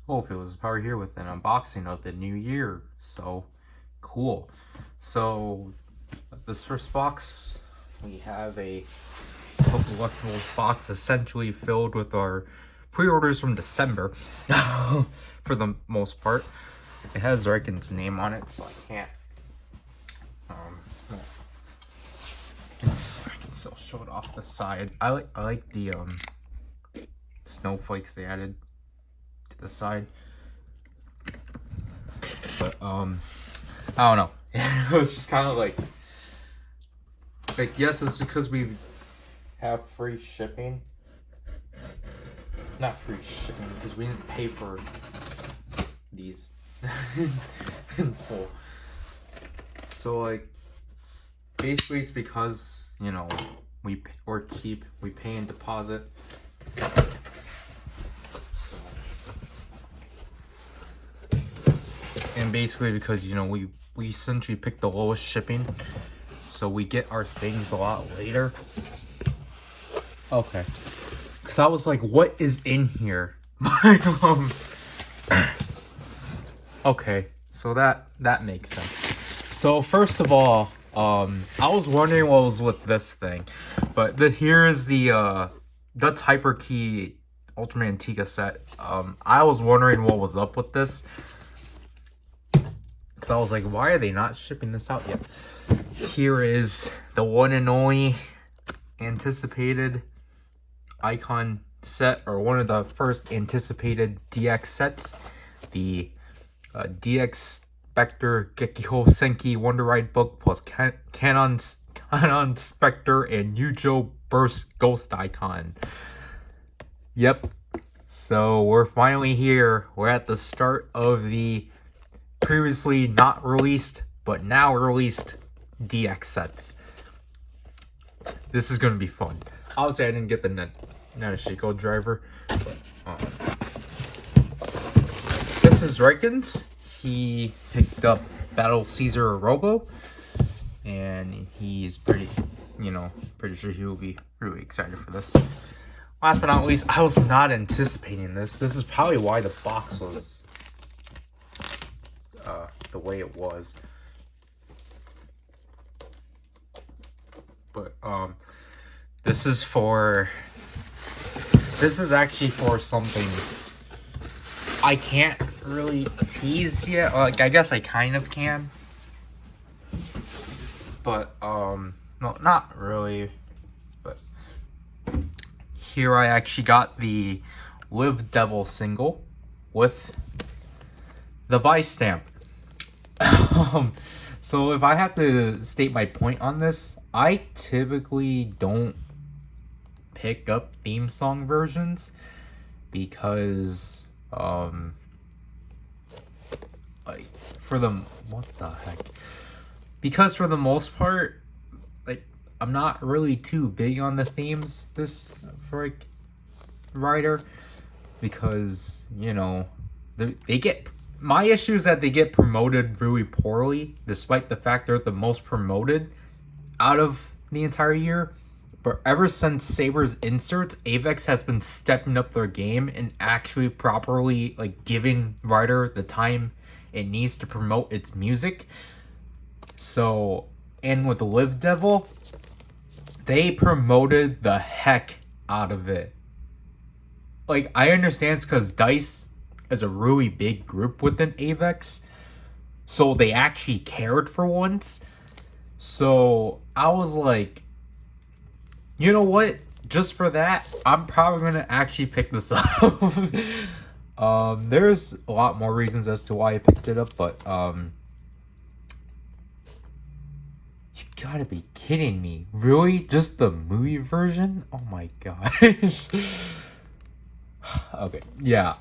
Hope it was Power here with an unboxing of the new year. So cool. So this first box, we have a Toku Collectibles box essentially filled with our pre-orders from December for the most part. It has Zryken's name on it, so I can't I can still show it off the side. I like the snowflakes they added to the side. But I don't know. It was just kind of like yes, it's because we have free shipping. Not free shipping because we didn't pay for these in full. So like basically it's because, you know, we pay in deposit. So, and basically because, you know, we essentially picked the lowest shipping, so we get our things a lot later. Okay, because I was like, what is in here? Okay, so that makes sense. So first of all, I was wondering what was with this thing, but here's the Guts Hyper Key Ultraman Antigua set. I was wondering what was up with this, because I was like, why are they not shipping this out yet? Here is the one and only anticipated icon set, or one of the first anticipated DX sets, the DX Spectre Gekiho Senki Wonder Ride book plus Canon Spectre and Yujo Burst Ghost Icon. Yep. So we're finally here. We're at the start of the previously not released but now released DX sets. This is gonna be fun. Obviously, I didn't get the Nanashiko driver, but this is Zryken's. He picked up Battle Caesar Robo, and he's pretty sure he will be really excited for this. Last but not least, I was not anticipating this. This is probably why the box was the way it was. But this is actually for something I can't really tease yet. Like, I guess I kind of can, but no, not really. But here I actually got the Live Devil single with the Vice stamp. So if I have to state my point on this, I typically don't pick up theme song versions because like for the because for the most part, like, I'm not really too big on the themes this for like Rider, because, you know, they get, my issue is that they get promoted really poorly, despite the fact they're the most promoted out of the entire year. But ever since Saber's inserts, Avex has been stepping up their game and actually properly, like, giving Rider the time it needs to promote its music. So, and with Live Devil, they promoted the heck out of it. Like, I understand it's because DICE is a really big group within Avex, so they actually cared for once. So I was like, you know what? Just for that, I'm probably gonna actually pick this up. There's a lot more reasons as to why I picked it up, but you gotta be kidding me. Really? Just the movie version? Oh my gosh. Okay, yeah.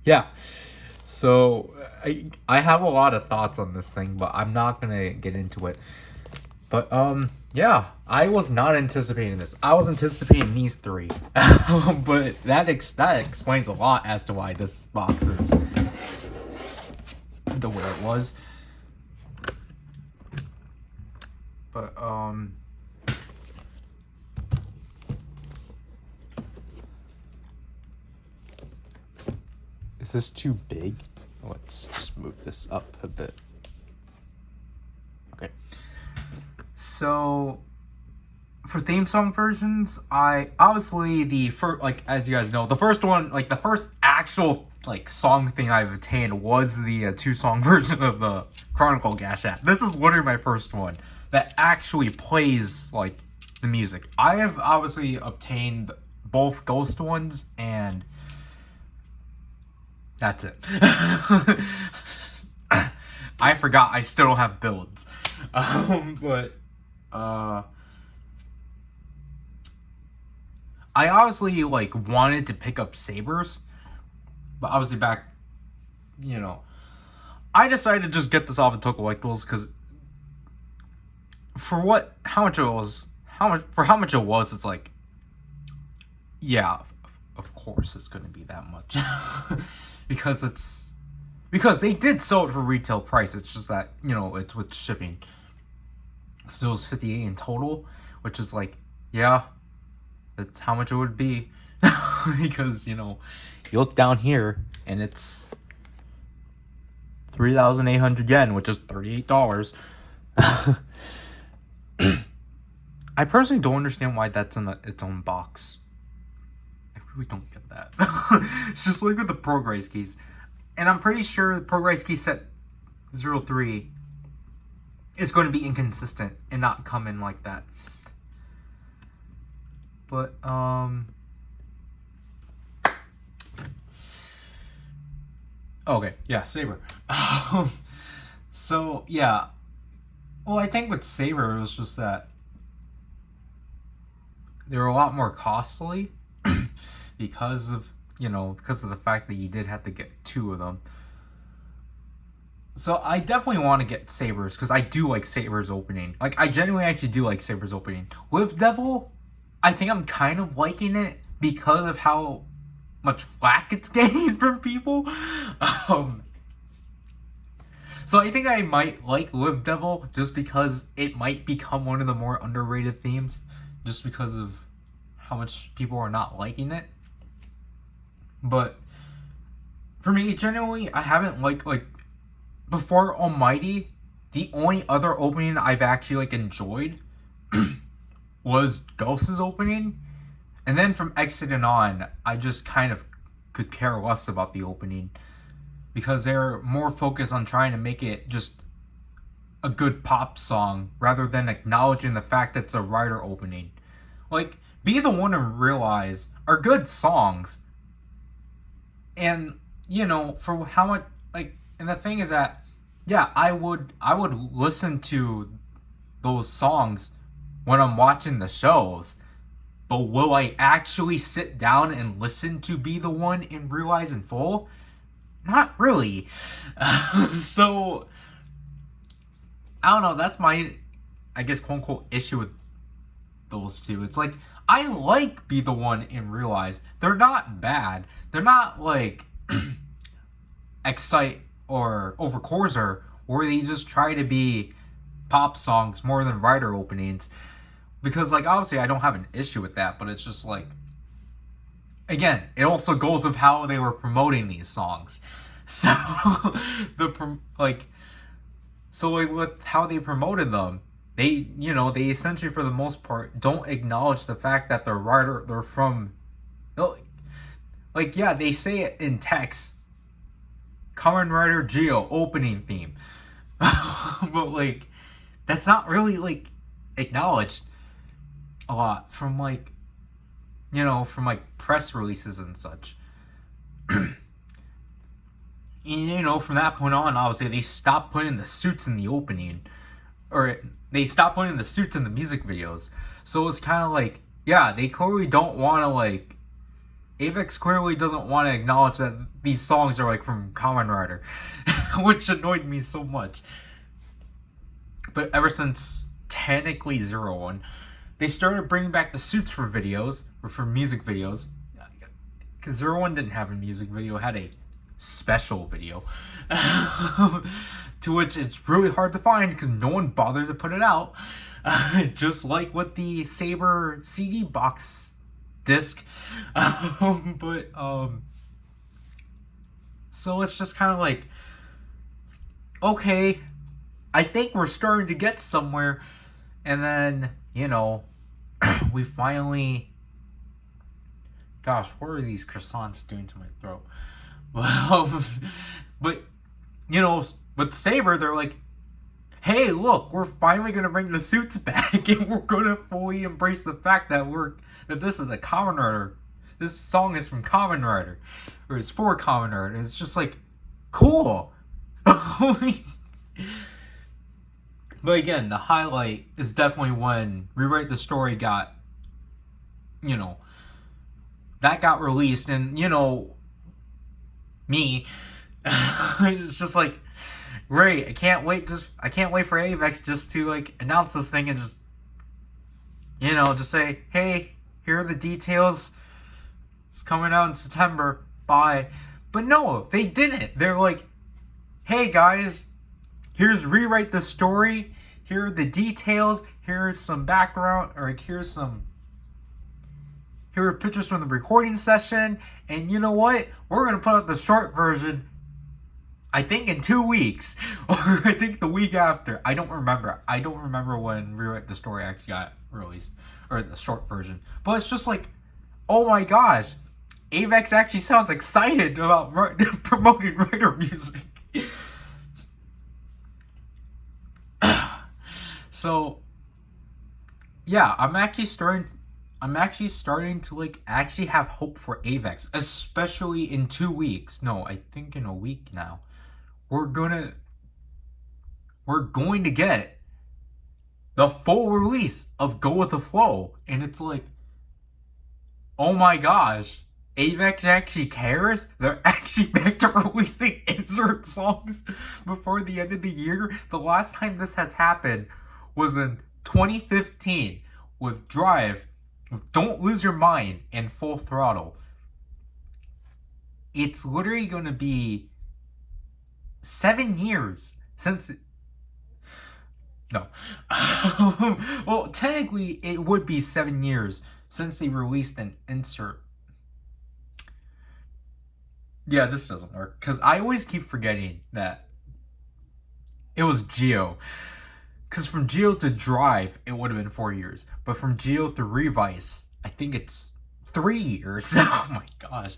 Yeah. So I have a lot of thoughts on this thing, but I'm not gonna get into it. But yeah, I was not anticipating this. I was anticipating these three, but that explains a lot as to why this box is the way it was. But Is this too big? Let's just move this up a bit. Okay. So, for theme song versions, I obviously the first, like, as you guys know, the first one, like the first actual like song thing I've attained was the 2-song version of the Chronicle Gashat. This is literally my first one that actually plays like the music. I have obviously obtained both Ghost ones, and that's it. I forgot I still don't have builds. But I honestly like wanted to pick up sabers, but obviously back, you know, I decided to just get this off of Toku Collectibles because for how much it was, it's like, yeah, of course it's going to be that much. because they did sell it for retail price. It's just that, you know, it's with shipping. So it was $58 in total, which is like, yeah, that's how much it would be. Because, you know, you look down here and it's 3,800 yen, which is $38. I personally don't understand why that's in its own box. I really don't get that. It's just like with the Progress keys. And I'm pretty sure the Progress key set 03 is going to be inconsistent and not come in like that. But, okay, yeah, Saber. So, yeah. Well, I think with Saber, it was just that they were a lot more costly because of the fact that you did have to get 2 of them. So I definitely want to get Sabers because I do like Sabers opening. Like, I genuinely actually do like Sabers opening. With Devil, I think I'm kind of liking it because of how much flack it's getting from people. So I think I might like Live Devil just because it might become one of the more underrated themes, just because of how much people are not liking it. But for me, genuinely, I haven't like before Almighty, the only other opening I've actually like enjoyed was Ghost's opening. And then from Exit and on, I just kind of could care less about the opening because they're more focused on trying to make it just a good pop song rather than acknowledging the fact that it's a Rider opening. Like, Be the One and Realize are good songs. And, you know, for how much, like, and the thing is that, yeah, I would listen to those songs when I'm watching the shows. But will I actually sit down and listen to Be the One and Realize in full? Not really. So, I don't know, that's my, I guess, quote unquote, issue with those two. It's like, I like Be the One and Realize. They're not bad. They're not like Excite or Overcourser, where they just try to be pop songs more than Rider openings. Because, like, obviously I don't have an issue with that, but it's just like, again, it also goes with how they were promoting these songs. So, with how they promoted them, they essentially, for the most part, don't acknowledge the fact that they're from, like, yeah, they say it in text, Kamen Rider Geo opening theme. But, like, that's not really, like, acknowledged a lot from, like, press releases and such. And, from that point on, obviously, they stopped putting the suits in the opening. Or they stopped putting the suits in the music videos. So it's kind of like, yeah, they clearly don't want to, like, Avex clearly doesn't want to acknowledge that these songs are, like, from Kamen Rider. Which annoyed me so much. But ever since technically 01, they started bringing back the suits for videos, or for music videos. Because 01 didn't have a music video, it had a special video. To which it's really hard to find because no one bothers to put it out. Just like with the Saber CD box disc. So it's just kind of like, okay, I think we're starting to get somewhere. And then, we finally... Gosh, what are these croissants doing to my throat? Well, but, with Saber, they're like, hey, look, we're finally going to bring the suits back, and we're going to fully embrace the fact that this is a Kamen Rider. This song is from Kamen Rider, or it's for Kamen Rider. It's just like, cool. But again, the highlight is definitely when Rewrite the Story got, that got released, and, me, it's just like, great, I can't wait for Avex just to, like, announce this thing and just, just say, hey, here are the details, it's coming out in September, bye. But no, they didn't. They're like, hey guys, here's Rewrite the Story, here are the details, here's some background, or like, here are pictures from the recording session, and you know what? We're going to put out the short version, I think in 2 weeks, or I think the week after. I don't remember. I don't remember when Rewrite the Story actually got released, or the short version. But it's just like, oh my gosh, Avex actually sounds excited about promoting Rider music. So, yeah, I'm actually starting to like actually have hope for Avex, especially in 2 weeks. No, I think in a week now. We're going to get the full release of Go With The Flow, and it's like, oh my gosh, Avex actually cares? They're actually back to releasing insert songs before the end of the year? The last time this has happened was in 2015 with Drive, with Don't Lose Your Mind, and Full Throttle. It's literally going to be 7 years since... No. Well, technically, it would be 7 years since they released an insert. Yeah, this doesn't work, because I always keep forgetting that it was Geo. Because from Geo to Drive, it would have been 4 years. But from Geo to Revice, I think it's 3 years. Oh my gosh.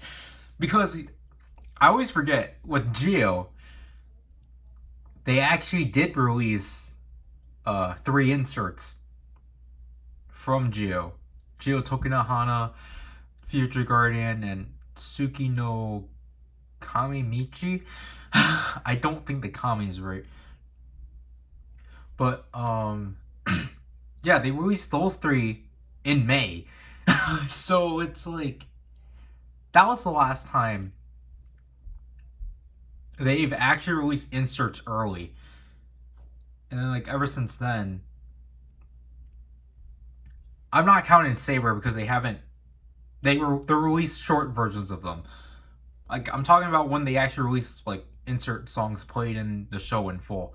Because I always forget, with Geo, they actually did release 3 inserts from Geo. Geo Tokunahana, Future Guardian, and Tsuki no Kamimichi. I don't think the Kami is right. But, yeah, they released those 3 in May. So it's like, that was the last time they've actually released inserts early. And then, like, ever since then, I'm not counting Saber because they released short versions of them. Like, I'm talking about when they actually released, like, insert songs played in the show in full.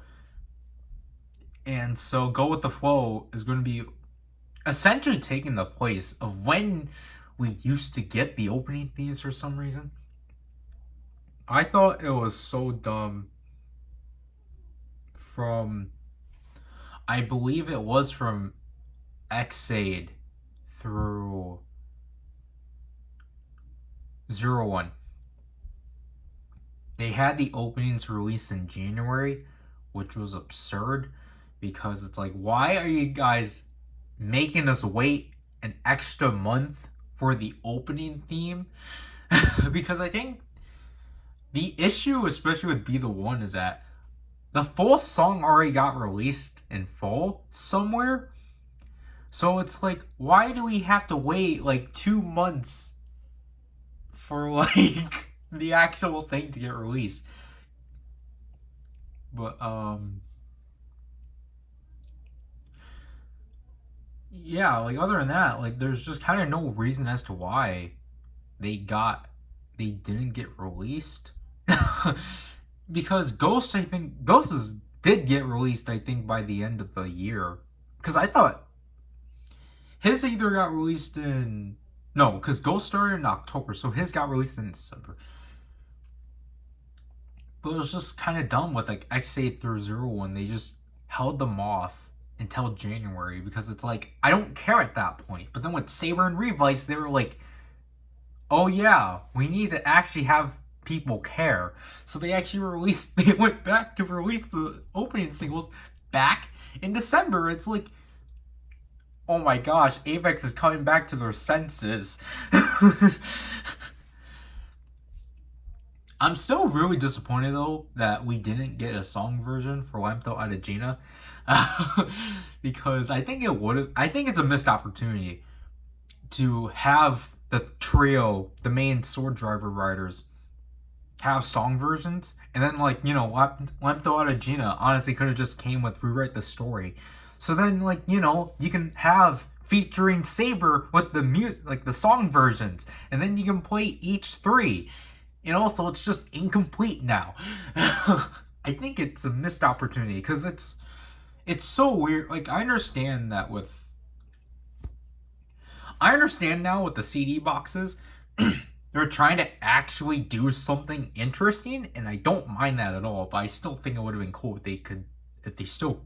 And so Go With The Flow is going to be essentially taking the place of when we used to get the opening themes for some reason. I thought it was so dumb I believe it was from Xade through 01. They had the openings released in January, which was absurd, because it's like, why are you guys making us wait an extra month for the opening theme? Because I think the issue, especially with Be The One, is that the full song already got released in full somewhere. So it's like, why do we have to wait like 2 months for like the actual thing to get released? But yeah, like, other than that, like, there's just kind of no reason as to why they didn't get released. Because Ghosts did get released, I think, by the end of the year. Because I thought his either got released in... No, because Ghost started in October, so his got released in December. But it was just kind of dumb with like X8 through Zero One. They just held them off until January because it's like I don't care at that point. But then with Saber and Revice, they were like, oh yeah, we need to actually have people care. So they actually released. They went back to release the opening singles back in December. It's like, oh my gosh, Avex is coming back to their senses. I'm still really disappointed though that we didn't get a song version for Lamto Adagina. Because I think it would. I think it's a missed opportunity to have the trio, the main sword driver riders, have song versions, and then like Lamto Adagina honestly could have just came with rewrite the story. So then like you can have featuring Saber with the like the song versions, and then you can play each three. So it's just incomplete now. I think it's a missed opportunity because it's so weird. Like I understand now with the CD boxes, they're trying to actually do something interesting, and I don't mind that at all. But I still think it would have been cool if they still,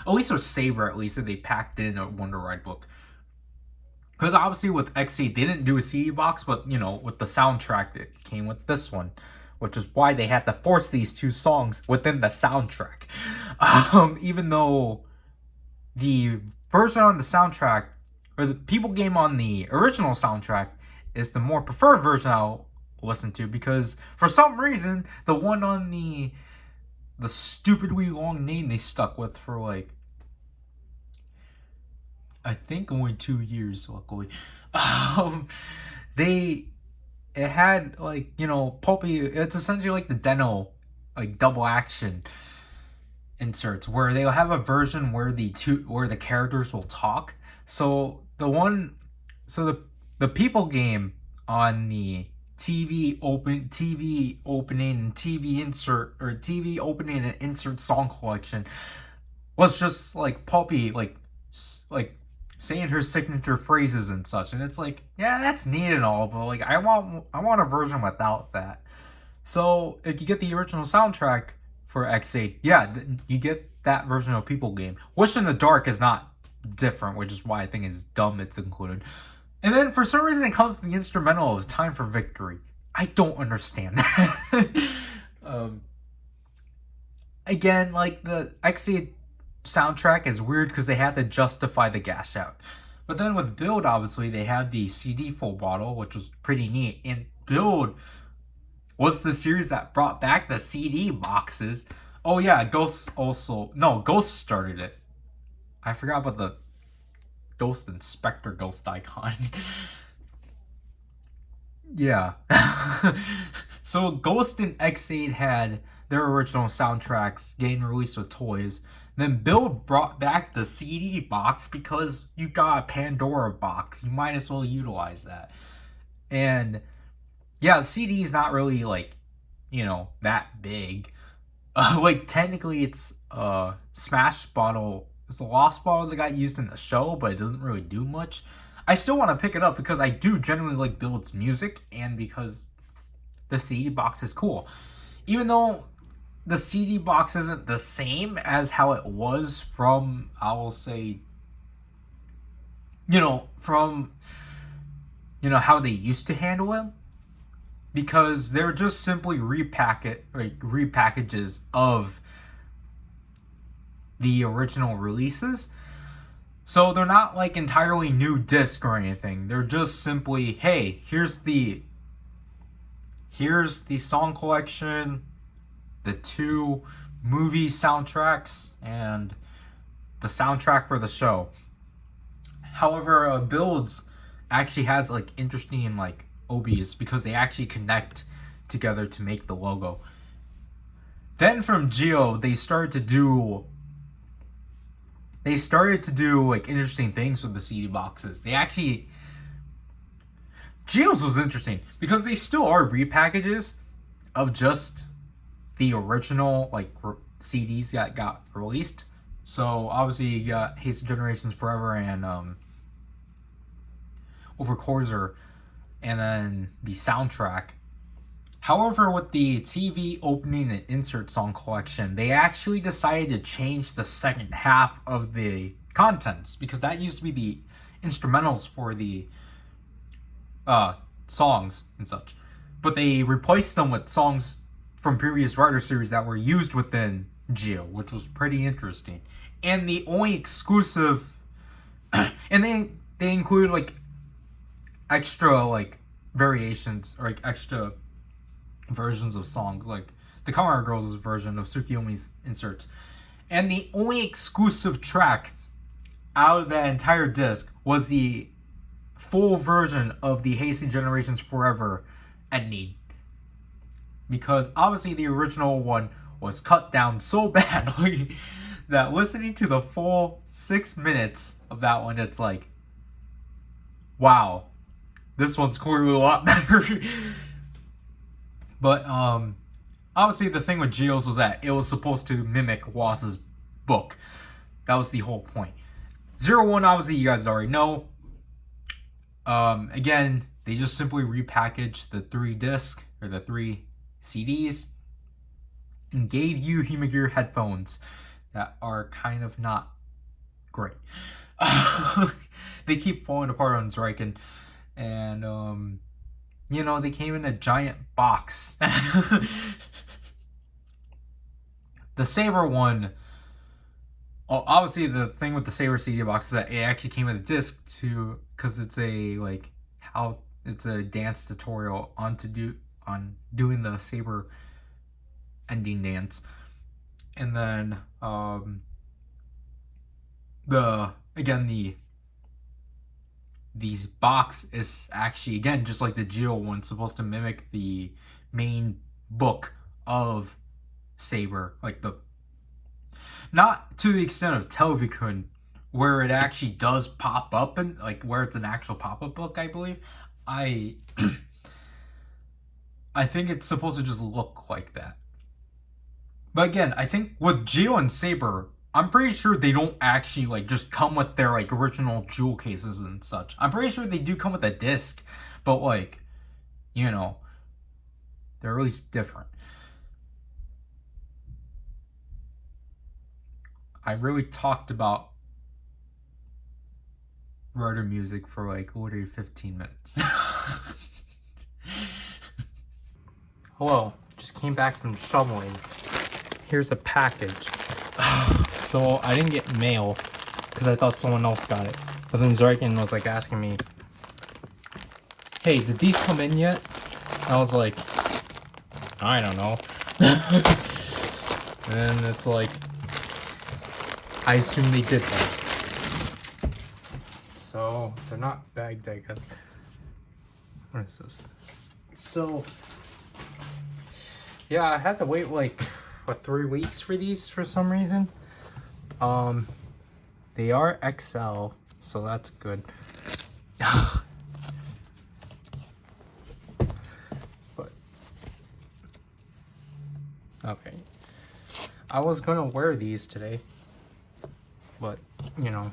at least with Saber, at least if they packed in a Wonder Ride book. Because obviously with XC, they didn't do a CD box, but, with the soundtrack, it came with this one. Which is why they had to force these two songs within the soundtrack. Even though the version on the soundtrack, or the People Game on the original soundtrack, is the more preferred version I'll listen to. Because for some reason, the one on the stupidly long name they stuck with for like, I think only 2 years, luckily. It had like, pulpy, it's essentially like the Deno, like double action inserts where they'll have a version where the characters will talk. So the People Game on the TV opening and TV opening and insert song collection was just like pulpy, like saying her signature phrases and such, and it's like, yeah, that's neat and all, but like I want a version without that. So if you get the original soundtrack for X8, yeah, you get that version of People Game. Wish in the Dark is not different, which is why I think it's dumb it's included. And then for some reason it comes with the instrumental of Time for Victory. I don't understand that. Again, like the X8 soundtrack is weird because they had to justify the gash out. But then with Build, obviously, they had the CD full bottle, which was pretty neat. And Build was the series that brought back the CD boxes. Oh yeah, Ghost started it. I forgot about the Ghost Inspector Ghost icon. Yeah. So Ghost and X8 had their original soundtracks getting released with toys. Then Build brought back the CD box because you got a Pandora box. You might as well utilize that. And yeah, the CD is not really like, that big. Like technically it's a Smash bottle. It's a Lost bottle that got used in the show, but it doesn't really do much. I still want to pick it up because I do genuinely like Build's music and because the CD box is cool. Even though the CD box isn't the same as how it was from, I will say, from, how they used to handle it. Because they're just simply repackages of the original releases. So they're not like entirely new disc or anything. They're just simply, hey, here's the song collection, the 2 movie soundtracks, and the soundtrack for the show. However, Builds actually has like interesting like OBs because they actually connect together to make the logo. Then from Geo, they started to do like interesting things with the CD boxes. Geo's was interesting because they still are repackages of just the original like CDs that got released. So obviously you got Haste of Generations Forever and Over Corsair, and then the soundtrack. However, with the TV opening and insert song collection, they actually decided to change the second half of the contents, because that used to be the instrumentals for the songs and such. But they replaced them with songs from previous Rider series that were used within Geo, which was pretty interesting. And the only exclusive, and they included like extra like variations or like extra versions of songs, like the Kamen Rider Girls' version of Tsukiyomi's inserts. And the only exclusive track out of that entire disc was the full version of the Heisei Generations Forever ending. Because obviously the original one was cut down so badly that listening to the full 6 minutes of that one, it's like, wow, this one's clearly a lot better. But obviously the thing with Geos was that it was supposed to mimic Wass's book. That was the whole point. 01, obviously you guys already know. Again, they just simply repackaged the 3 discs or the 3 CDs and gave you Hemagear headphones that are kind of not great. They keep falling apart on Zryken, and you know, they came in a giant box. The Saber one, obviously the thing with the Saber CD box is that it actually came with a disc too, because it's a like how it's a dance tutorial on doing the Saber ending dance. And then these box is actually, again, just like the Geo one, supposed to mimic the main book of Saber, like the, not to the extent of Telvikun, where it actually does pop up and like where it's an actual pop-up book, I believe. I think it's supposed to just look like that. But again, I think with Geo and Saber, I'm pretty sure they don't actually like just come with their like original jewel cases and such. I'm pretty sure they do come with a disc, but like, you know, they're at least different. I really talked about Rider music for like literally 15 minutes. Hello, just came back from shoveling. Here's a package. So I didn't get mail because I thought someone else got it. But then Zryken was like asking me, hey, did these come in yet? I was like, I don't know. And it's like, I assume they did that. So they're not bagged, I guess. What is this? So yeah, I had to wait like 3 weeks for these for some reason. They are XL, so that's good. But okay, I was gonna wear these today, but you know.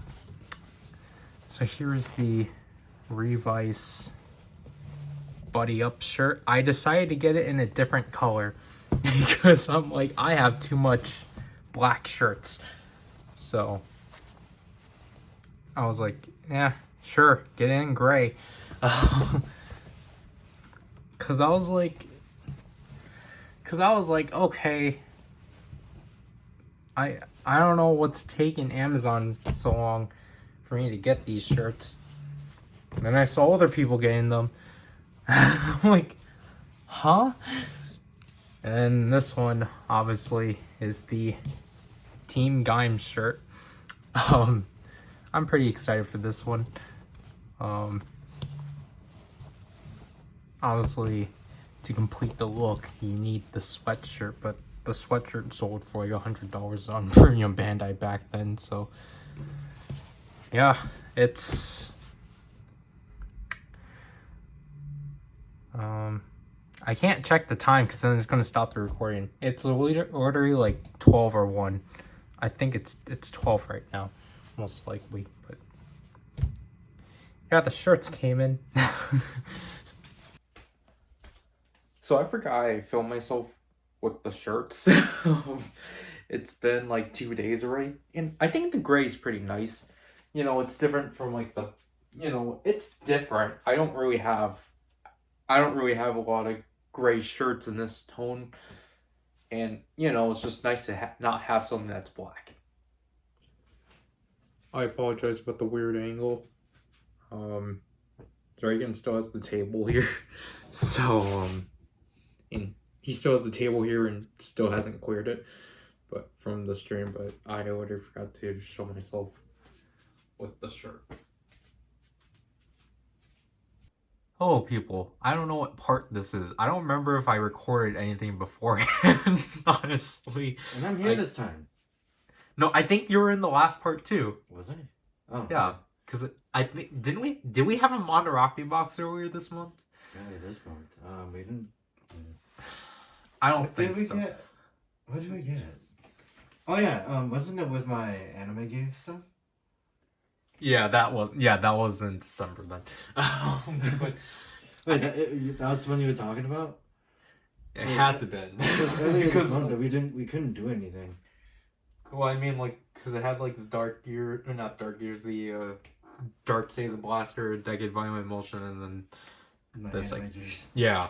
So here's the Revice Buddy Up shirt. I decided to get it in a different color because I'm like, I have too much black shirts. So I was like, yeah, sure, get in gray. Cause I was like, okay, I don't know what's taking Amazon so long for me to get these shirts. And then I saw other people getting them. I'm like, huh? And this one obviously is the Team Gaim shirt. I'm pretty excited for this one. Obviously, to complete the look, you need the sweatshirt, but the sweatshirt sold for like $100 on Premium Bandai back then, so yeah, it's I can't check the time because then it's gonna stop the recording. It's literally like 12 or 1. I think it's 12 right now, most likely. But yeah, the shirts came in. So I forgot I filmed myself with the shirts. It's been like 2 days already, and I think the gray is pretty nice. You know, it's different from like the, it's different. I don't really have a lot of gray shirts in this tone, and it's just nice to not have something that's black. I apologize about the weird angle. Zryken still has the table here, so and he still has the table here and still hasn't cleared it, but from the stream. But I already forgot to show myself with the shirt. Hello, people. I don't know what part this is. I don't remember if I recorded anything beforehand, honestly. And I'm here this time. No, I think you were in the last part too. Was I? Oh. Yeah, because I think did we have a Mandarake box earlier this month? Really, this month? We didn't. I don't think so. What did we get? Oh yeah, wasn't it with my anime gear stuff? Yeah, that was in December then. Wait, that was when you were talking about? It had to been. Because earlier this month we couldn't do anything. Well, I mean, like, because it had like the Dark Gear, or not Dark Gears, the Dark Sazer Blaster, Decade Violent Motion, and then this like yeah.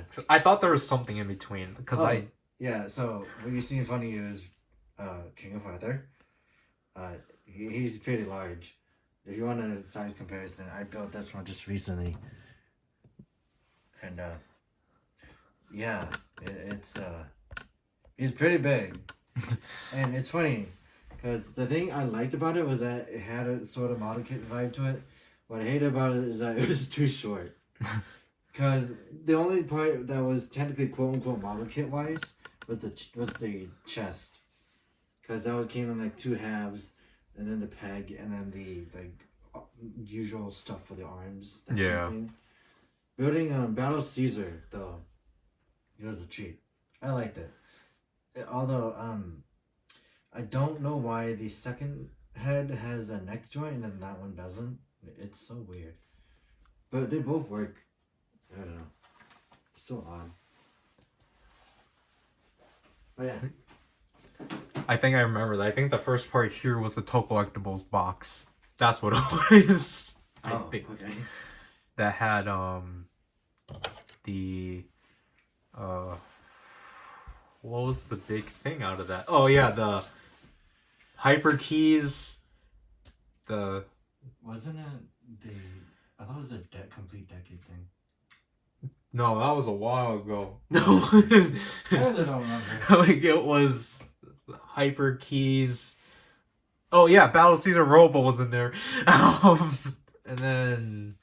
So I thought there was something in between because So what you see in front of you is King of Arthur. He's pretty large. If you want a size comparison, I built this one just recently, and he's pretty big, and it's funny because the thing I liked about it was that it had a sort of model kit vibe to it. What I hated about it is that it was too short. Because the only part that was technically quote unquote model kit wise was the chest. Because that came in like 2 halves, and then the peg, and then the usual stuff for the arms. That kind of thing. Building Battle Caesar though, it was a treat. I liked it. Although I don't know why the second head has a neck joint and then that one doesn't. It's so weird. But they both work. I don't know. It's so odd. But yeah. I think I remember that. I think the first part here was the Toku Collectibles box. That's what it was. I think. Okay. That had the what was the big thing out of that? Oh yeah, the hyper keys. Wasn't it I thought it was a complete decade thing. No, that was a while ago. No. I really don't remember. Like it was hyper keys. Oh yeah, Battle Caesar Robo was in there. And then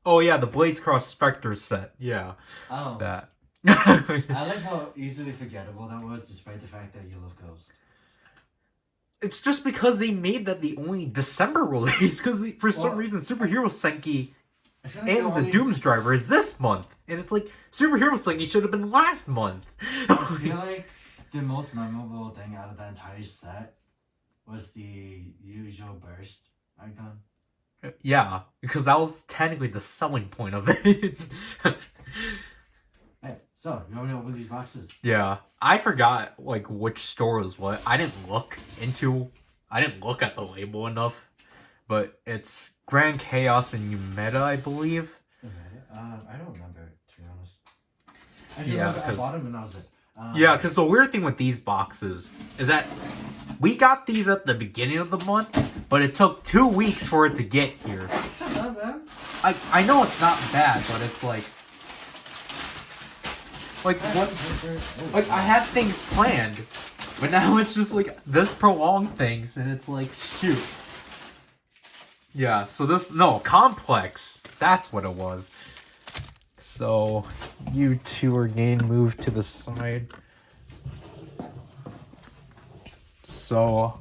oh yeah, the Blades Cross Spectre set. Yeah. Oh. That. I like how easily forgettable that was, despite the fact that you love Ghost. It's just because they made that the only December release, because for some reason Superhero Senki and the Dooms Driver is this month. And it's like, Superhero Senki should have been last month. I feel like the most memorable thing out of that entire set was the usual burst icon. Yeah, because that was technically the selling point of it. Hey, so, you want me to open these boxes? Yeah. I forgot, like, which store was what. I didn't look at the label enough. But it's Grand Chaos and Umeda, I believe. I don't remember, to be honest. I remember I bought them and that was it. Yeah, because the weird thing with these boxes is that we got these at the beginning of the month, but it took 2 weeks for it to get here. It's not bad. I know it's not bad, but it's like what? Like I had things planned, but now it's just like this prolonged things, and it's like shoot. Yeah, so Complex. That's what it was. So you two are getting moved to the side. So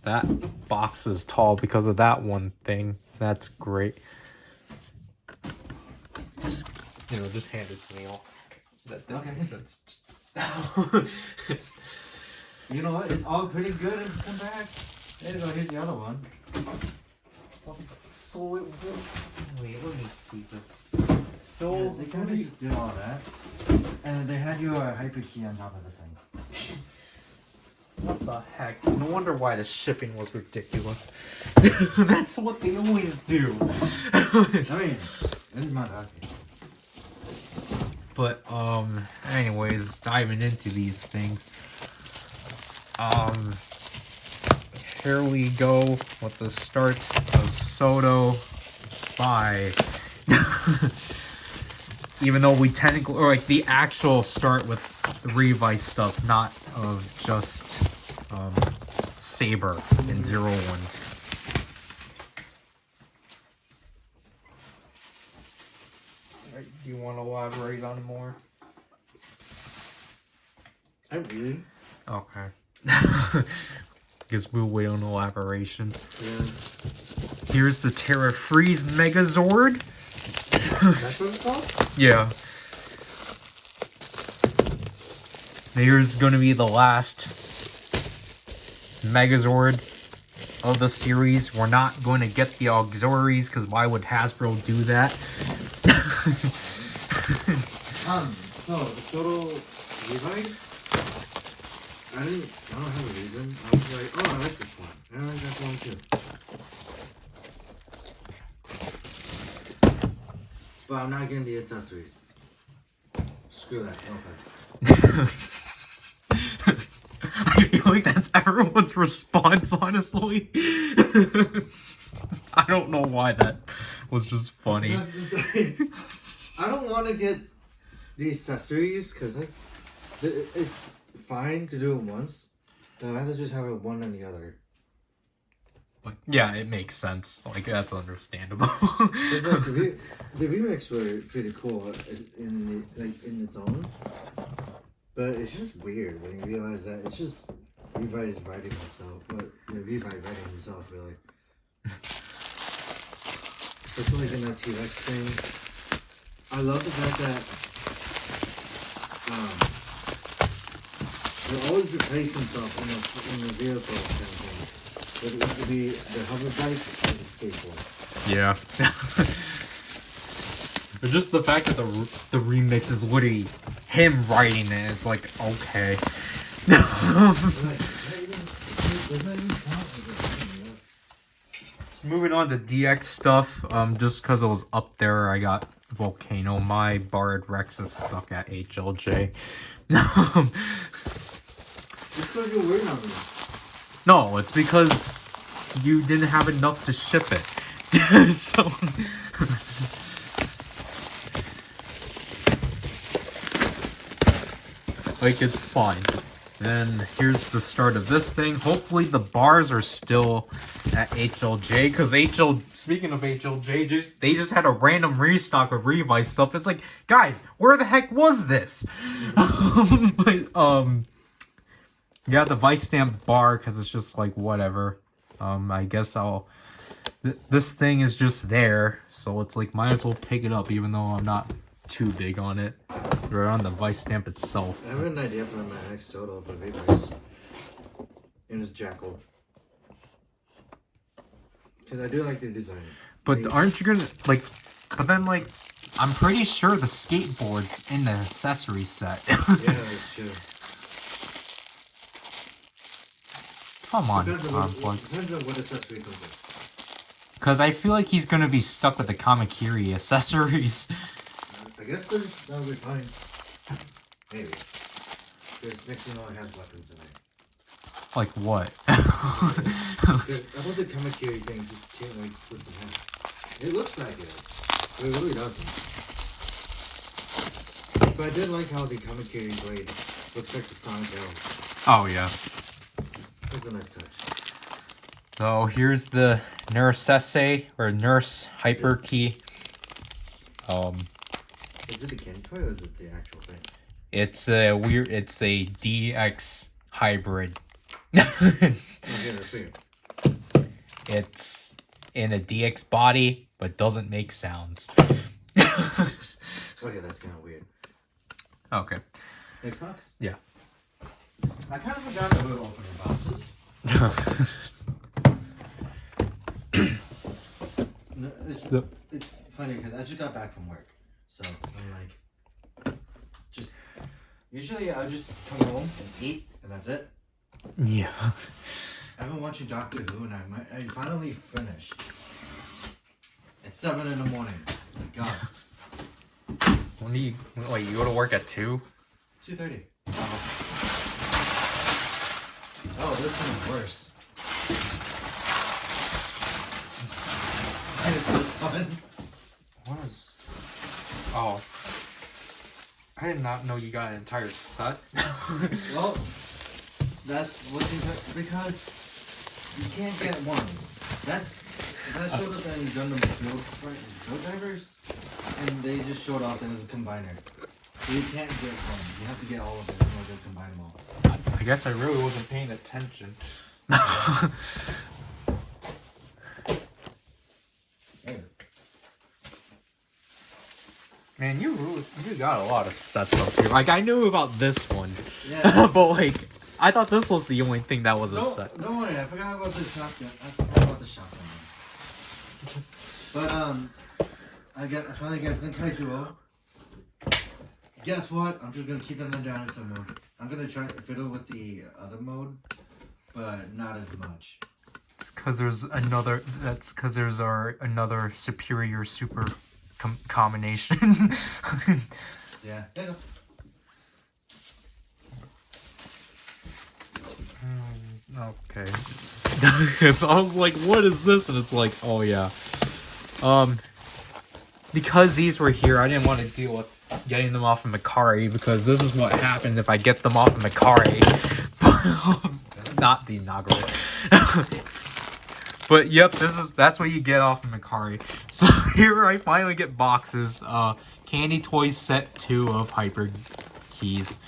that box is tall because of that one thing. That's great. Just hand it to me. That makes sense. You know what? It's all pretty good and come back. There you go. Here's the other one. So wait, let me see this. So Yeah, they kind of just did all that. And they had your hyper key on top of this thing. what the heck? No wonder why the shipping was ridiculous. That's what they always do. I mean, it's Mandarake. But anyways, diving into these things. Here we go with the start of Soto by even though we technically, or like the actual start with the Revice stuff, not of just Saber in 01. Do you want to elaborate on it more? I really? Okay. Guess we'll wait on elaboration. Yeah. Here's the Terra Freeze Megazord. That's what it's called? Yeah. Here's gonna be the last Megazord of the series. We're not going to get the auxiliaries because why would Hasbro do that? So the Soto Levi's, I don't have a reason. I was like, oh, I like this one. I like that one too. But I'm not getting the accessories. Screw that. No thanks. I feel like that's everyone's response, honestly. I don't know why that was just funny. I don't want to get the accessories because it's fine to do it once. I'd rather just have it one and the other. Like, yeah, it makes sense. Like, that's understandable. Like the remakes were pretty cool in its own, but it's just weird when you realize that it's just Levi's writing himself, but Levi writing himself really. Especially like in that T-Rex thing. I love the fact that they always replace himself in the vehicle kind of thing. But it could be the hover bike or the skateboard. Yeah. But just the fact that the remix is literally him writing it, it's like, okay. Moving on to DX stuff, just because it was up there, I got Volcano. My Bard Rex is stuck at HLJ. It's because you're waiting on me. No, it's because you didn't have enough to ship it. So... like, it's fine. Then here's the start of this thing. Hopefully the bars are still at HLJ, because speaking of HLJ, they just had a random restock of Revice stuff. It's like, guys, where the heck was this? Yeah, the Vice Stamp bar, because it's just like, whatever. I guess this thing is just there, so it's like, might as well pick it up, even though I'm not too big on it. Or on the Vice Stamp itself. I have an idea for my next Soto for Avex. And it's Jackal. Because I do like the design. But aren't you gonna, like, but then, like, I'm pretty sure the skateboard's in the accessory set. Yeah, that's true. Come on, Depends on what accessory comes with. Because I feel like he's gonna be stuck with the Kamakiri accessories. I guess that'll be fine. Maybe. Because next thing you know, it has weapons in it. Like what? I thought the Kamakiri thing just can't like split in half. It looks like it, but it really doesn't. But I did like how the Kamakiri blade looks like the Sonic L. Oh yeah. That's a nice touch. So here's the Nurse Essay, or Nurse Hyper Key. Is it the candy toy or is it the actual thing? It's a DX hybrid. Okay, that's weird. It's in a DX body, but doesn't make sounds. Okay, that's kind of weird. Okay. Xbox? Yeah. I kind of forgot that we were opening boxes. No, it's funny because I just got back from work. So I'm like, usually I'll just come home and eat, and that's it. Yeah. I've been watching Doctor Who, and I finally finished. It's 7 in the morning. Oh my God. When do you go to work at 2? 2:30. Oh, this one's worse. This one. What is? Oh, I did not know you got an entire set. Well, that's what because you can't get one. That showed up in Gundam Field Divers, and they just showed off that it was a combiner. So you can't get one. You have to get all of it in order to combine them all. I guess I really wasn't paying attention. Hey. Man, you got a lot of sets up here. Like, I knew about this one. Yeah. But, like, I thought this was the only thing that was a set. Don't worry, I forgot about the shotgun. But, I finally got Zenkaijuo. Guess what? I'm just gonna keep it in the dinosaur mode. I'm gonna try to fiddle with the other mode, but not as much. It's because there's another. That's because there's another superior super combination. Yeah. There you go. Okay. So I was like, what is this? And it's like, oh yeah. Because these were here, I didn't want to deal with getting them off of Makari, because this is what happened if I get them off of Makari. Not the inaugural. But yep, that's what you get off of Makari. So here I finally get boxes. Candy Toys set 2 of Hyper Keys.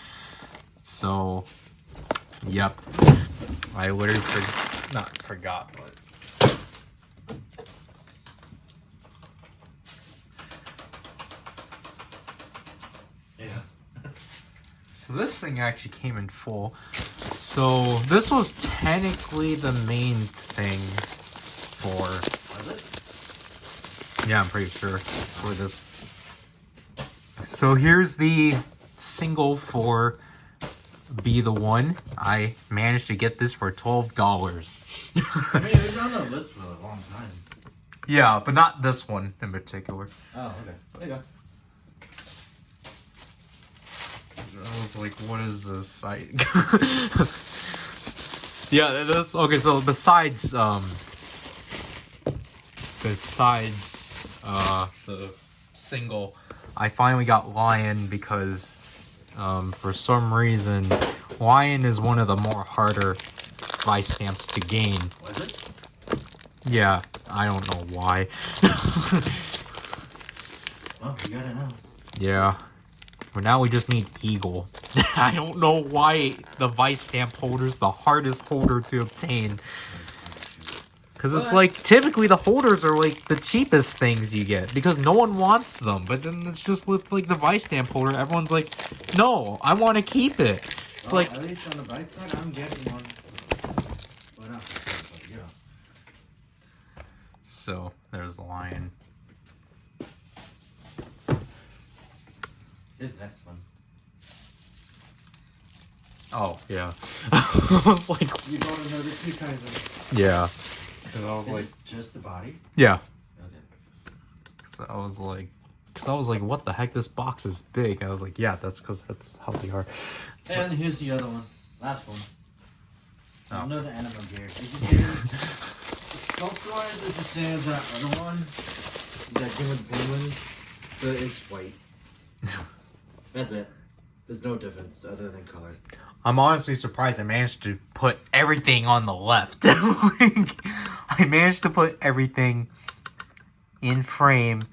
So yep. I literally not forgot, but Yeah. so this thing actually came in full. So this was technically the main thing for. Was it? Yeah, I'm pretty sure for this. So here's the single for Be the One. I managed to get this for $12. I mean, it was on the list for a long time. Yeah, but not this one in particular. Oh, okay. There you go. I was like, what is this? Yeah, that's okay. So besides the single, I finally got Lion because for some reason Lion is one of the more harder vice stamps to gain. Was it? Yeah, I don't know why. Well, you gotta know. Yeah. But now we just need Eagle. I don't know why the vice stamp holder's the hardest holder to obtain. Because it's like, typically the holders are like the cheapest things you get. Because no one wants them. But then it's just with like the vice stamp holder, everyone's like, no, I want to keep it. It's Well, like, at least on the bright side, I'm getting one. Well, not but you know. so there's the Lion. This next one. Oh, yeah. I was like, You bought another 2 Kaizen. yeah. Because I was Is like, it just the body? yeah. Okay. So I was like, what the heck? This box is big. And I was like, yeah, that's because that's how they are. And here's the other one. Last one. Oh. Another animal gear. Did you see sculpt-wise, it's the same as that other one. That came with penguins. But it's white. That's it. There's no difference other than color. I'm honestly surprised I managed to put everything on the left. Like, I managed to put everything in frame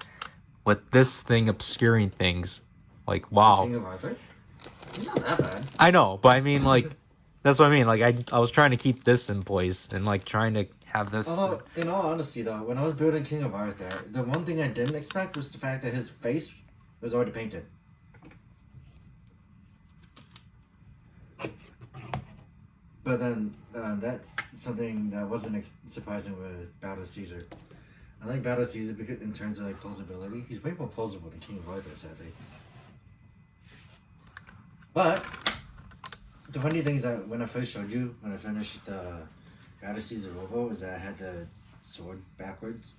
with this thing obscuring things. Like, wow. King of Arthur? It's not that bad. I know, but I mean, like, that's what I mean. Like, I was trying to keep this in place and, like, trying to have this... Although, in all honesty, though, when I was building King of Arthur, the one thing I didn't expect was the fact that his face was already painted. But then, that's something that wasn't surprising with Battle Caesar. I like Battle Caesar because in terms of like posability, he's way more posable than King Rider, sadly. But the funny thing is that when I first showed you, when I finished the Battle Caesar Robo, is that I had the sword backwards.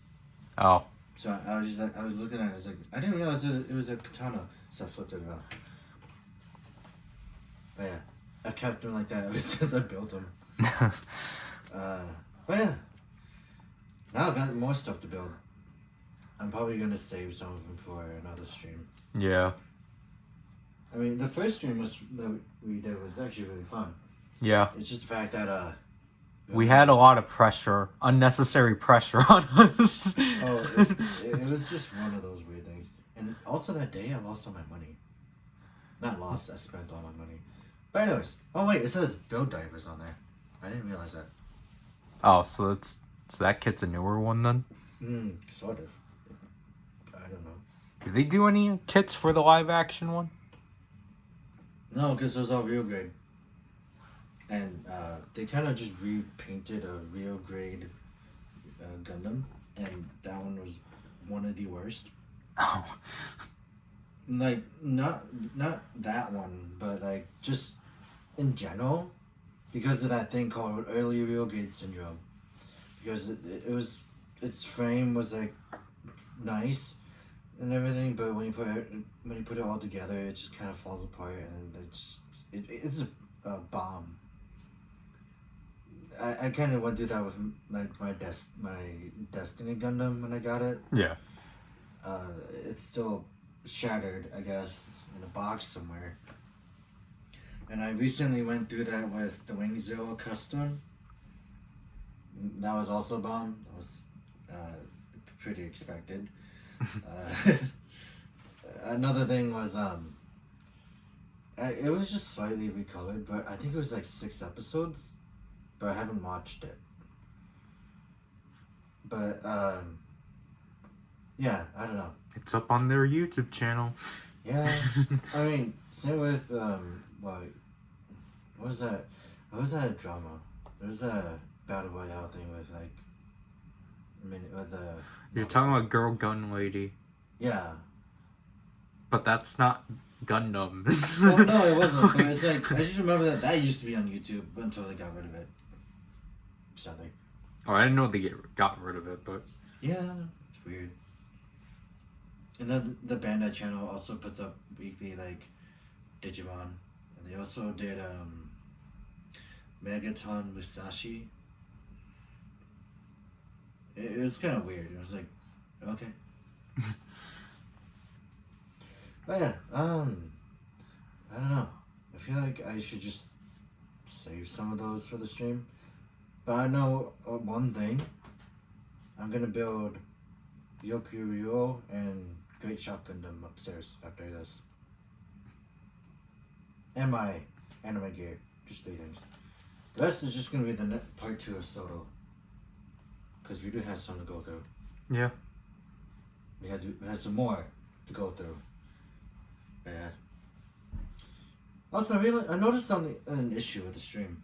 Oh. So I was just like, I was looking at it, I was like, I didn't realize it was a katana, so I flipped it around. But yeah, I kept them like that ever since I built them. But yeah, now I got more stuff to build. I'm probably gonna save some of them for another stream. Yeah. I mean, the first stream that we did was actually really fun. Yeah. It's just the fact that we had a lot of pressure, unnecessary pressure on us. Oh, it was just one of those weird things. And also that day, I lost all my money. Not lost, I spent all my money. But anyways, oh wait, it says build divers on there. I didn't realize that. Oh, so that kit's a newer one then? Sort of. I don't know. Did they do any kits for the live action one? No, because it was all real grade. And they kind of just repainted a real grade Gundam, and that one was one of the worst. Oh. Like, not that one, but like just in general, because of that thing called early real grade syndrome. Because its frame was like nice and everything, but when you put it all together, it just kind of falls apart, and it's a bomb. I kind of went through that with like my Destiny Gundam when I got it. Yeah. It's still shattered, I guess, in a box somewhere. And I recently went through that with the Wing Zero Custom. That was also a bomb. That was pretty expected. Another thing was it was just slightly recolored, but I think it was like 6 episodes. But I haven't watched it. But, yeah, I don't know. It's up on their YouTube channel. Yeah, I mean, same with, what was that? What was that drama? There was a Battle Royale thing with, like, with the... You're talking about Girl Gun Lady. Yeah. But that's not Gundam. Well, no, it wasn't, but it's like, I just remember that used to be on YouTube until they got rid of it. Sadly. Oh, I didn't know they got rid of it, but... Yeah, it's weird. And then the Bandai channel also puts up weekly, like, Digimon. And they also did, Megaton Musashi. It was kind of weird. It was like, okay. But yeah, I don't know. I feel like I should just save some of those for the stream. But I know one thing. I'm gonna build Yokuryo and Great Shock Gundam upstairs after this. And my anime gear. Just 3 things. The rest is just gonna be the part 2 of Soto. Because we do have some to go through. Yeah. We had some more to go through. Yeah. Also, I noticed an issue with the stream.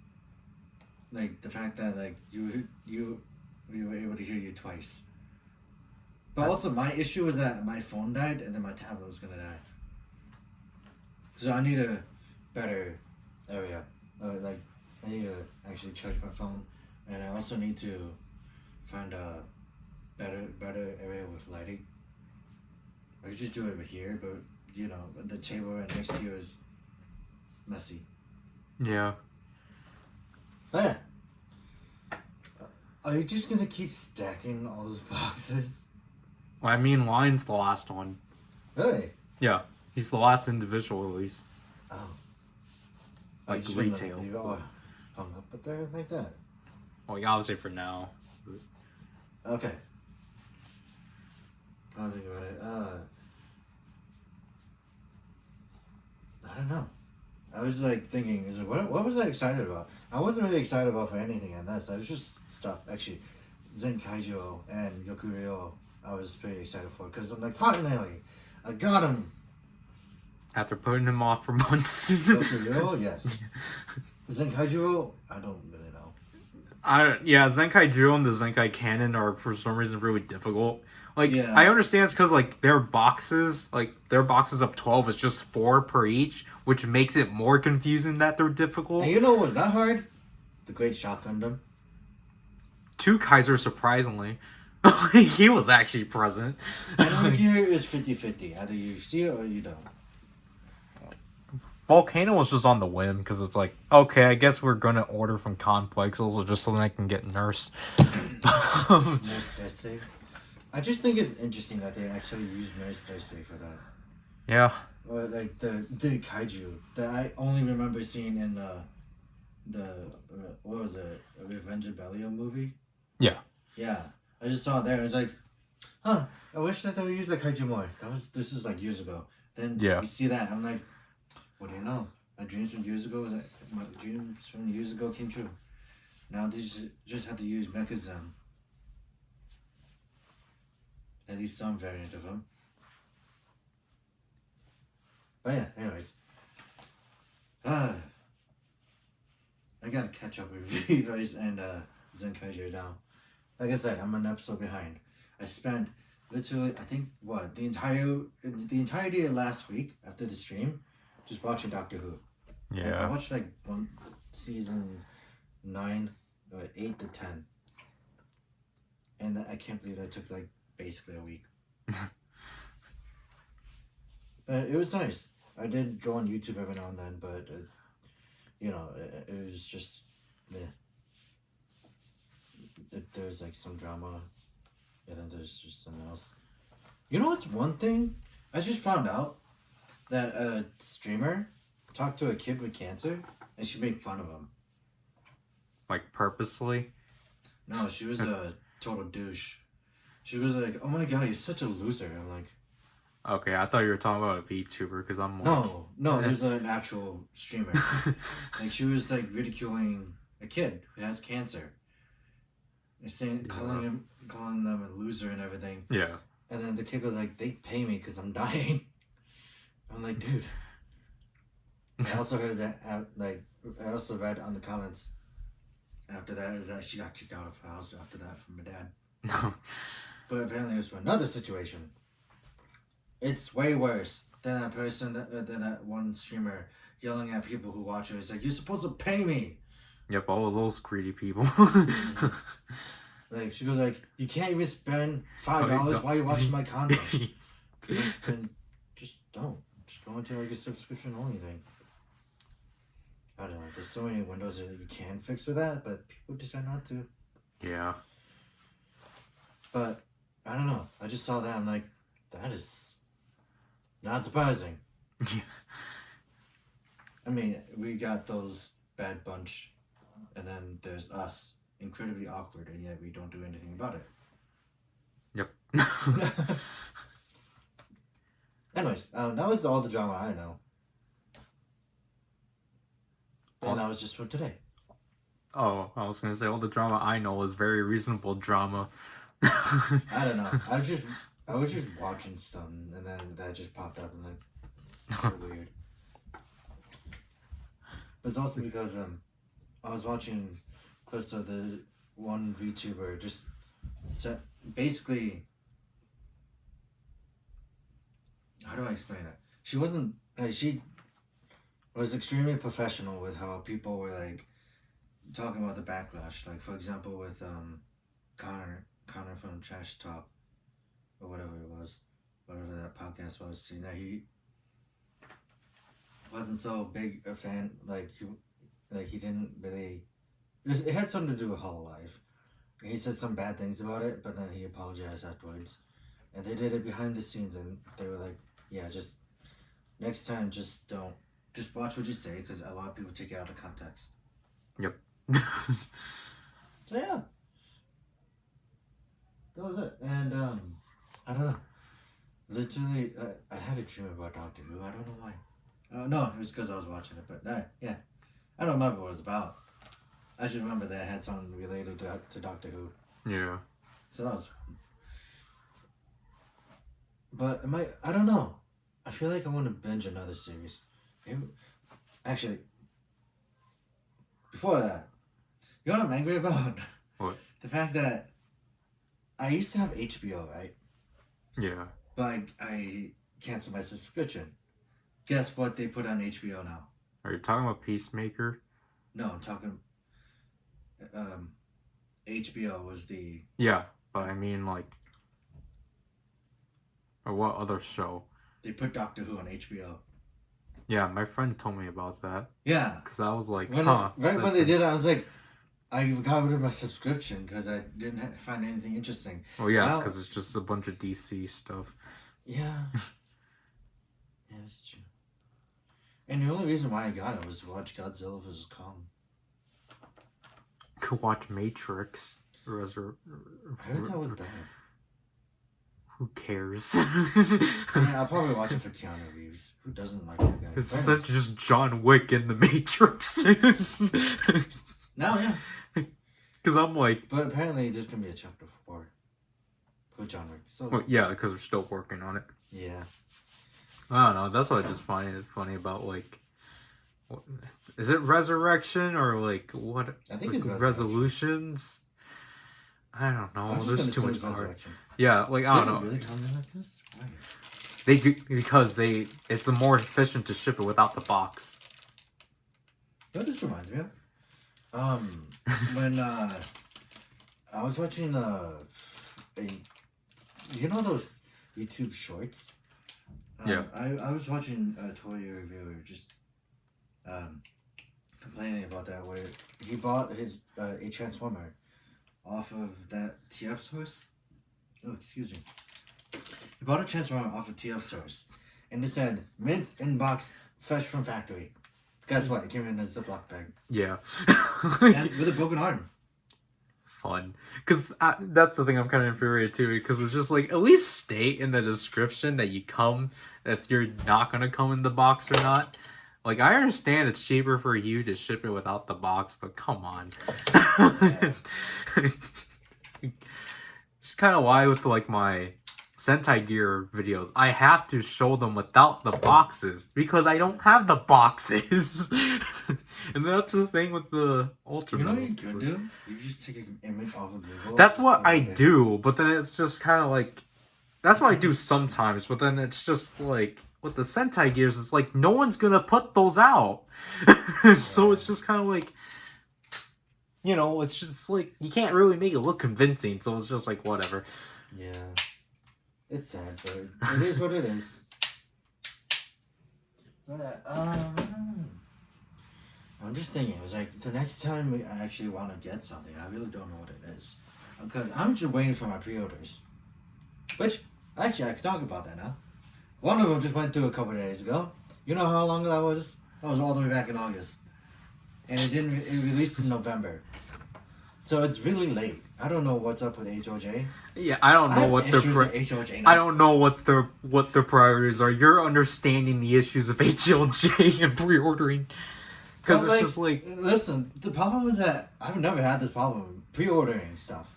Like the fact that like we were able to hear you twice. But also my issue was that my phone died and then my tablet was gonna die. So I need a better area. Like I need to actually charge my phone, and I also need to find a better area with lighting. I could just do it over here, but you know the table right next to you is messy. Yeah. But yeah. Are you just gonna keep stacking all those boxes? Well, I mean, Lion's the last one. Really? Yeah. He's the last individual release. Oh. Like you retail. Leave it all hung up up there like that? Well, yeah, obviously for now. Okay. I'll think about it. I don't know. I was like thinking, what was I excited about? I wasn't really excited about for anything in this. I was just stuff. Actually, Zenkaijo and Yokuryo, I was pretty excited for because I'm like, finally, I got him. After putting him off for months. Yokuryo, yes. Zenkaijo, I don't really know. Yeah, Zenkai Drill and the Zenkai Cannon are for some reason really difficult. Like Yeah. I understand it's because like their boxes of 12 is just 4 per each, which makes it more confusing that they're difficult. And you know what was not hard? The Great Shock Gundam. 2 Kaiser, surprisingly. He was actually present. I don't care. It's 50-50. Either you see it or you don't. Volcano was just on the whim because it's like, okay, I guess we're gonna order from Complexes just so that I can get Nurse. Nurse Thursday. I just think it's interesting that they actually use Nurse Thursday for that. Yeah. Or like the kaiju that I only remember seeing in the what was it, Revenge of Bellion movie? Yeah. Yeah, I just saw it there. And it's like, huh? I wish that they would use the kaiju more. This was like years ago. Then you see that, I'm like, what do you know? My dreams from years ago came true. Now they just have to use Mechazem. At least some variant of them. But yeah, anyways. I gotta catch up with Avex and Zenkai now. Like I said, I'm an episode behind. I spent literally, I think, the entirety of last week after the stream, just watching Doctor Who. Yeah. Like, I watched like season 9, or 8 to 10. And I can't believe that took like basically a week. It was nice. I did go on YouTube every now and then, but it was just meh. There's like some drama, and then there's just something else. You know what's one thing? I just found out that a streamer talked to a kid with cancer, and she made fun of him. Like purposely? No, she was a total douche. She was like, "Oh my god, you're such a loser." I'm like, okay, I thought you were talking about a VTuber because I'm like... No, it was an actual streamer. Like she was like ridiculing a kid who has cancer. And saying, calling them a loser and everything. Yeah. And then the kid was like, "They pay me because I'm dying." I'm like, dude. I also heard that, I also read on the comments after that is that she got kicked out of her house after that from her dad. But apparently it was for another situation. It's way worse than that person, than that one streamer yelling at people who watch her. It's like, "You're supposed to pay me." Yep, all of those greedy people. Like, she goes like, "You can't even spend $5 while you're watching my content." And just don't. Just go into like a subscription only thing. I don't know. There's so many windows that you can fix with that, but people decide not to. Yeah. But I don't know. I just saw that. I'm like, that is not surprising. I mean, we got those Bad Bunch, and then there's us, incredibly awkward, and yet we don't do anything about it. Yep. Anyways, that was all the drama I know. And that was just for today. Oh, I was gonna say all the drama I know is very reasonable drama. I don't know. I was just watching something, and then that just popped up, and like, it's so weird. But it's also because I was watching clips of the one VTuber just basically. How do I explain it? She wasn't she was extremely professional with how people were like talking about the backlash. Like for example, with Connor from Trash Talk or whatever it was, whatever that podcast was, seeing that he wasn't so big a fan. He didn't really. It had something to do with Hololive. He said some bad things about it, but then he apologized afterwards. And they did it behind the scenes, and they were like, "Yeah, just next time, just don't, just watch what you say, because a lot of people take it out of context." Yep. So yeah, that was it. And I don't know. Literally, I had a dream about Doctor Who. I don't know why. No, it was because I was watching it. But yeah, I don't remember what it was about. I just remember that it had something related to Doctor Who. Yeah. So that was fun. But I don't know. I feel like I want to binge another series. Actually, before that, You know what I'm angry about? What? The fact that I used to have HBO, right? Yeah. But I canceled my subscription. Guess what they put on HBO now? Are you talking about Peacemaker? No, I'm talking. HBO was the. Yeah, but I mean, like, or what other show? They put Doctor Who on HBO. Yeah, my friend told me about that. Yeah. Because I was like, When when they did that, I was like, I got rid of my subscription because I didn't find anything interesting. Well, yeah, it's because it's just a bunch of DC stuff. Yeah. Yeah, that's true. And the only reason why I got it was to watch Godzilla vs. Kong. Could watch Matrix. I heard that was bad. Who cares? I mean, I'll probably watch it for Keanu Reeves. Who doesn't like that guy? It's such just John Wick in the Matrix. No, yeah. Because I'm like... But apparently there's going to be a chapter 4 with John Wick. So, well, yeah, because we're still working on it. Yeah. I don't know. That's what I just find it funny about, like... What, is it Resurrection or, like, what? I think like, it's Resolutions? I don't know. There's too much art. Yeah, like, I don't know. Really tell me like this? Why? Because it's more efficient to ship it without the box. What this reminds me of? When I was watching you know those YouTube shorts? Yeah. I was watching a toy reviewer just complaining about that, where he bought his a Transformer off of that TF source. Oh, excuse me. He bought a Transformer off of TF source, and it said mint in box, fresh from factory. Guess what? It came in a Ziploc bag. Yeah. And with a broken arm. Fun. Because that's the thing I'm kind of infuriated to, because it's just like, at least state in the description that you come, if you're not going to come in the box or not. Like, I understand it's cheaper for you to ship it without the box, but come on. It's kind of why with, like, my Sentai Gear videos, I have to show them without the boxes, because I don't have the boxes. And that's the thing with the Ultra You know what Metals. you could do? You just take an image off of Google. That's what I do, but then it's just kind of like... That's what I do sometimes, but then it's just like... With the Sentai Gears, it's like, no one's gonna put those out. So it's just kind of like... You know, it's just like... You can't really make it look convincing, so it's just like, whatever. Yeah. It's sad, but it is what it is. But, I'm just thinking, it was like, the next time I actually want to get something, I really don't know what it is. Because I'm just waiting for my pre-orders. Which, actually, I could talk about that now. One of them just went through a couple of days ago. You know how long that was? That was all the way back in August. And it released in November. So it's really late. I don't know what's up with HOJ. Yeah, I don't know what their HOJ now. I don't know what their priorities are. You're understanding the issues of HLJ and pre-ordering. Because it's just like... Listen, the problem is that I've never had this problem pre-ordering stuff.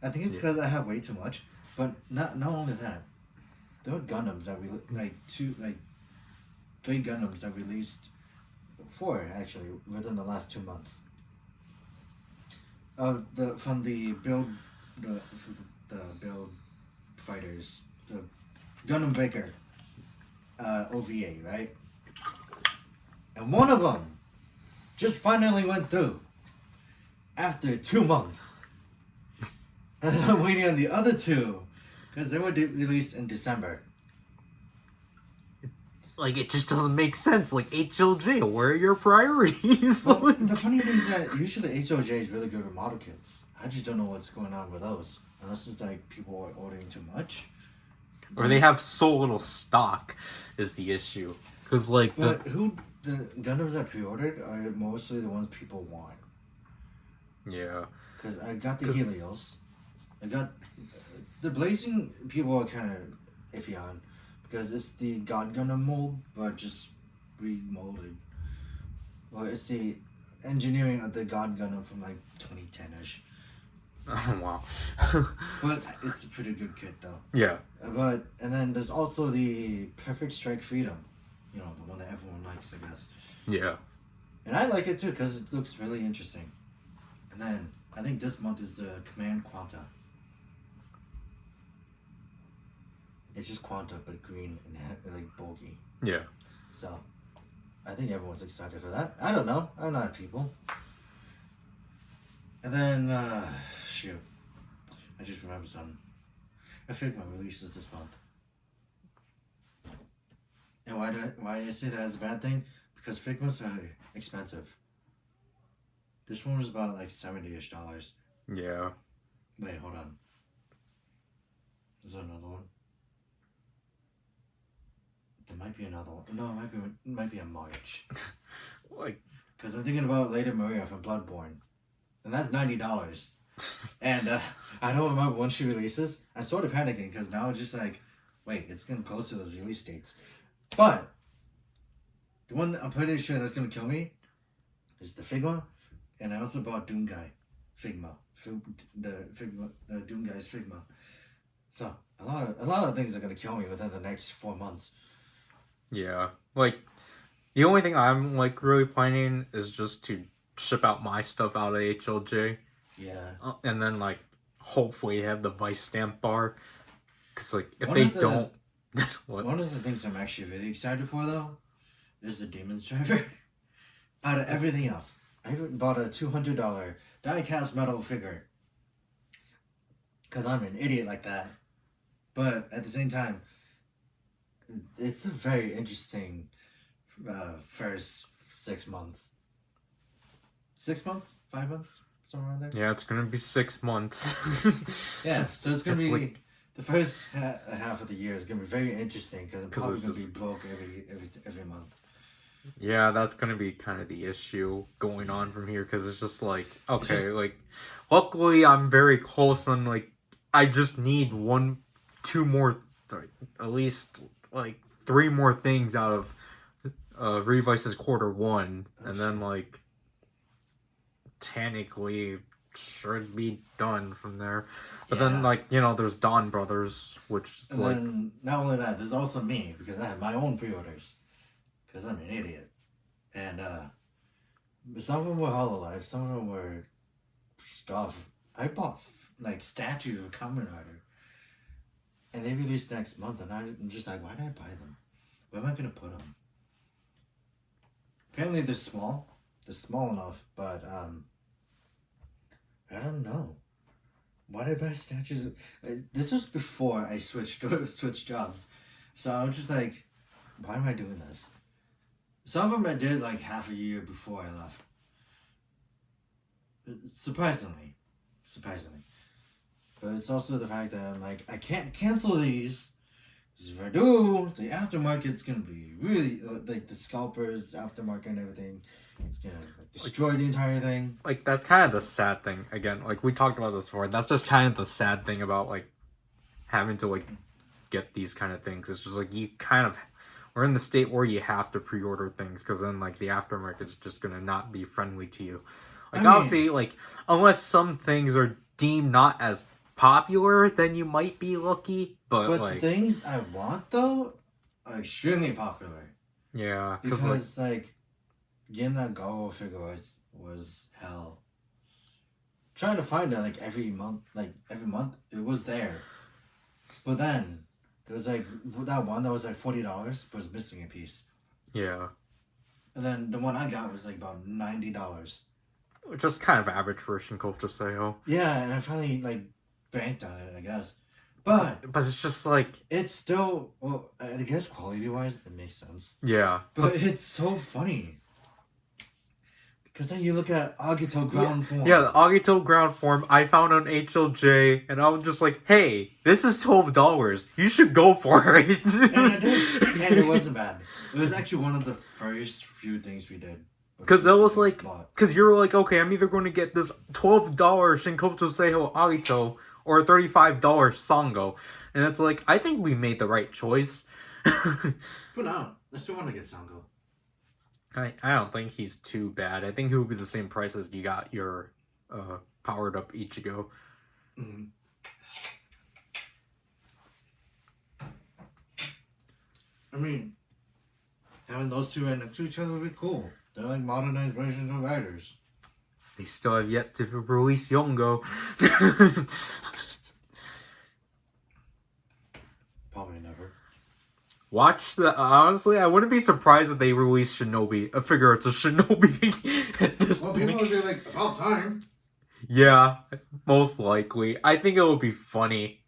I think it's because I have way too much. But not only that. There were Gundams that three Gundams that released, 4 actually, within the last 2 months. From the build fighters, the Gundam Breaker OVA, right? And one of them just finally went through after 2 months. And then I'm waiting on the other 2 because they were released in December. Like, it just doesn't make sense. Like, HLJ, where are your priorities? Well, the funny thing is that usually HOJ is really good with model kits. I just don't know what's going on with those. Unless it's like people are ordering too much. Or they have so little stock is the issue. Because, like, the Gundams that pre-ordered are mostly the ones people want. Yeah. Because I got the Helios. I got... The Blazing people are kind of iffy on. Because it's the God Gundam mold, but just remolded. Well, it's the engineering of the God Gundam from like 2010-ish. Oh, wow. But it's a pretty good kit, though. Yeah. And then there's also the Perfect Strike Freedom. You know, the one that everyone likes, I guess. Yeah. And I like it, too, because it looks really interesting. And then I think this month is the Command Quanta. It's just Quanta, but green and like bulky. Yeah. So I think everyone's excited for that. I don't know. I'm not people. And then shoot, I just remembered something. I Figma releases this month. And why do I say that as a bad thing? Because Figmas are expensive. This one was about like $70-ish. Yeah. Wait, hold on. Is there another one? There might be another one. No, it might be in March. Like, because I'm thinking about Lady Maria from Bloodborne, and that's $90. And I don't remember when she releases. I'm sort of panicking because now it's just like, wait, it's getting close to those release dates. But the one that I'm pretty sure that's gonna kill me is the Figma, and I also bought Doom Guy Figma, the Doom Guy's Figma. So a lot of things are gonna kill me within the next 4 months. yeah. Like, the only thing I'm, like, really planning is just to ship out my stuff out of HLJ. Yeah. And then, like, hopefully have the Vice stamp bar. Because, like, if One they of the- don't... what? One of the things I'm actually really excited for, though, is the Demon's Driver. Out of everything else, I bought a $200 die-cast metal figure. Because I'm an idiot like that. But at the same time, it's a very interesting first 6 months. 6 months? 5 months? Somewhere around there? Yeah, it's gonna be 6 months. Yeah, so it's gonna be... Like, the first half of the year is gonna be very interesting because I'm probably it's gonna just- be broke every month. yeah, that's gonna be kind of the issue going on from here, because it's just like, okay, like, luckily I'm very close on, like, I just need 2 more, at least, like, 3 more things out of Revice's Q1, and then, like, technically should be done from there. But then, Yeah. like, you know, there's Don Brothers, which is And like... then, not only that, there's also me, because I have my own pre-orders. Because I'm an idiot. And, some of them were Hololive, some of them were stuff. I bought, like, statues of Kamen Rider. And they release next month, and I'm just like, why did I buy them? Where am I going to put them? Apparently they're small. They're small enough, but, I don't know. Why did I buy statues? This was before I switched jobs. So I was just like, why am I doing this? Some of them I did like half a year before I left. Surprisingly. But it's also the fact that I'm like, I can't cancel these. Because if I do, the aftermarket's going to be really, like the scalpers, aftermarket and everything. It's going to destroy the entire thing. Like, that's kind of the sad thing. Again, like, we talked about this before. That's just kind of the sad thing about, like, having to, like, get these kind of things. It's just, like, you kind of... We're in the state where you have to pre-order things, because then, like, the aftermarket's just going to not be friendly to you. Like, obviously, like, unless some things are deemed not as popular, then you might be lucky. But like... the things I want, though, are extremely popular. Yeah. Because, like getting that Garo figure was hell. Trying to find it, like, every month, it was there. But then, there was, like, that one that was, like, $40, but was missing a piece. Yeah. And then the one I got was, like, about $90. Just kind of average for a Shinkocho Seiho. Yeah, and I finally, like, banked on it, I guess. But it's just, like... It's still... Well, I guess quality-wise, it makes sense. Yeah. But it's so funny. Because then you look at Agito ground form. Yeah, the Agito ground form I found on HLJ, and I was just like, hey, this is $12. You should go for it. And I did. And it wasn't bad. It was actually one of the first few things we did. Because it was like... Because you were like, okay, I'm either going to get this $12 Shinkocho Seiho Agito or a $35 Sango. And it's like, I think we made the right choice. But no, I still want to get Sango. I don't think he's too bad. I think he would be the same price as you got your powered up Ichigo. Mm-hmm. I mean, having those two right next to each other would be cool. They're like modernized versions of Riders. they still have yet to release Yongo. Probably never. Watch the. Honestly, I wouldn't be surprised if they release Shinobi, a figure of Shinobi at this point. People would be like, about time. Yeah, most likely. I think it will be funny.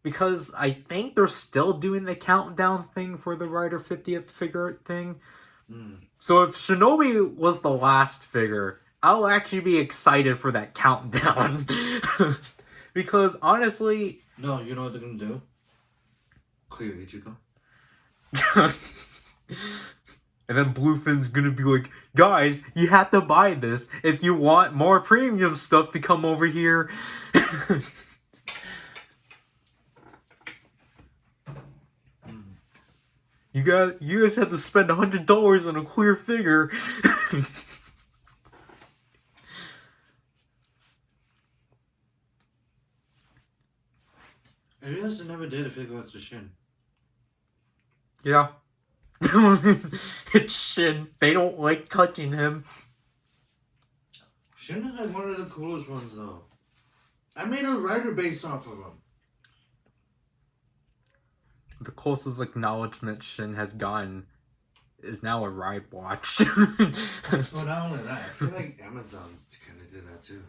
Because I think they're still doing the countdown thing for the Rider 50th figure thing. So if Shinobi was the last figure, I'll actually be excited for that countdown. Because honestly... No, you know what they're gonna do? Clear Ichigo. And then Bluefin's gonna be like, guys, you have to buy this if you want more premium stuff to come over here. You guys have to spend $100 on a clear figure. I realized I never did a figure with Shin. Yeah. It's Shin. They don't like touching him. Shin is like one of the coolest ones though. I made a Rider based off of him. The closest acknowledgement Shin has gotten is now a ride watch. Well, not only that, I feel like Amazon's kind of did that too.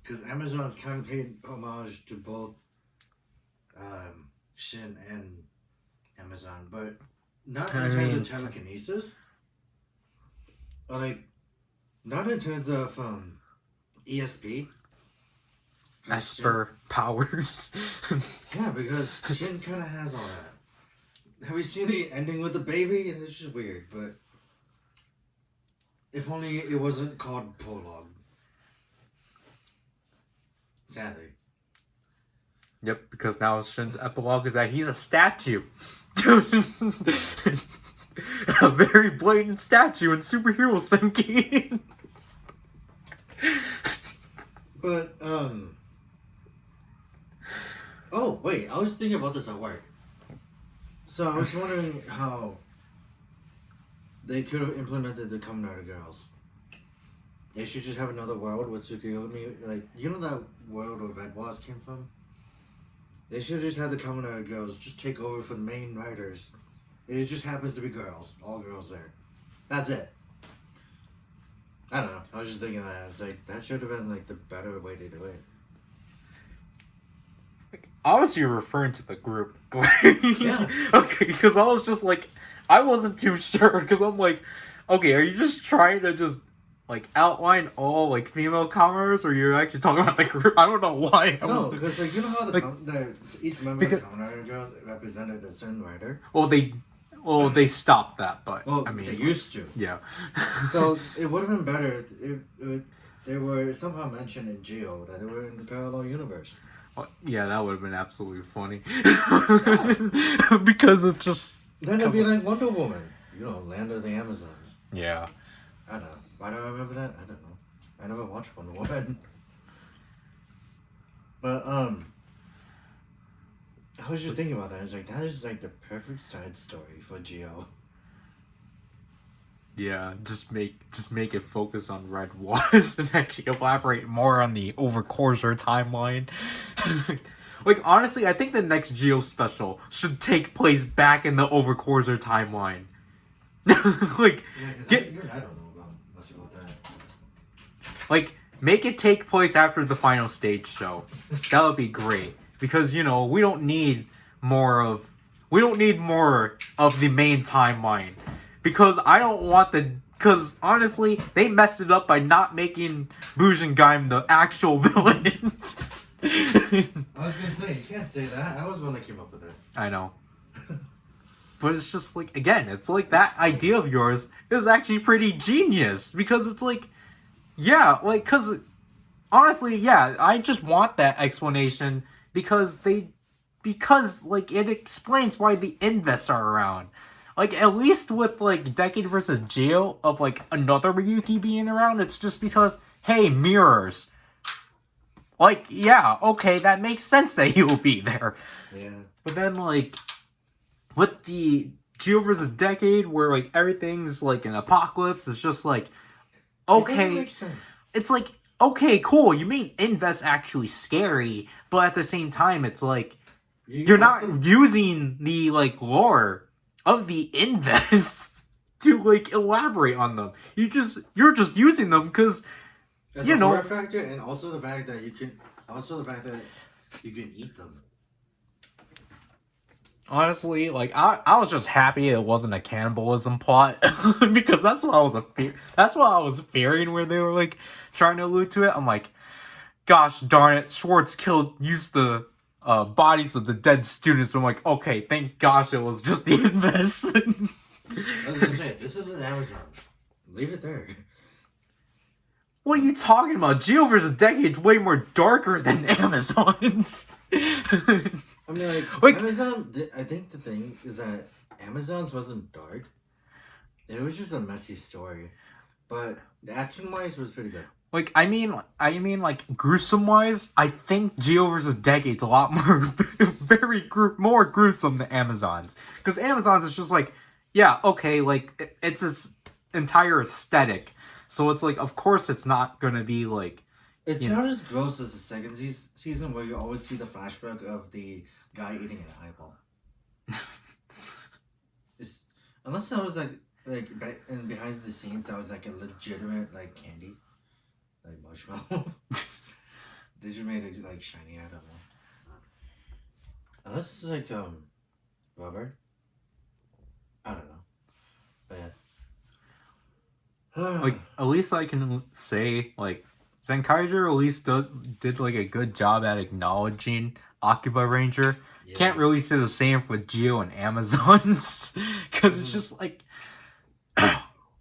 Because Amazon's kind of paid homage to both Shin and Amazon, but not in terms of telekinesis. Or like, not in terms of ESP. Esper powers. Yeah, because Shin kind of has all that. Have you seen the ending with the baby? It's just weird, but if only it wasn't called prologue. Sadly. Yep, because now Shin's epilogue is that he's a statue. A very blatant statue in superhero Senki. But, oh, wait, I was thinking about this at work. So I was wondering how they could have implemented the Kamen Rider girls. They should just have another world with Tsukuyomi. Like, you know that world where Red Boss came from? They should have just had the Kamen Rider girls just take over for the main riders. It just happens to be girls. All girls there. That's it. I don't know. I was just thinking that. It's like, that should have been, like, the better way to do it. Obviously, you're referring to the group. Yeah. Okay, because I was just like, I wasn't too sure, because I'm like, okay, are you just trying to just, like, outline all, like, female commoners, or you're actually talking about the group? I don't know why. No, because, like, you know how each member of the Kamen Rider girls represented a certain rider? Well, they stopped that, but, Well, I mean... they used to. Yeah. So, it would have been better if they were somehow mentioned in Geo, that they were in the parallel universe. Well, yeah, that would have been absolutely funny. Because it's just... Then it'd be like Wonder Woman. You know, Land of the Amazons. Yeah. I don't know. Why do I remember that? I don't know. I never watched Wonder Woman. But, I was just thinking about that. It's like, that is like the perfect side story for Geo. Yeah, just make it focus on Red Wars and actually elaborate more on the Overcourser timeline. Like, honestly, I think the next Geo special should take place back in the Overcourser timeline. Like, Yeah, I don't know much about that. Like, make it take place after the final stage show. That would be great. Because, you know, we don't need more of the main timeline. Because I don't want because, honestly, they messed it up by not making Bujingaim the actual villain. I was gonna say, you can't say that. I was the one that came up with it. I know. But it's just like, again, it's like that idea of yours is actually pretty genius. Because it's like, yeah, like, honestly, yeah, I just want that explanation because like, it explains why the Invests are around. Like, at least with, like, Decade versus Geo of, like, another Ryuki being around, it's just because, hey, mirrors. Like, yeah, okay, that makes sense that he will be there. Yeah. But then, like, with the Geo versus Decade, where like everything's like an apocalypse. It's just like It doesn't okay, make sense. it's like okay, cool. You made Invest actually scary, but at the same time, it's like you're not using the like lore of the Invest to like elaborate on them. You're just using them because you know horror factor, and also the fact that you can eat them. Honestly, like I was just happy it wasn't a cannibalism plot because that's what I was fearing where they were like trying to allude to it. I'm like, gosh darn it, Schwartz used the bodies of the dead students. I'm like, okay, thank gosh it was just the Invest. I was gonna say, this is an Amazon. Leave it there. What are you talking about? Geo vs. Decade's way more darker than Amazon's. I mean, like Amazon. I think the thing is that Amazon's wasn't dark. It was just a messy story, but the action-wise was pretty good. Like I mean, like gruesome-wise, I think Geo vs. Decade's a lot more, more gruesome than Amazon's. Because Amazon's is just like, yeah, okay, like it's its entire aesthetic. So it's like, of course, it's not gonna be like. It's not as gross as the second season, where you always see the flashback of the guy eating an eyeball. Unless that was and behind the scenes, that was like a legitimate like candy, like marshmallow. They just made it like shiny. I don't know. Unless it's like rubber. I don't know. But yeah. Like at least I can say like Zenkaiger at least did like a good job at acknowledging Occupy Ranger. Yeah. Can't really say the same for Geo and Amazons because it's just like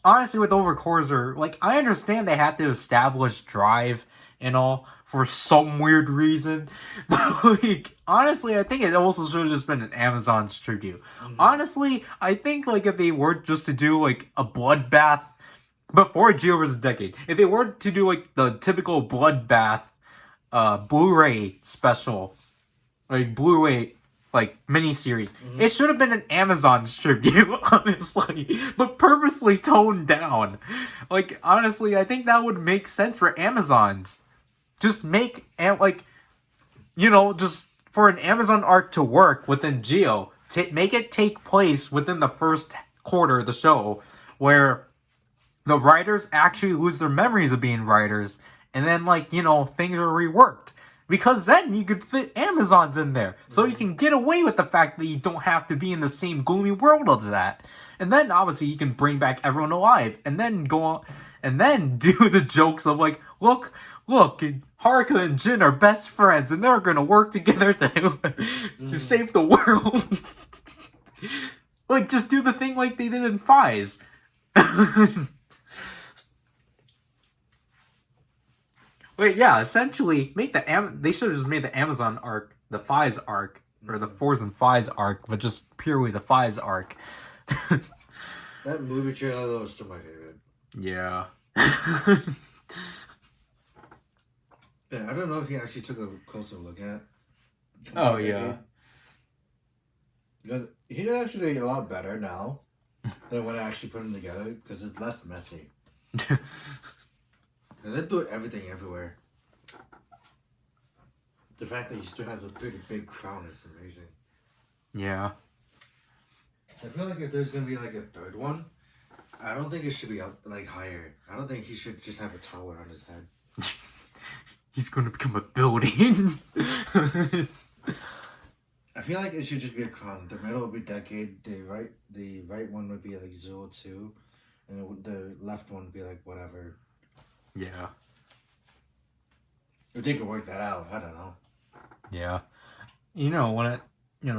honestly with Overcorzer, like I understand they have to establish drive and all for some weird reason, but like honestly I think it also should have just been an Amazon's tribute. Honestly, I think like if they were just to do like a bloodbath before Geo vs. Decade, if they were to do like the typical bloodbath Blu-ray special, like Blu-ray like miniseries, it should have been an Amazon's tribute, honestly, but purposely toned down. Like honestly, I think that would make sense for Amazons. Just make like, you know, just for an Amazon arc to work within Geo, make it take place within the first quarter of the show, where the writers actually lose their memories of being writers, and then, like, you know, things are reworked. Because then you could fit Amazons in there. So you can get away with the fact that you don't have to be in the same gloomy world as that. And then, obviously, you can bring back everyone alive. And then go on, and then do the jokes of, like, look, Haruka and Jin are best friends, and they're gonna work together to save the world. Like, just do the thing like they did in Fies. Wait, yeah, essentially, they should have just made the Amazon arc, the Fies arc, or the Fours and Fies arc, but just purely the Fies arc. That movie trailer was still my favorite. Yeah. Yeah, I don't know if he actually took a closer look at. Oh, yeah. Because he's actually a lot better now than when I actually put him together, because it's less messy. They do everything everywhere. The fact that he still has a pretty big crown is amazing. Yeah. So I feel like if there's gonna be like a third one, I don't think it should be up like higher. I don't think he should just have a tower on his head. He's gonna become a building. I feel like it should just be a crown. The middle would be Decade. The right one would be like 02, and the left one would be like whatever. Yeah. If they could work that out, I don't know. Yeah. You know,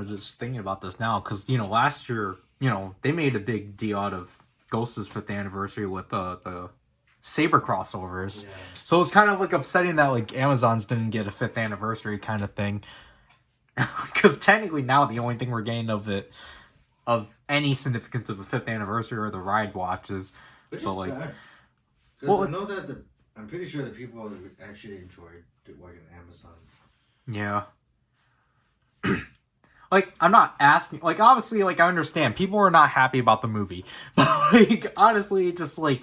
just thinking about this now, because, you know, last year, you know, they made a big deal out of Ghost's 5th anniversary with the Saber crossovers. Yeah. So it's kind of like upsetting that like Amazons didn't get a 5th anniversary kind of thing. Because technically now the only thing we're getting of any significance of the 5th anniversary are the ride watches. Which is sad. Because I know that I'm pretty sure that people actually enjoyed working at Amazon's. Yeah. like, I'm not asking, like, obviously, like, I understand people are not happy about the movie, but like, honestly, just like,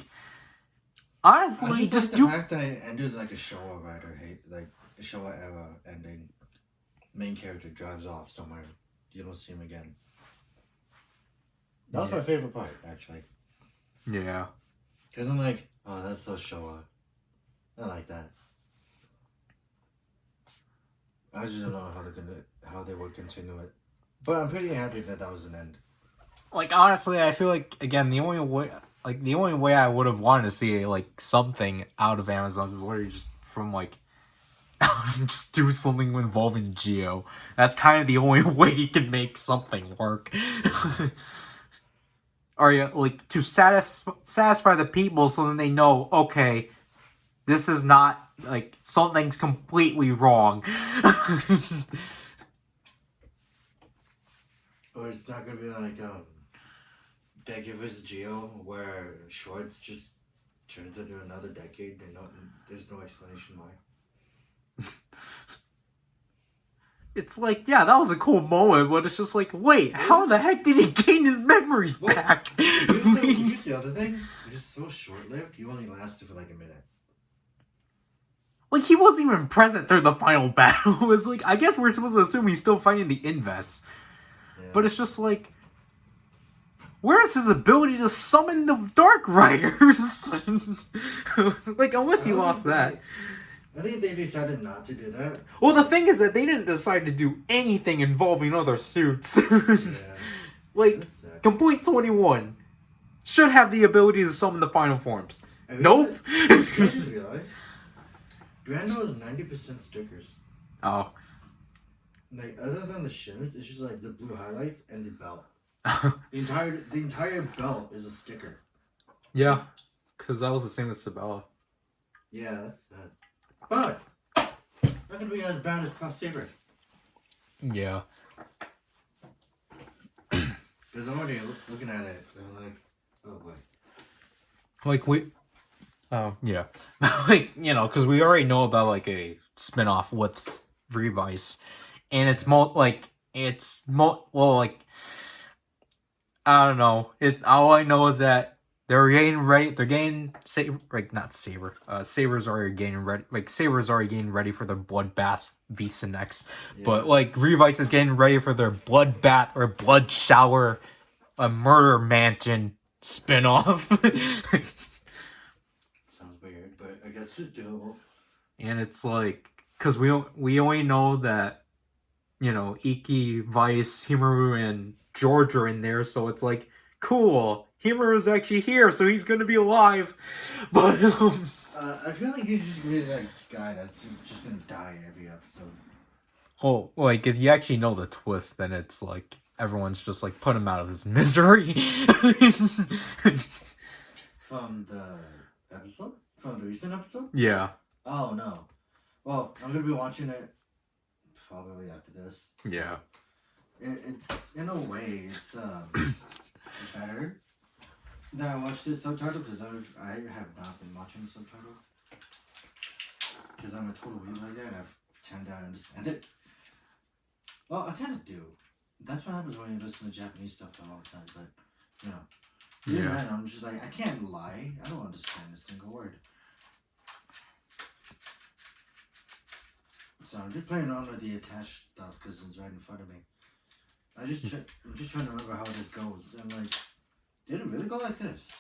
honestly, just like the fact that it ended like a Showa Rider like a Showa era ending. Main character drives off somewhere. You don't see him again. That was my favorite part, actually. Yeah. Because I'm like, oh, that's so Showa. I like that. I just don't know how they would continue it. But I'm pretty happy that was an end. Like, honestly, I feel like, again, the only way I would have wanted to see, like, something out of Amazon's is literally just from, like, just do something involving Geo. That's kind of the only way you can make something work. Or, yeah, like, to satisfy the people so then they know, okay, this is not, like, something's completely wrong. Or it's not gonna be like Decade vs. Geo, where Schwartz just turns into another decade and there's no explanation why. It's like, yeah, that was a cool moment, but it's just like, wait, how the heck did he gain his memories back? Here's the other thing. It is so short-lived. He only lasted for like a minute. Like, he wasn't even present through the final battle. It's like, I guess we're supposed to assume he's still fighting the Inves. Yeah. But it's just like, where is his ability to summon the Dark Riders? Like, unless he lost that. I think they decided not to do that. Well, the thing is that they didn't decide to do anything involving other suits. Yeah. Like, Complete 21 should have the ability to summon the final forms. Nope. Brando is 90% stickers. Oh. Like, other than the shins, it's just like the blue highlights and the belt. the entire belt is a sticker. Yeah, because that was the same with Sabella. Yeah, that's that. But not gonna be as bad as Cross Saber. Yeah. Because I'm already looking at it and I'm like, oh boy. Like oh yeah, like, you know, because we already know about like a spinoff with Revice, and it's well, like I don't know. All I know is that they're getting ready. They're getting not Saber. Saber's already getting ready. Like, Saber's already getting ready for their Bloodbath Visa next. Yeah. But like, Revice is getting ready for their Bloodbath or Blood Shower, a Murder Mansion spinoff. Sounds weird, but I guess it's doable. And it's like, because we only know that, you know, Iki, Vice, Himaru, and George are in there, so it's like, cool, Himaru's actually here, so he's gonna be alive. But I feel like he's just really that guy that's just gonna die every episode. Oh, like, if you actually know the twist, then it's like everyone's just like, put him out of his misery. From the episode? From the recent episode? Yeah. Oh no. Well, I'm gonna be watching it probably after this. So. Yeah. It's in a way, it's better that I watched it subtitled because I have not been watching subtitle because I'm a total weeb like that and I pretend I understand it. Well, I kind of do. That's what happens when you listen to Japanese stuff all the time. But you know, even then, I'm just like, I can't lie. I don't understand a single word. So I'm just playing on with the attached stuff because it's right in front of me. I'm just trying to remember how this goes. And like, did it really go like this?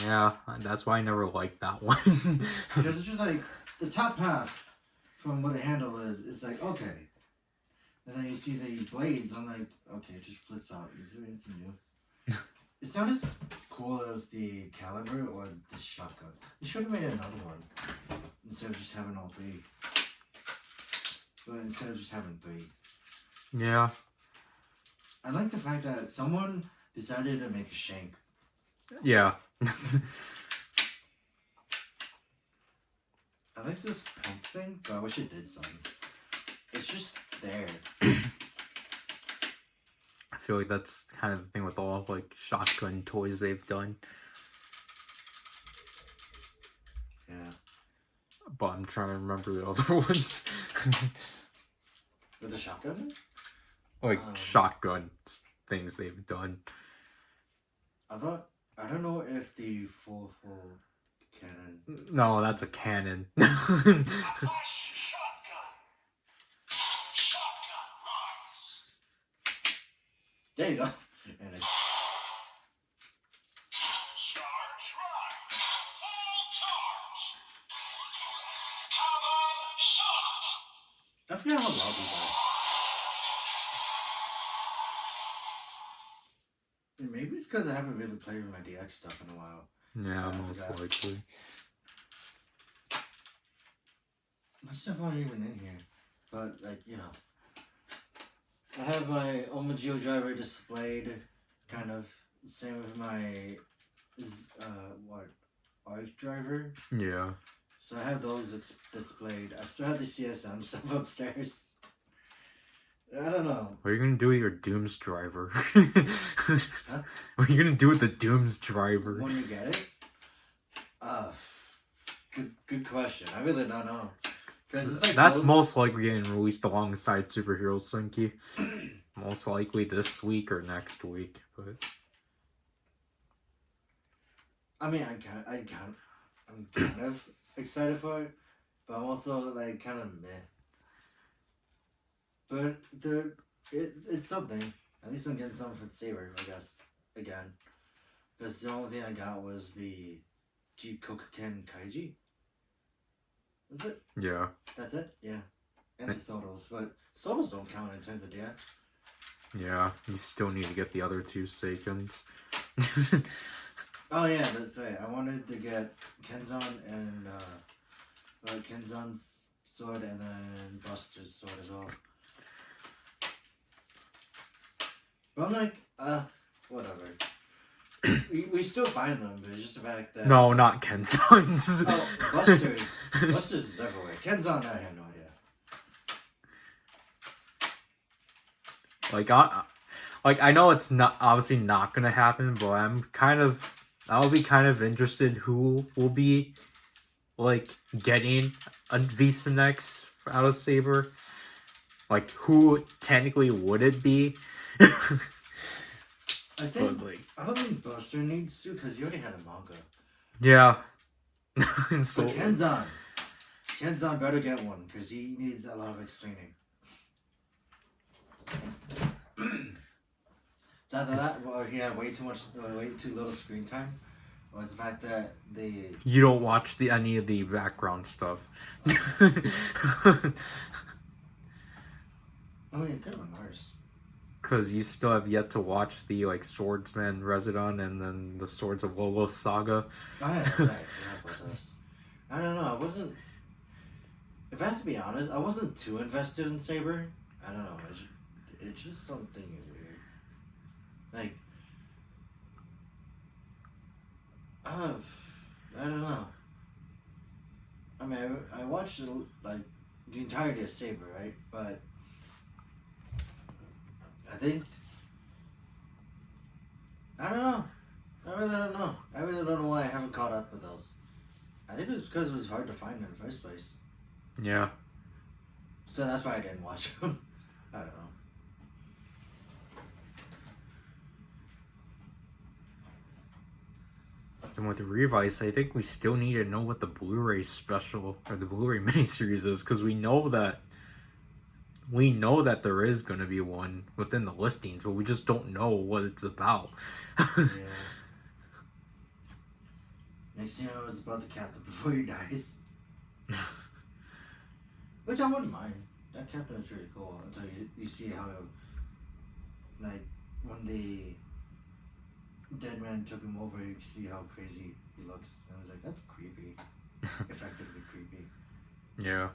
Yeah, that's why I never liked that one. Because it's just like, the top half from what the handle is, it's like, okay. And then you see the blades, I'm like, okay, it just flips out. Is there anything new? It's not as cool as the caliber or the shotgun. You should have made another one. Instead of just having all three. But instead of just having three. Yeah. I like the fact that someone decided to make a shank. Yeah. I like this pump thing, but I wish it did something. It's just there. I feel like that's kind of the thing with all like shotgun toys they've done. Yeah. But I'm trying to remember the other ones. With the shotgun? like shotgun things they've done. I don't know if the full cannon. No, that's a cannon. There you go. And it's... I forget how loud these are. And maybe it's because I haven't really played with my DX stuff in a while. Yeah, most likely. My stuff aren't even in here. But, like, you know. I have my Omageo driver displayed, kind of. Same with my, Arc driver. Yeah. So I have those displayed. I still have the CSM stuff upstairs. I don't know. What are you gonna do with your Dooms driver? Huh? What are you gonna do with the Dooms driver? When you get it? Good question. I really don't know. Like that's most likely getting released alongside Superhero Senki. Most likely this week or next week, but I mean, I'm kind of excited for it, but I'm also like kind of meh. But it's something. At least I'm getting something from Saber, I guess. Again, because the only thing I got was the Jikokuken Kaiji. Is it? yeah. That's it? Yeah. And the Sotos. But Sotos don't count in terms of DX. Yeah, you still need to get the other two Seikens. Oh yeah, that's right. I wanted to get Kenzan and Kenzan's sword and then Buster's sword as well. But I'm like, whatever. we still find them, but it's just the fact that... No, not Kenzan's. Oh, Buster's. Buster's is everywhere. Kenzan, I have no idea. I know it's not obviously not gonna happen, but I'll be kind of interested who will be like getting a Visa Nex out of Saber. Like, who technically would it be? I don't think Buster needs to, because he already had a manga. Yeah. So Kenzan better get one, because he needs a lot of explaining. It's either that, or he had way too little screen time, or it's the fact that you don't watch any of the background stuff. I mean, it could have been worse. Because you still have yet to watch the Swordsman Residon and then the Swords of Lolo saga. Oh, yeah, right. I don't know. I wasn't. If I have to be honest, I wasn't too invested in Saber. I don't know. It's just something weird. Like, I don't know. I mean, I watched the entirety of Saber, right? But I think, I don't know. I really don't know. I really don't know why I haven't caught up with those. I think it was because it was hard to find in the first place. Yeah. So that's why I didn't watch them. I don't know. And with the Revice, I think we still need to know what the Blu-ray special or the Blu-ray miniseries is, because we know that there is going to be one within the listings, but we just don't know what it's about. Yeah. Next thing you know, it's about the captain before he dies. Which I wouldn't mind. That captain is pretty cool until you see how, like, when the dead man took him over, you see how crazy he looks. And I was like, that's creepy. Effectively creepy. Yeah.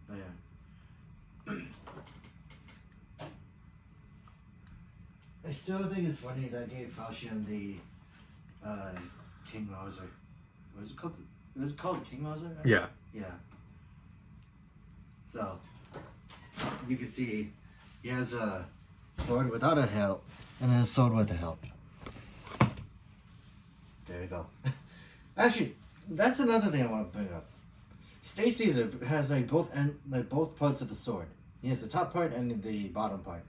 But yeah. I still think it's funny that gave Falchion the King Mauser. What is it called? It was called King Mauser, right? Yeah. Yeah. So you can see he has a sword without a hilt and then a sword with a hilt. There you go. Actually, that's another thing I want to bring up. Stacy's has both parts of the sword. He has the top part and the bottom part.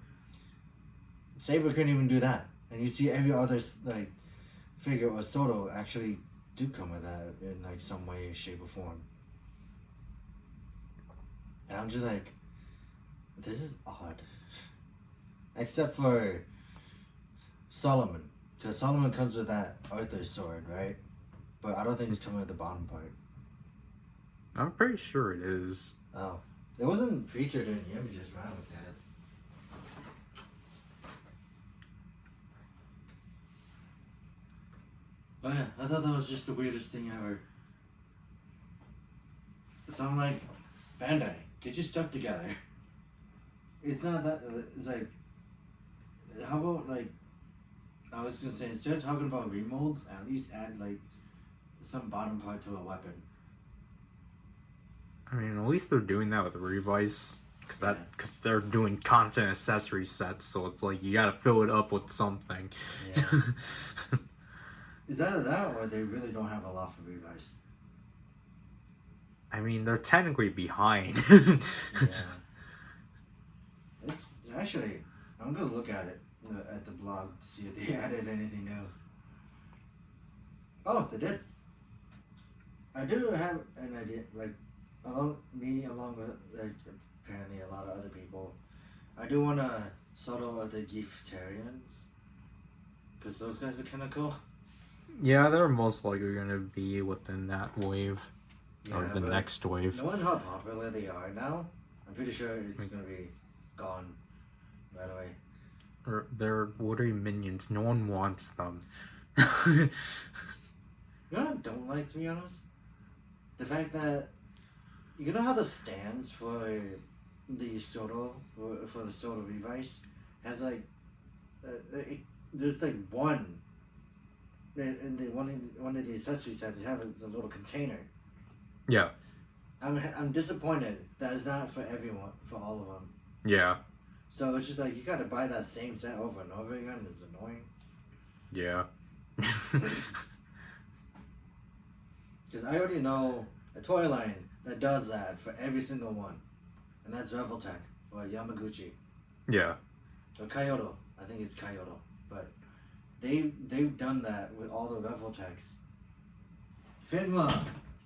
Saber couldn't even do that. And you see every other like figure or Soto actually do come with that in like some way, shape, or form. And I'm just like, this is odd. Except for Solomon. Because Solomon comes with that Arthur sword, right? But I don't think it's coming with the bottom part. I'm pretty sure it is. Oh. It wasn't featured in the images when I looked at it. But yeah, I thought that was just the weirdest thing ever. So I'm like, Bandai, get your stuff together. It's not that, it's like, how about like, I was gonna say, instead of talking about remolds, at least add like some bottom part to a weapon. I mean, at least they're doing that with Revice, because they're doing constant accessory sets, so it's like you gotta fill it up with something. Yeah. Is either that or they really don't have a lot for Revice? I mean, they're technically behind. Yeah. It's actually, I'm gonna look at it at the blog to see if they added anything new. Oh, they did. I do have an idea, like along with like apparently a lot of other people. I do want a Soto of the Giftarians, because those guys are kind of cool. Yeah, they're most likely gonna be within that wave. Yeah, or the next wave. Knowing how popular they are now, I'm pretty sure it's gonna be gone right away. Or they're watery minions. No one wants them. You know what I don't like, to be honest? The fact that, you know how the stands for the Soto, for the Soto Revice, has like, there's like one, in the one of the accessory sets, it has a little container. Yeah. I'm disappointed that it's not for everyone, for all of them. Yeah. So it's just like, you gotta buy that same set over and over again. It's annoying. Yeah. Because I already know a toy line that does that for every single one. And that's Reveltech or Yamaguchi. Yeah. Or Kyoto. I think it's Kyoto. But they've done that with all the Reveltechs. Figma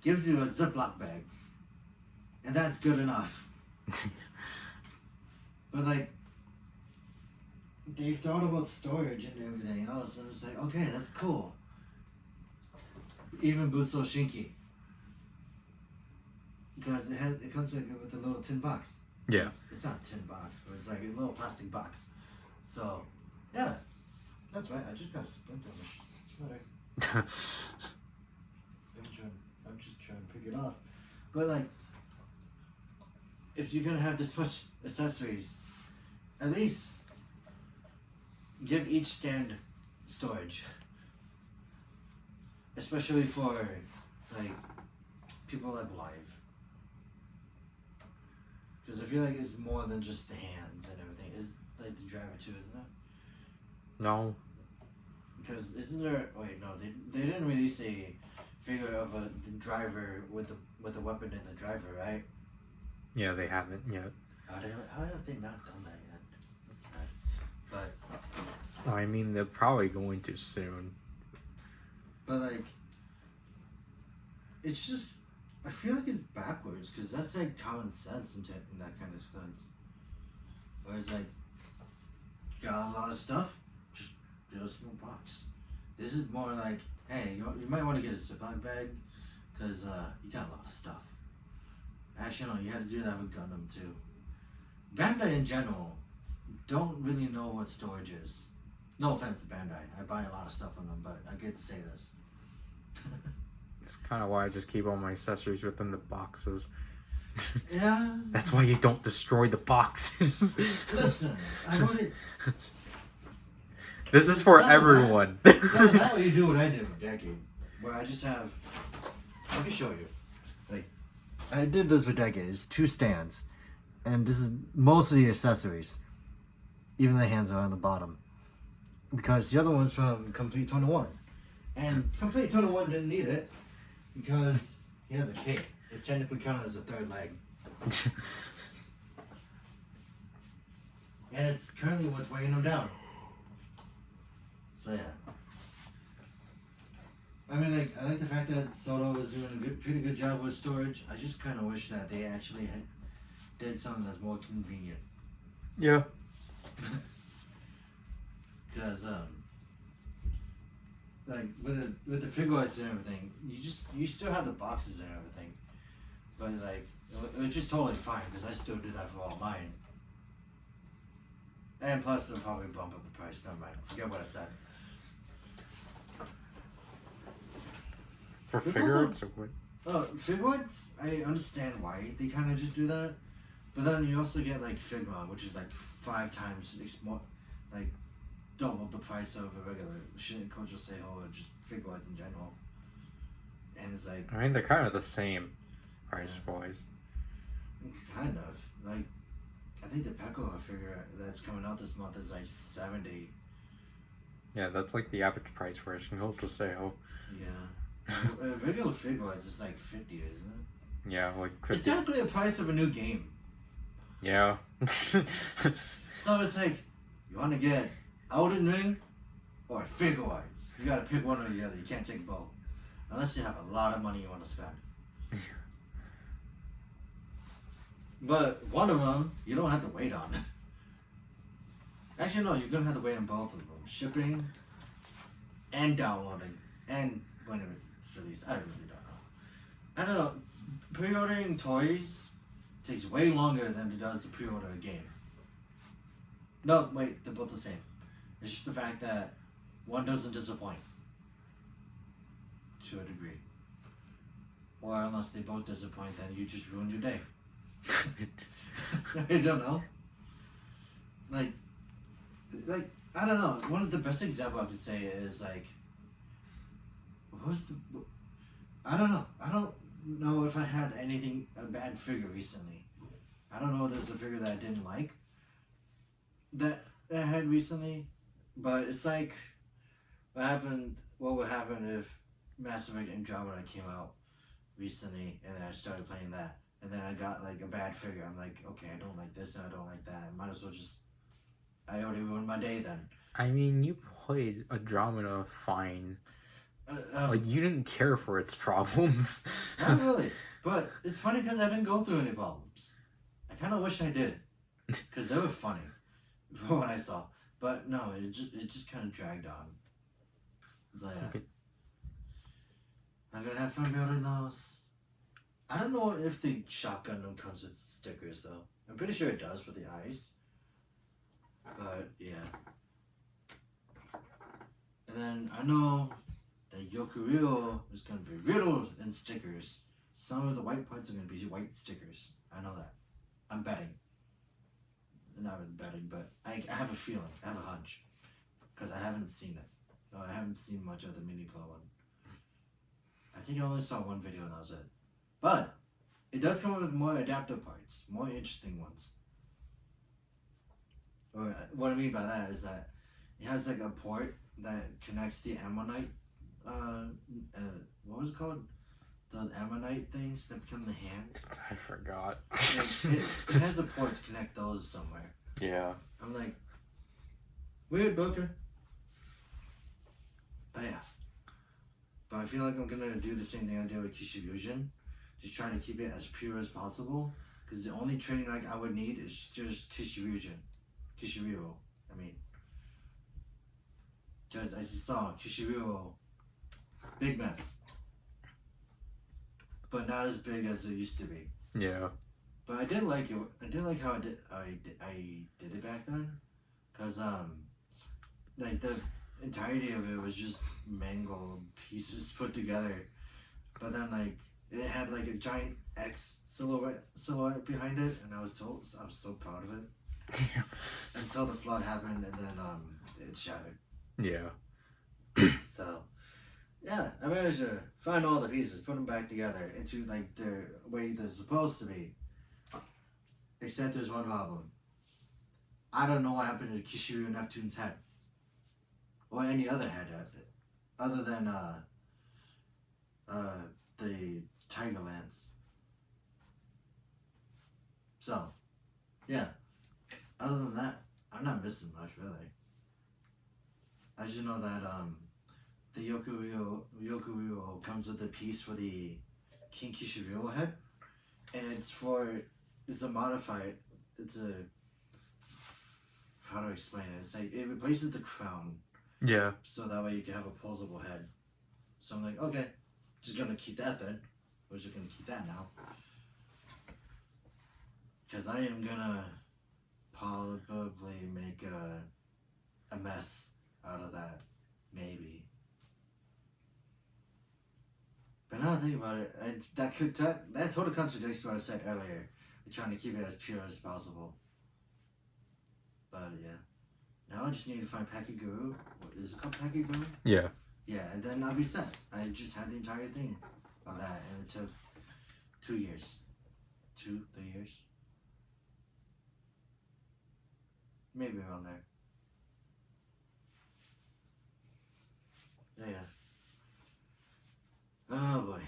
gives you a Ziploc bag. And that's good enough. But like, they've thought about storage and everything else, and it's like, okay, that's cool. Even Buso Shinki, because it comes with a little tin box. Yeah. It's not a tin box, but it's like a little plastic box. So, yeah, that's right. I just got a splint on the sweater. I'm just trying to pick it off. But like, if you're gonna have this much accessories, at least give each stand storage. Especially for like people that live. Because I feel like it's more than just the hands and everything. It's like the driver too, isn't it? No. Because isn't there? Wait, no, they didn't release a figure of the driver with the weapon in the driver, right? Yeah, they haven't yet. How have they not done that yet? That's sad. But I mean, they're probably going to soon. But like, it's just, I feel like it's backwards, because that's like common sense in that kind of sense. Whereas like, got a lot of stuff, just get a small box. This is more like, hey, you might want to get a Ziploc bag, because you got a lot of stuff. Actually, no, you had to do that with Gundam too. Bandai in general don't really know what storage is. No offense to Bandai, I buy a lot of stuff from them, but I get to say this. It's kind of why I just keep all my accessories within the boxes. Yeah. That's why you don't destroy the boxes. Listen, I wanted... This is for everyone. Now you do what I did with Decade, where I just have... I can show you. Like, I did this with Decade. It's 2 stands. And this is mostly accessories. Even the hands are on the bottom. Because the other one's from Complete 21. And Complete 21 didn't need it. Because he has a cape. It's technically counted as a third leg. And it's currently what's weighing them down. So yeah. I mean, like, I like the fact that Soto was doing a pretty good job with storage. I just kind of wish that they actually did something that's more convenient. Yeah. Because, like, with the figure arts and everything, you still have the boxes and everything. But, like, it's just totally fine, because I still do that for all mine. And plus, they'll probably bump up the price. Never mind. Forget what I said. For There's figure also- arts or what? Figure arts, I understand why they kind of just do that. But then you also get, like, Figma, which is, like, 5 times more, like, double the price of a regular Kojo Seiho or just figure arts in general. And it's like, I mean, they're kind of the same price-wise. kind of. Like, I think the Peko figure that's coming out this month is like 70. Yeah, that's like the average price for a Kojo Seiho. Yeah. A regular figure arts is like 50, isn't it? Yeah, like It's 50. technically the price of a new game. Yeah. So it's like, you want to get Elden Ring or figure arts. You gotta pick one or the other. You can't take both. Unless you have a lot of money you want to spend. But one of them, you don't have to wait on. Actually, no, you're gonna have to wait on both of them. Shipping and downloading. And when it's released. I really don't know. I don't know. Pre-ordering toys takes way longer than it does to pre-order a game. No, wait, they're both the same. It's just the fact that one doesn't disappoint. To a degree. Or unless they both disappoint, then you just ruined your day. I don't know. Like, I don't know. One of the best examples I could say is like, I don't know. I don't know if I had a bad figure recently. I don't know if there's a figure that I didn't like that I had recently, but it's like, what would happen if Mass Effect Andromeda came out recently, and then I started playing that, and then I got like a bad figure. I'm like, okay, I don't like this and I don't like that. Might as well I already ruined my day then. I mean, you played Andromeda fine. Like, you didn't care for its problems. Not really, but it's funny because I didn't go through any problems. I kind of wish I did, because they were funny for what I saw. But no, it just kind of dragged on. It's like, Okay. I'm gonna have fun building those. I don't know if the shotgun comes with stickers though. I'm pretty sure it does for the eyes. But yeah. And then I know that Yokuryo is gonna be riddled in stickers. Some of the white parts are gonna be white stickers. I know that. I'm betting. Not really betting, but I have a feeling. I have a hunch. Because I haven't seen it. No, I haven't seen much of the mini pro one. I think I only saw one video and that was it. But it does come with more adaptive parts, more interesting ones. Or what I mean by that is that it has like a port that connects the ammonite. What was it called? Those ammonite things that become the hands. I forgot. It has a port to connect those somewhere. Yeah. I'm like, weird, Booker. But yeah. But I feel like I'm gonna do the same thing I did with Kishiryujin. Just try to keep it as pure as possible. Because the only training rank I would need is just Kishiryujin. Kishiryu, I mean. Because as you saw, Kishiryu, big mess. But not as big as it used to be. Yeah. But I did like it. I did like how I did it back then. Because, like, the entirety of it was just mangled pieces put together. But then, like, it had, like, a giant X silhouette behind it. And I was so proud of it. Until the flood happened and then, it shattered. Yeah. So, yeah, I managed to find all the pieces, put them back together into, like, the way they're supposed to be. Except there's one problem. I don't know what happened to Kishiryu Neptune's head. Or any other head of it. Other than, the Tiger Lance. So, yeah. Other than that, I'm not missing much, really. I just know that the Yokurio comes with a piece for the Kinkishiro head, and it's a modified. It's a how do I explain it? It's like it replaces the crown. Yeah. So that way you can have a posable head. So I'm like, okay, just gonna keep that then. We're just gonna keep that now. Because I am gonna probably make a mess out of that. Maybe. But now that I think about it, that totally contradicts what I said earlier. We're trying to keep it as pure as possible. But yeah. Now I just need to find Pakiguru. What is it called, Pakiguru? Yeah. Yeah, and then I'll be set. I just had the entire thing of that, and it took 2 years. 2, 3 years. Maybe around there. Yeah. Oh boy.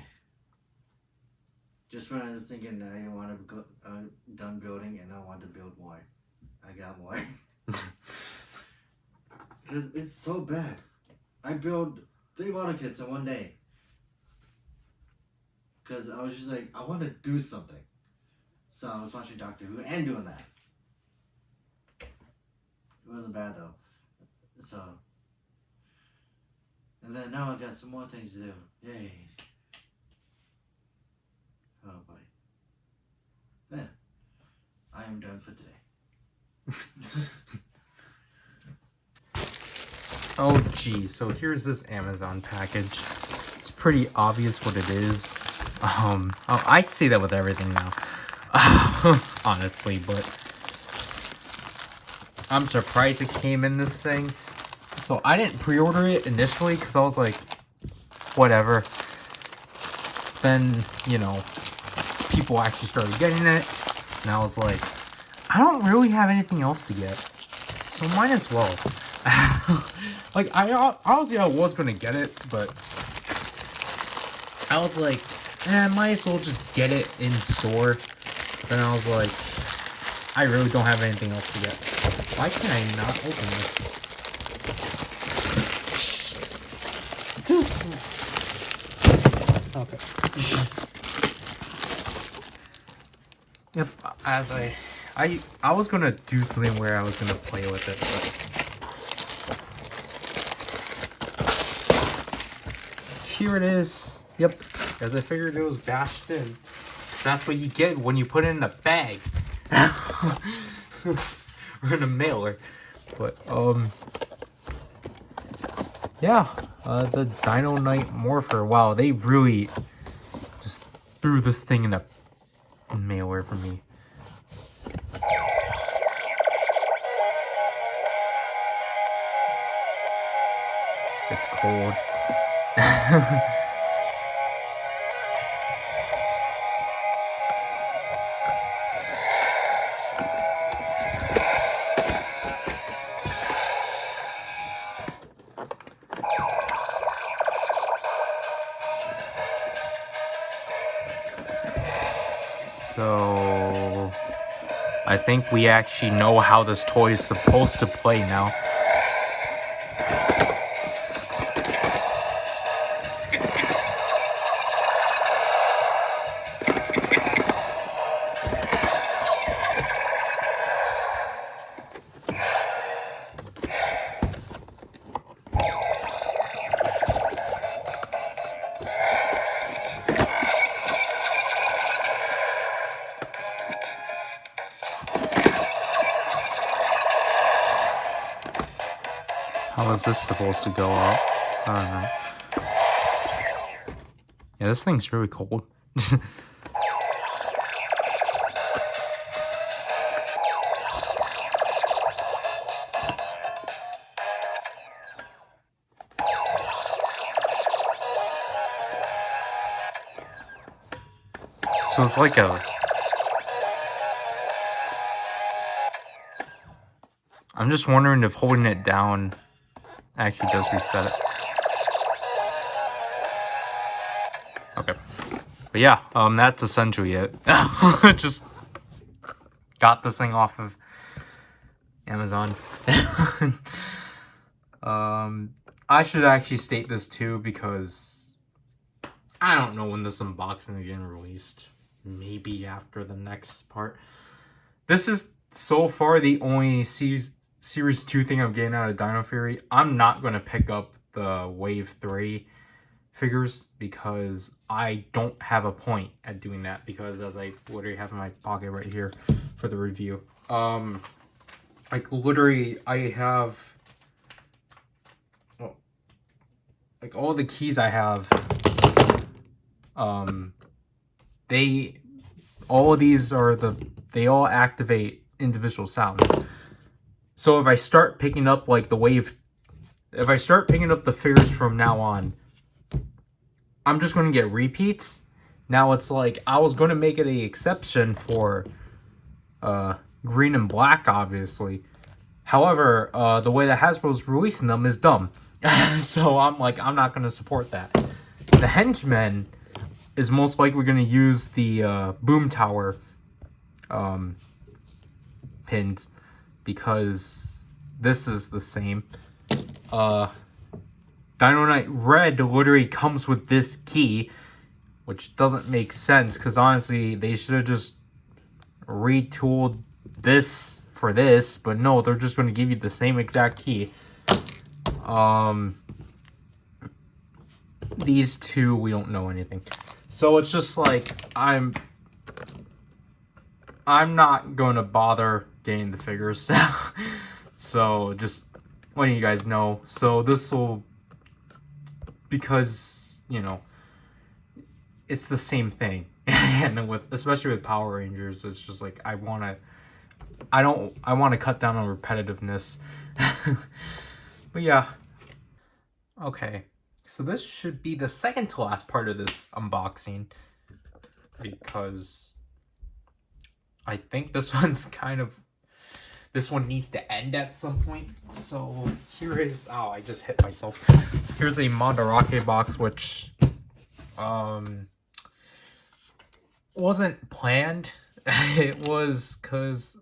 Just when I was thinking I didn't want to go done building and I wanted to build more. I got more. Because it's so bad. I built 3 model kits in one day. Because I was just like, I want to do something. So I was watching Doctor Who and doing that. It wasn't bad though. So. And then now I got some more things to do. Yay. Oh boy. Yeah. I am done for today. Oh geez, so here's this Amazon package. It's pretty obvious what it is. I say that with everything now. Honestly, but I'm surprised it came in this thing. So I didn't pre-order it initially because I was like, whatever. Then, you know, people actually started getting it. And I was like, I don't really have anything else to get. So might as well. Like, obviously I was going to get it, but I was like, I might as well just get it in store. Then I was like, I really don't have anything else to get. Why can I not open this? Okay. Yep, as I was gonna do something where I was gonna play with it, but here it is. Yep, as I figured it was bashed in. That's what you get when you put it in a bag. Or in a mailer. But yeah, the Dino Knight Morpher. Wow, they really just threw this thing in a mailer for me. It's cold. So I think we actually know how this toy is supposed to play now. How is this supposed to go out? I don't know. Yeah, this thing's really cold. So it's like a... I'm just wondering if holding it down actually does reset it. Okay. But yeah, that's essentially it. Just got this thing off of Amazon. I should actually state this too because I don't know when this unboxing is getting released. Maybe after the next part. This is so far the only Series 2 thing I'm getting out of Dino Fury. I'm not going to pick up the Wave 3 figures because I don't have a point at doing that, because as I literally have in my pocket right here for the review. Like literally I have like all the keys I have, all of these are they all activate individual sounds. So if I start picking up like if I start picking up the figures from now on, I'm just going to get repeats. Now it's like I was going to make it an exception for green and black, obviously. However, the way that Hasbro's releasing them is dumb. So I'm like, I'm not going to support that. The Henchman is most likely going to use the Boom Tower pins, because this is the same. Dino Knight Red literally comes with this key, which doesn't make sense, because honestly, they should have just retooled this for this, but no, they're just going to give you the same exact key. These two, we don't know anything. So it's just like, I'm not going to bother getting the figures. So just letting you guys know. So this will, because, you know, it's the same thing. And especially with Power Rangers, it's just like, I want to cut down on repetitiveness. But yeah. Okay. So this should be the second to last part of this unboxing, because I think this one needs to end at some point. So here is, oh, I just hit myself. Here's a Mandarake box, which wasn't planned. It was because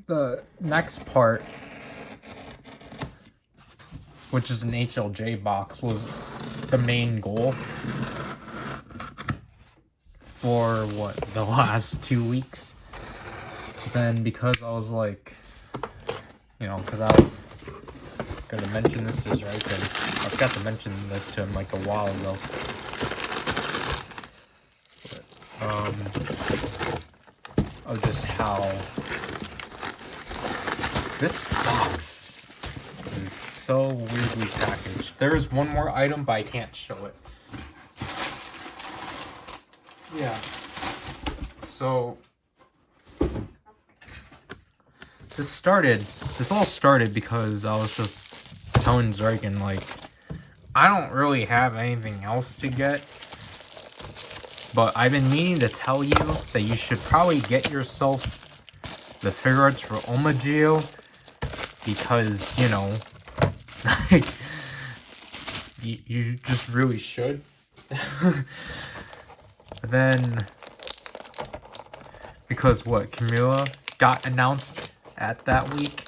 the next part, which is an HLJ box, was the main goal for what, the last 2 weeks. Then because I was like, you know, because I was gonna mention this to Zryken, I forgot to mention this to him like a while ago. But, of just how this box is so weirdly packaged. There is one more item, but I can't show it. Yeah. So this all started because I was just telling Zryken, like, I don't really have anything else to get, but I've been meaning to tell you that you should probably get yourself the figure arts for Omageo, because, you know, like, you just really should. Then, because what, Camilla got announced at that week,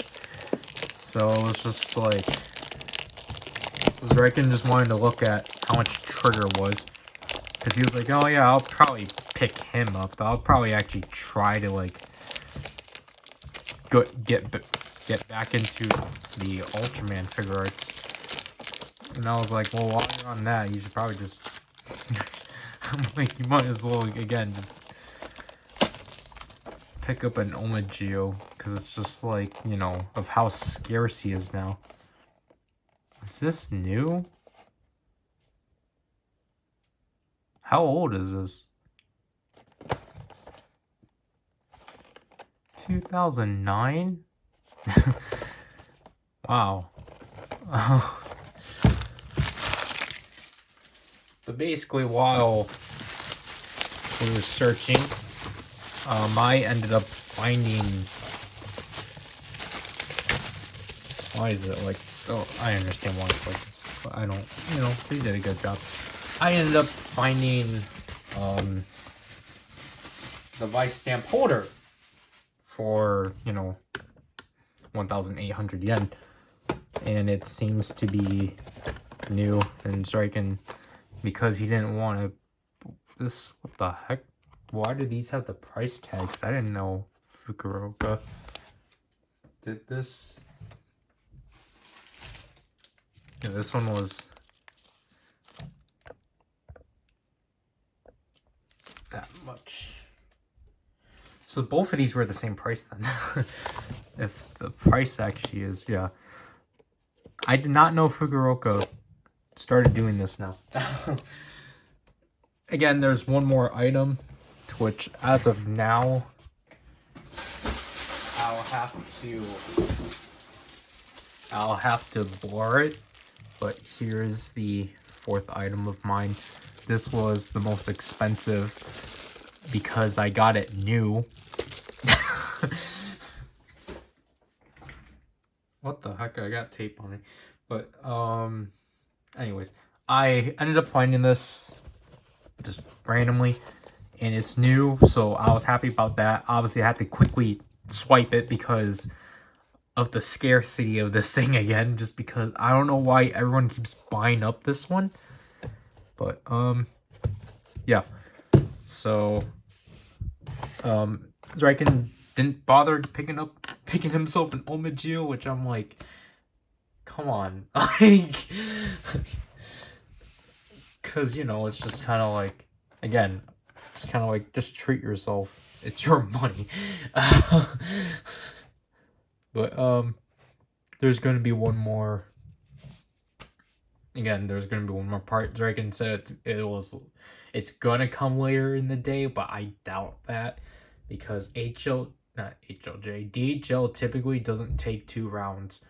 so it's just like, Zryken just wanted to look at how much Trigger was, because he was like, oh yeah, I'll probably pick him up, I'll probably actually try to like get back into the Ultraman figure arts. And I was like, well, while you're on that, you should probably just I'm like, you might as well, again, just pick up an Omageo, because it's just like, you know, of how scarce he is now. Is this new? How old is this? 2009? Wow. But basically, while we were searching, I ended up finding... Why is it like... Oh, I understand why it's like this, but I don't... You know, they did a good job. I ended up finding... the vice stamp holder for, 1,800 yen. And it seems to be new and Zryken, because he didn't want to. This, what the heck? Why do these have the price tags? I didn't know Fukuoka did this. Yeah, this one was that much. So both of these were the same price then. If the price actually is, yeah. I did not know Fukuoka started doing this now. Again, there's one more item, to which as of now, I'll have to blur it. But here's the fourth item of mine. This was the most expensive because I got it new. What the heck? I got tape on it. But anyways, I ended up finding this just randomly, and it's new, so I was happy about that. Obviously, I had to quickly swipe it because of the scarcity of this thing again, just because I don't know why everyone keeps buying up this one. But yeah. So Zryken didn't bother picking himself an Omageo, which I'm like, come on. Like, because, it's just kind of like, again, it's kind of like, just treat yourself. It's your money. But there's going to be one more. Again, there's going to be one more part. Zryken said it's going to come later in the day, but I doubt that, because DHL typically doesn't take 2 rounds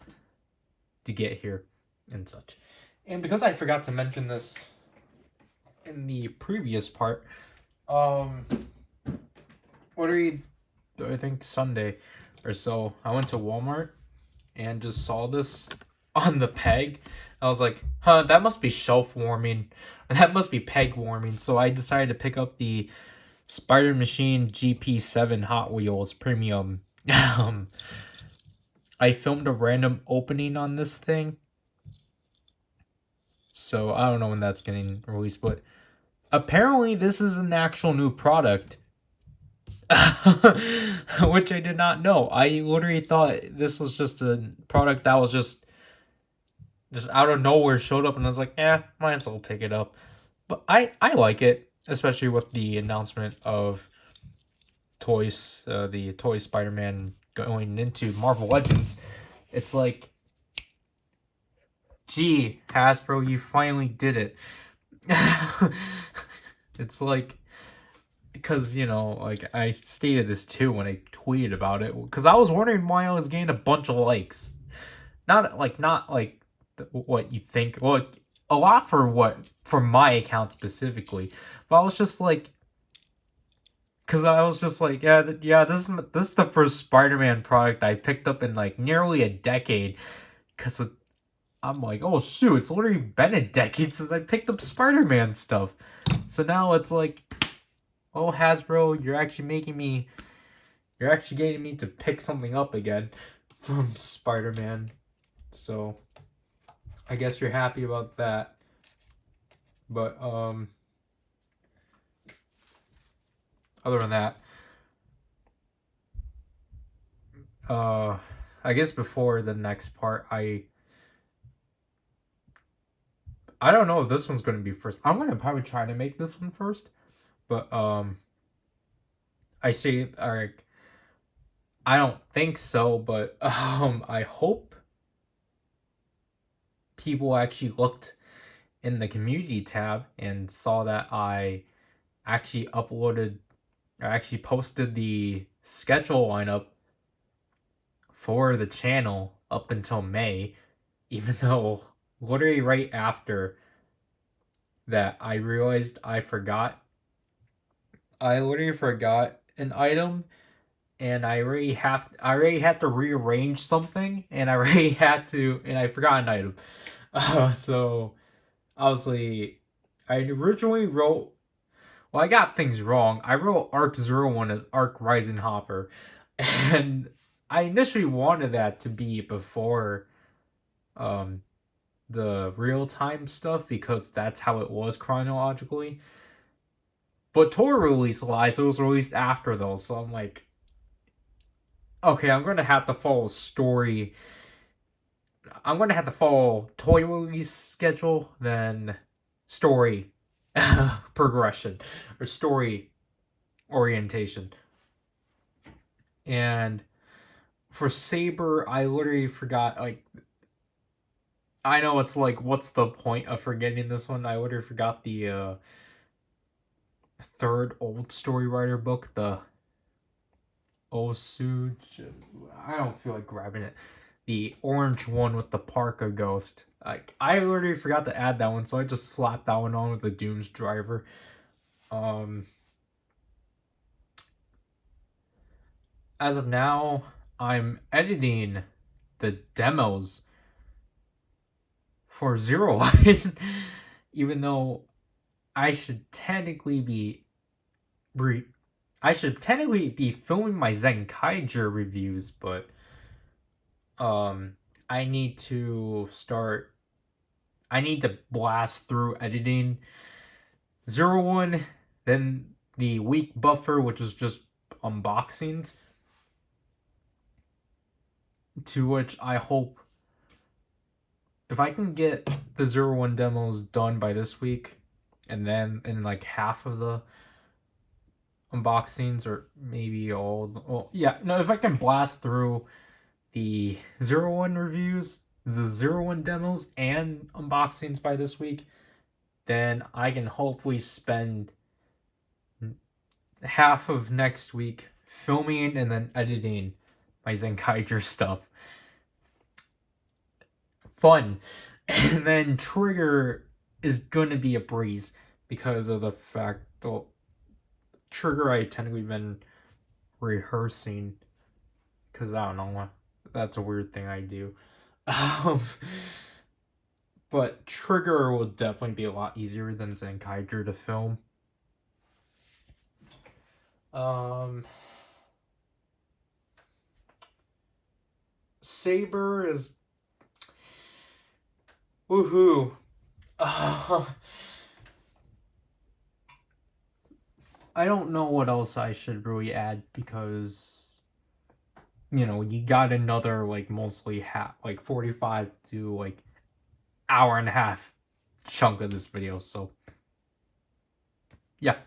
to get here and such. And because I forgot to mention this in the previous part, I think Sunday or so, I went to Walmart and just saw this on the peg. I was like, huh, that must be shelf warming, or that must be peg warming. So I decided to pick up the Spider Machine GP7 Hot Wheels Premium. I filmed a random opening on this thing, so I don't know when that's getting released, but apparently this is an actual new product. Which I did not know. I literally thought this was just a product that was just out of nowhere showed up, and I was like, might as well pick it up. But I like it, especially with the announcement of the Toy Spider-Man going into Marvel Legends. It's like, gee, Hasbro, you finally did it. It's like, because, like, I stated this too when I tweeted about it, because I was wondering why I was getting a bunch of likes. Not like what you think. Well, a lot for my account specifically, but I was just like, because I was just like, this is the first Spider-Man product I picked up in like nearly a decade, because I'm like, oh shoot, it's literally been a decade since I picked up Spider-Man stuff. So now it's like, oh, Hasbro, you're actually getting me to pick something up again from Spider-Man. So I guess you're happy about that. But other than that, I guess before the next part, I don't know if this one's going to be first. I'm going to probably try to make this one first. But I say, like, I don't think so, but I hope people actually looked in the community tab and saw that I actually posted the schedule lineup for the channel up until May, even though literally right after that I realized I literally forgot an item, and I already had to rearrange something, and I forgot an item. So obviously, I originally wrote Well, I got things wrong. I wrote Arc 01 as Arc Rising Hopper. And I initially wanted that to be before the real-time stuff because that's how it was chronologically. But Toy release wise, it was released after those, so I'm like, okay, I'm gonna have to follow story. I'm gonna have to follow Toy release schedule, then story progression or story orientation. And for Saber, I literally forgot. Like, I know it's like, what's the point of forgetting this one? I literally forgot the third old story writer book, the Osu. I don't feel like grabbing it. The orange one with the Parka ghost. Like, I literally forgot to add that one, so I just slapped that one on with the Doom's driver. As of now, I'm editing the demos for Zero Line, even though I should technically be filming my Zenkaiger reviews, but I need to blast through editing 01, then the week buffer, which is just unboxings, to which I hope if I can get the 01 demos done by this week, and then in like half of the unboxings, or maybe all, if I can blast through the 01 reviews, the 01 demos, and unboxings by this week, then I can hopefully spend half of next week filming and then editing my Zenkaiger stuff. Fun. And then Trigger is going to be a breeze because of the fact that Trigger I technically been rehearsing, because I don't know, that's a weird thing I do. But Trigger will definitely be a lot easier than Zenkaiger to film. Saber is woohoo. I don't know what else I should really add because, you got another like mostly 45 to like hour and a half chunk of this video, so yeah.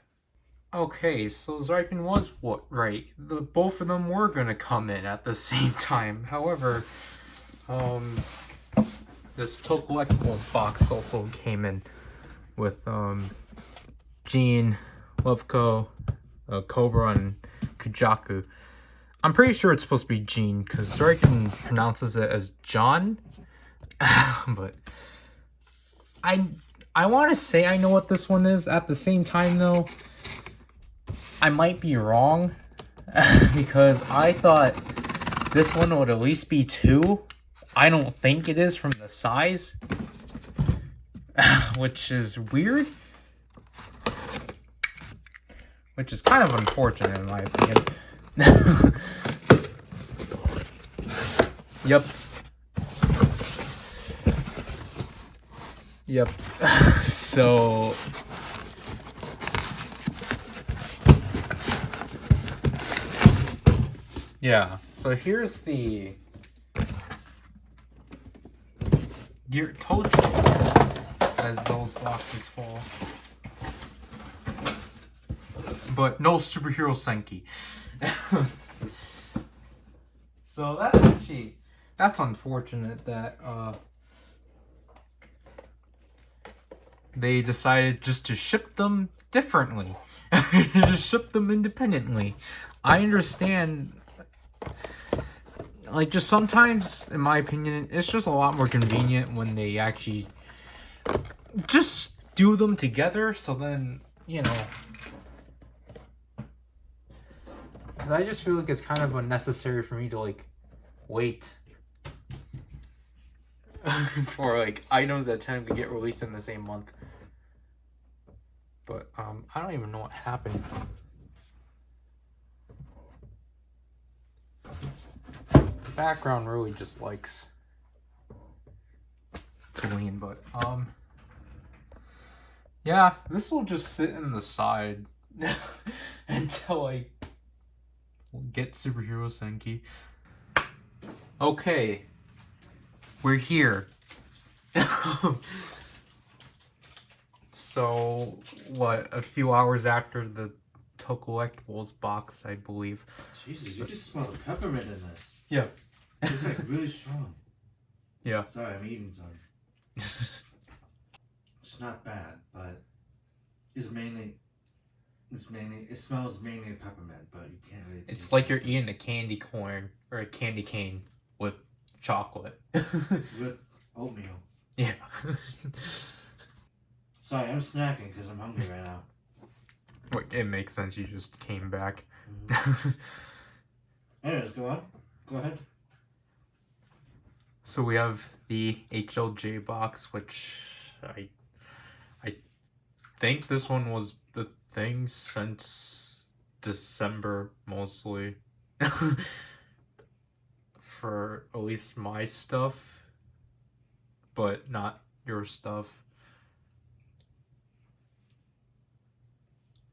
Okay, so Zryken was right. Both of them were gonna come in at the same time. However, this Toku Collectibles box also came in with Jean, Loveco, Cobra, and Kujaku. I'm pretty sure it's supposed to be Jean because Zryken pronounces it as John. But I want to say I know what this one is. At the same time, though, I might be wrong because I thought this one would at least be 2. I don't think it is from the size, which is weird. Which is kind of unfortunate in my opinion. Yep. So yeah. So here's the gear told you as those boxes fall. But no superhero Senki. So that's unfortunate that they decided just to ship them differently. Just ship them independently. I understand, like, just sometimes, in my opinion, it's just a lot more convenient when they actually just do them together, so then, because I just feel like it's kind of unnecessary for me to, like, wait for, like, items that tend to get released in the same month. But I don't even know what happened. The background really just likes to lean, but yeah, this will just sit in the side until I get Superhero Senki. Okay, we're here. So, what, a few hours after the Collectibles box, I believe. Jesus, you just smell the peppermint in this. Yeah. It's like really strong. Yeah. Sorry, I'm eating some. It's not bad, but it smells mainly of peppermint, but you can't really taste It's like you're eating a candy corn or a candy cane with chocolate. with oatmeal. Yeah. Sorry, I'm snacking because I'm hungry right now. It makes sense, you just came back. Anyways, go on. Go ahead. So we have the HLJ box, which I think this one was the thing since December mostly. For at least my stuff, but not your stuff.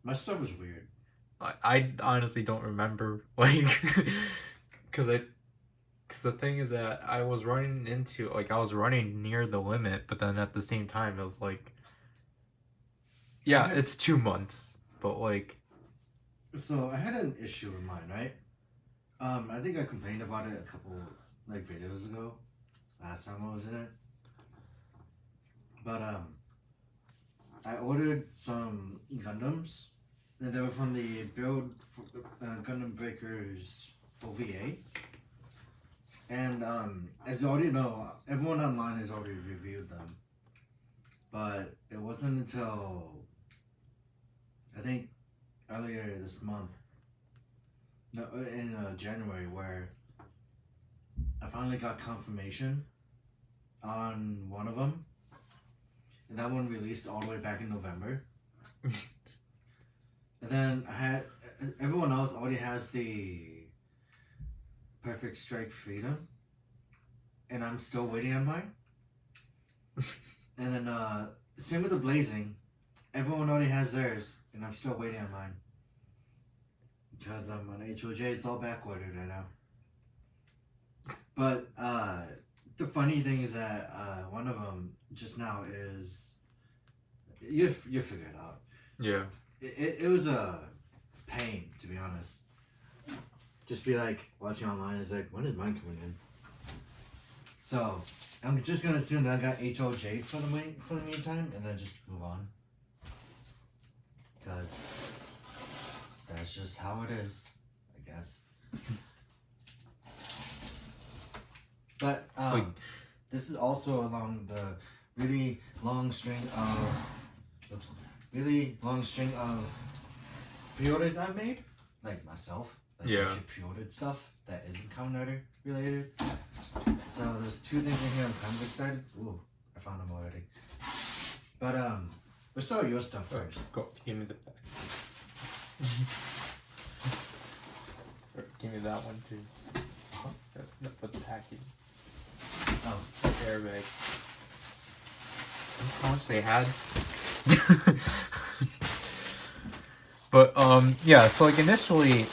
My stuff was weird. I honestly don't remember, like, because the thing is that I was running near the limit, but then at the same time it was like, yeah, it's 2 months, but like. So I had an issue with mine, right? I think I complained about it a couple videos ago, last time I was in it. But I ordered some Gundams, and they were from the Build Gundam Breakers OVA. And as you already know, everyone online has already reviewed them. But it wasn't until I think earlier this month, no, in January, where I finally got confirmation on one of them. And that one released all the way back in November. And then everyone else already has the Perfect Strike Freedom, and I'm still waiting on mine. And then same with the Blazing, everyone already has theirs, and I'm still waiting on mine. Because I'm on HOJ, it's all backordered right now. But the funny thing is that one of them just now is you figure it out. Yeah. It was a pain, to be honest. Just be like watching online is like, when is mine coming in? So I'm just gonna assume that I got HOJ for the meantime, and then just move on. Because that's just how it is, I guess. But this is also along the really long string of pre-orders I've made, like myself. Like Yeah. actually pre-ordered stuff that isn't Kamen Rider related. So there's 2 things in here I'm kind of excited. Ooh, I found them already. But let's start with your stuff first. Go, give me the back. Or give me that one too. No, put the package. Oh, Airbag. That's how much they had. But yeah, so like initially,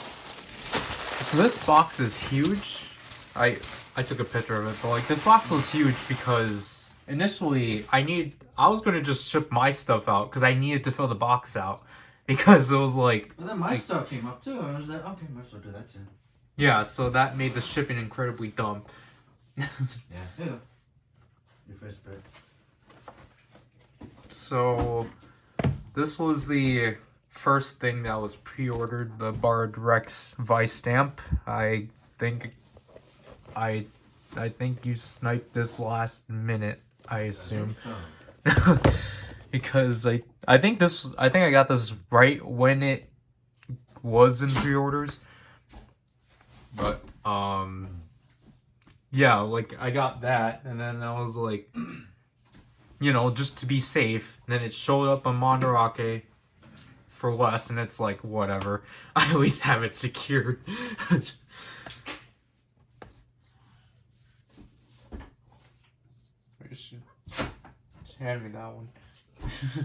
so this box is huge. I took a picture of it, but like this box was huge because initially I was gonna just ship my stuff out because I needed to fill the box out because it was like. But then my stuff came up too, and I was like, okay, might as well do that too. Yeah, so that made the shipping incredibly dumb. Yeah. Your first bits. So this was the first thing that was pre-ordered, the Bard Rex Vice stamp. I think you sniped this last minute, I assume. I think so. Because I think I got this right when it was in pre-orders. But yeah, like I got that, and then I was like, you know, just to be safe. And then it showed up on Mandarake, for less, and it's like, whatever. I always have it secured. Just hand me that one.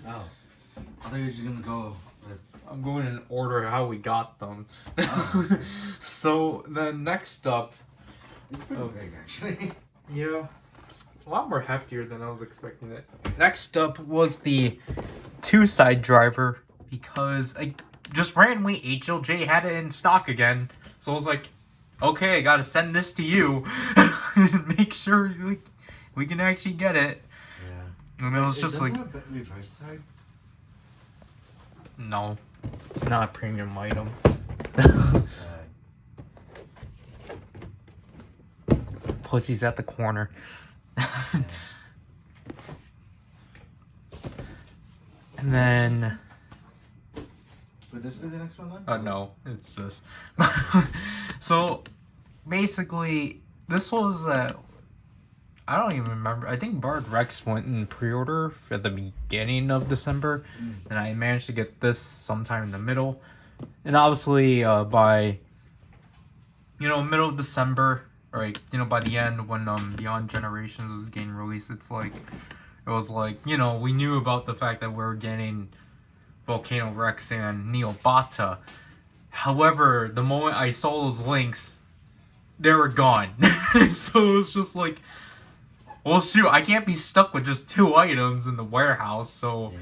Oh. I thought you were just gonna go with... I'm going in order how we got them. Oh. So, then next up... It's pretty big, actually. Yeah. It's a lot more heftier than I was expecting it. Next up was the two-side driver, because I just randomly HLJ had it in stock again. So I was like, okay, I gotta send this to you. Make sure like, we can actually get it. Yeah. And it was just like... Doesn't it reverse side? No. It's not a premium item. Pussy's at the corner. And then... Would this be the next one then? No, it's this. So, basically, this was, I don't even remember. I think Bard Rex went in pre-order at the beginning of December, and I managed to get this sometime in the middle. And obviously, by, middle of December, right, by the end, when Beyond Generations was getting released, it was like, we knew about the fact that we were getting Volcano Rex and Neobata. However, the moment I saw those links, they were gone. So it was just like, well, shoot, I can't be stuck with just 2 items in the warehouse. So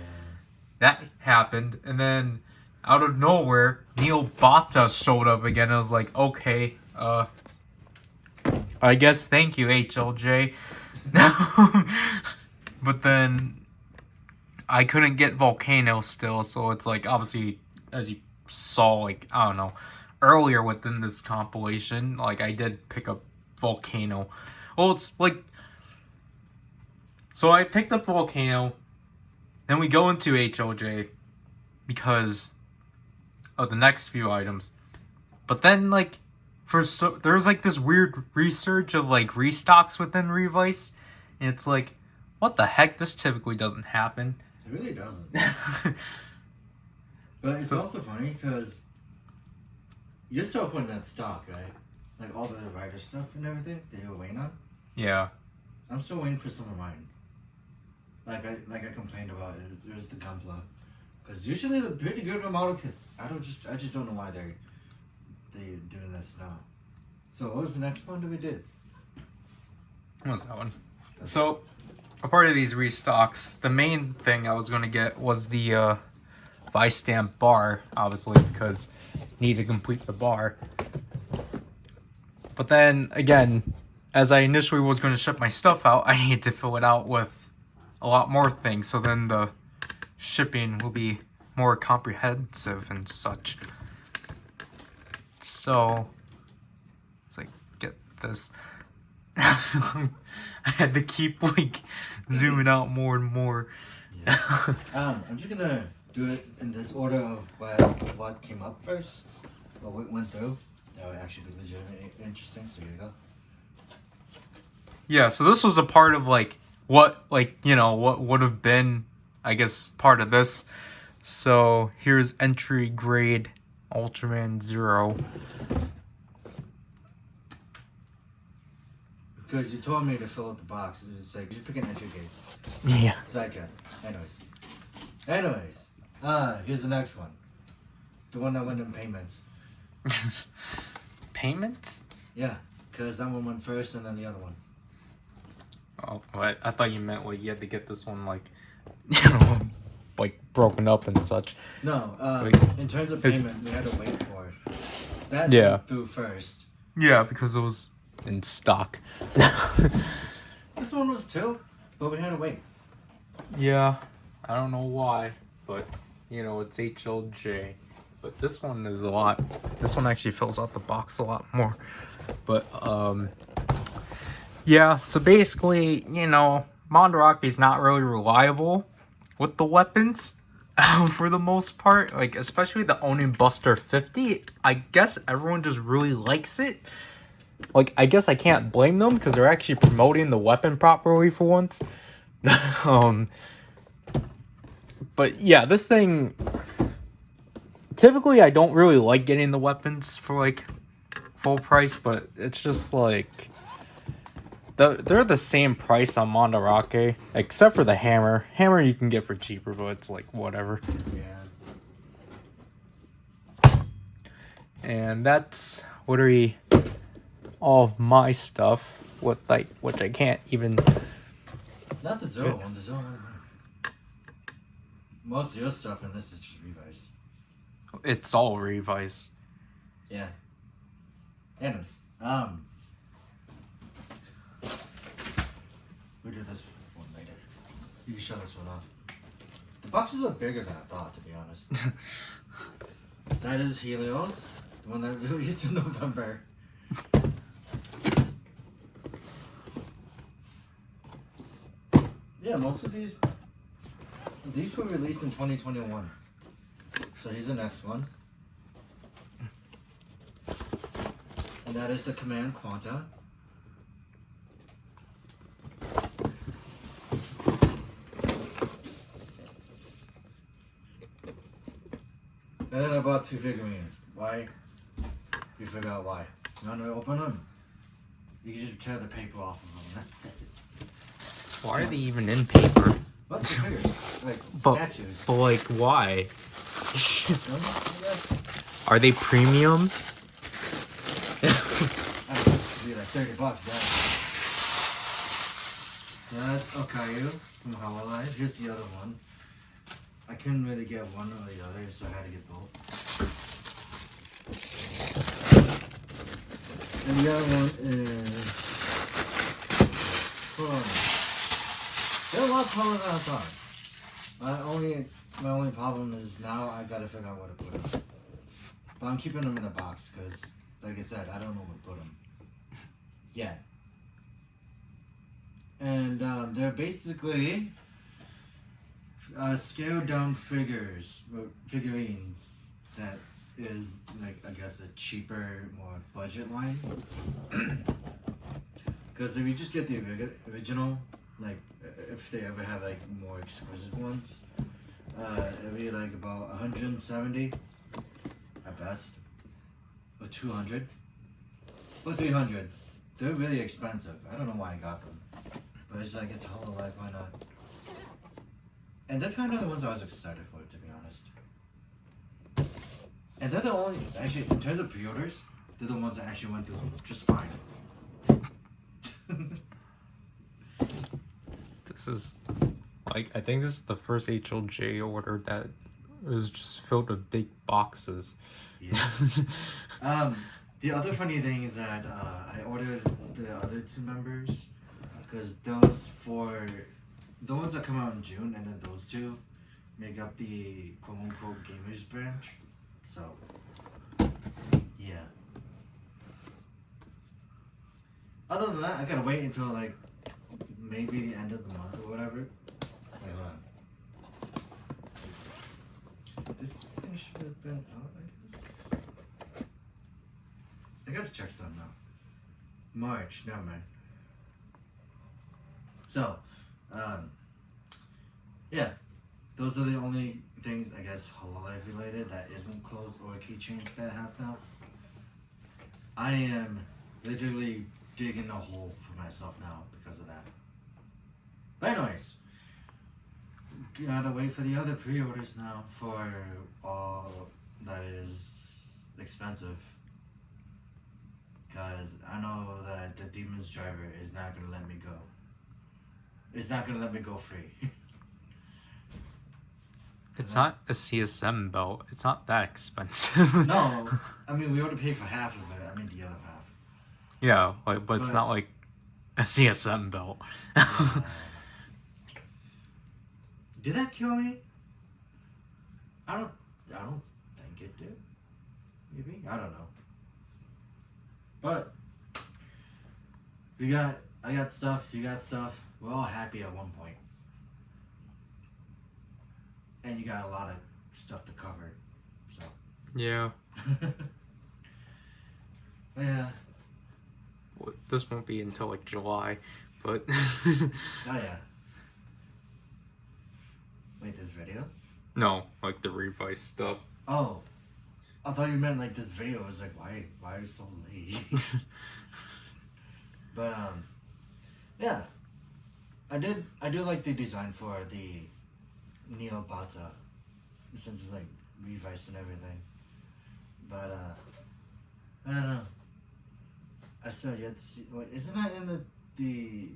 that happened. And then out of nowhere, Neobata showed up again. I was like, okay, I guess thank you, HLJ. But then I couldn't get Volcano still, so it's like, obviously, as you saw, like, I don't know, earlier within this compilation, like, I did pick up Volcano. Well, it's like, so I picked up Volcano, then we go into HLJ, because of the next few items. But then, like, there's, like, this weird resurge of, like, restocks within Revice, and it's like, what the heck? This typically doesn't happen. It really doesn't. But it's also funny because you're still putting that stock, right? Like all the Rider stuff and everything that you were waiting on. Yeah. I'm still waiting for some of mine. Like I complained about it. There's the Gunpla, because usually they're pretty good with model kits. I just don't know why they're doing this now. So what was the next one that we did? What was that one? So, a part of these restocks, the main thing I was going to get was the Vice Stamp bar, obviously, because need to complete the bar. But then, again, as I initially was going to ship my stuff out, I needed to fill it out with a lot more things, so then the shipping will be more comprehensive and such. So, let's like get this. I had to keep like zooming out more and more. Yeah. I'm just gonna do it in this order of what came up first, or what went through. That would actually be legitimately interesting. So here you go. Yeah, so this was a part of like what what would have been, I guess, part of this. So here's entry grade Ultraman 0. Because you told me to fill out the box. It's like, just pick an entry grade. Yeah. So I can. Anyways. Here's the next one. The one that went in payments. Payments? Yeah, because that one went first and then the other one. Oh, what? I thought you meant like you had to get this one like, like broken up and such. No, like, in terms of payment, we had to wait for it. That yeah. through first. Yeah, because it was in stock. This one was too, but we had to wait. Yeah, I don't know why, but it's HLJ. But this one is a lot. This one actually fills out the box a lot more. But yeah. So basically, Mandarake is not really reliable with the weapons for the most part. Like especially the Onin Buster 50. I guess everyone just really likes it. Like, I guess I can't blame them because they're actually promoting the weapon properly for once. But yeah, this thing, typically I don't really like getting the weapons for like full price, but it's just like they're the same price on Mandarake, except for the hammer. Hammer you can get for cheaper, but it's like whatever. Yeah. And that's literally all of my stuff with like which I can't even. Not the Zero one. The Zero one. Most of your stuff in this is just Revice. It's all Revice. Yeah. Anyways, we'll do this one later. You can show this one off. The boxes are bigger than I thought, to be honest. That is Helios, the one that released in November. Yeah, most of these were released in 2021. So here's the next one. And that is the Command Quanta. And then I bought 2 figurines. Why? You figure out why. You want to open them? You can just tear the paper off of them. That's it. Why are they even in paper? What? The figures? Like But statues. like, why? No? Are they premium? It'd be like $30, yeah. So that's Okayu from Hololive. Here's the other one. I couldn't really get one or the other, so I had to get both. And the other one is Kurama. They're a lot taller than I thought. My only problem is now I gotta figure out where to put them. But I'm keeping them in the box because, like I said, I don't know where to put them yet. And they're basically scaled down figurines that is like, I guess, a cheaper, more budget line. Because if you just get the original, like if they ever have like more exquisite ones, it'd be like about 170 at best, or 200, or 300. They're really expensive. I don't know why I got them, but it's like, it's Hololive, why not? And they're kind of the ones I was excited for, to be honest. And they're the only, actually, in terms of pre-orders, they're the ones that actually went through just fine. This is like, I think this is the first HLJ order that was just filled with big boxes. Yeah. The other funny thing is that I ordered the other 2 members because those 4, the ones that come out in June, and then those 2 make up the quote-unquote gamers branch. So, yeah. Other than that, I gotta wait until like maybe the end of the month or whatever. Wait, hold on. This thing should have been out, I guess. I gotta check some now. March, never mind. So, yeah, those are the only things, I guess, Hololive related that isn't clothes or keychains that I have now. I am literally digging a hole for myself now because of that. But anyways, gotta wait for the other pre-orders now for all that is expensive. Because I know that the Demon's Driver is not gonna let me go. It's not gonna let me go free. It's not a CSM belt. It's not that expensive. No, I mean, we already paid for half of it. I mean, the other half. Yeah, like, but it's not like a CSM belt. Yeah. Did that kill me? I don't think it did. Maybe, I don't know. But I got stuff. You got stuff. We're all happy at one point. And you got a lot of stuff to cover, so. Yeah. Yeah. Well, this won't be until like July, but. Oh yeah. Wait, this video? No, like the Revice stuff. Oh. I thought you meant like this video. I was like, why are you so late? But yeah, I do like the design for the Neo Bata, since it's like revised and everything. But I don't know. I still yet to see. Wait, isn't that in the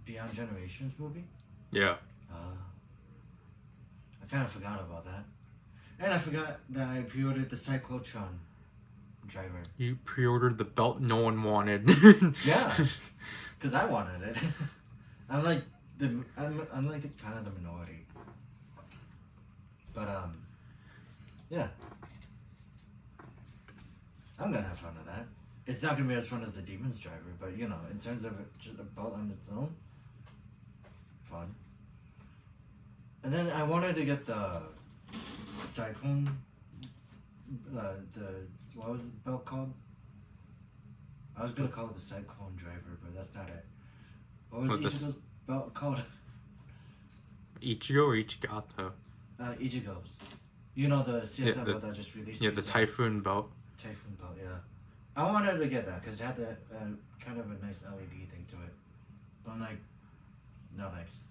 Beyond Generations movie? Yeah. I kind of forgot about that. And I forgot that I pre-ordered the Cyclotron driver. You pre-ordered the belt no one wanted. Yeah, because I wanted it. I'm like the kind of the minority. But yeah, I'm gonna have fun with that. It's not gonna be as fun as the Demon's driver, but you know, in terms of just a belt on its own, it's fun. And then I wanted to get the Cyclone, what was the belt called? I was gonna call it the Cyclone driver, but that's not it. What was Ichigo's belt called? Ichigo or Ichigata? Ichigo's. You know the CSM belt that just released. Yeah, the Typhoon belt. Typhoon belt, yeah. I wanted to get that because it had that kind of a nice LED thing to it. But I'm like, no thanks.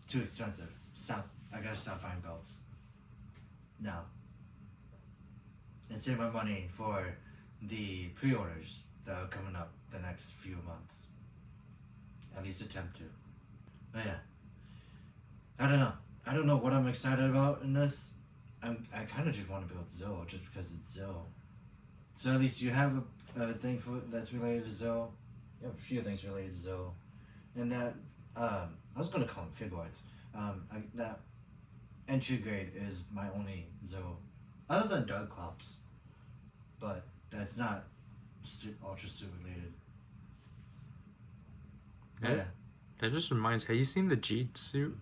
Too expensive. Stop. I gotta stop buying belts. Now. And save my money for the pre-orders that are coming up the next few months. At least attempt to. But yeah. I don't know. I don't know what I'm excited about in this. I kind of just want to build Zoe just because it's Zoe. So at least you have a thing that's related to Zoe. You have a few things related to Zoe. And that, I was going to call them figure arts. That entry grade is my only Zoe. Other than Darklops. But that's not Ultra Suit related. Yeah. That just reminds, have you seen the Jeet suit?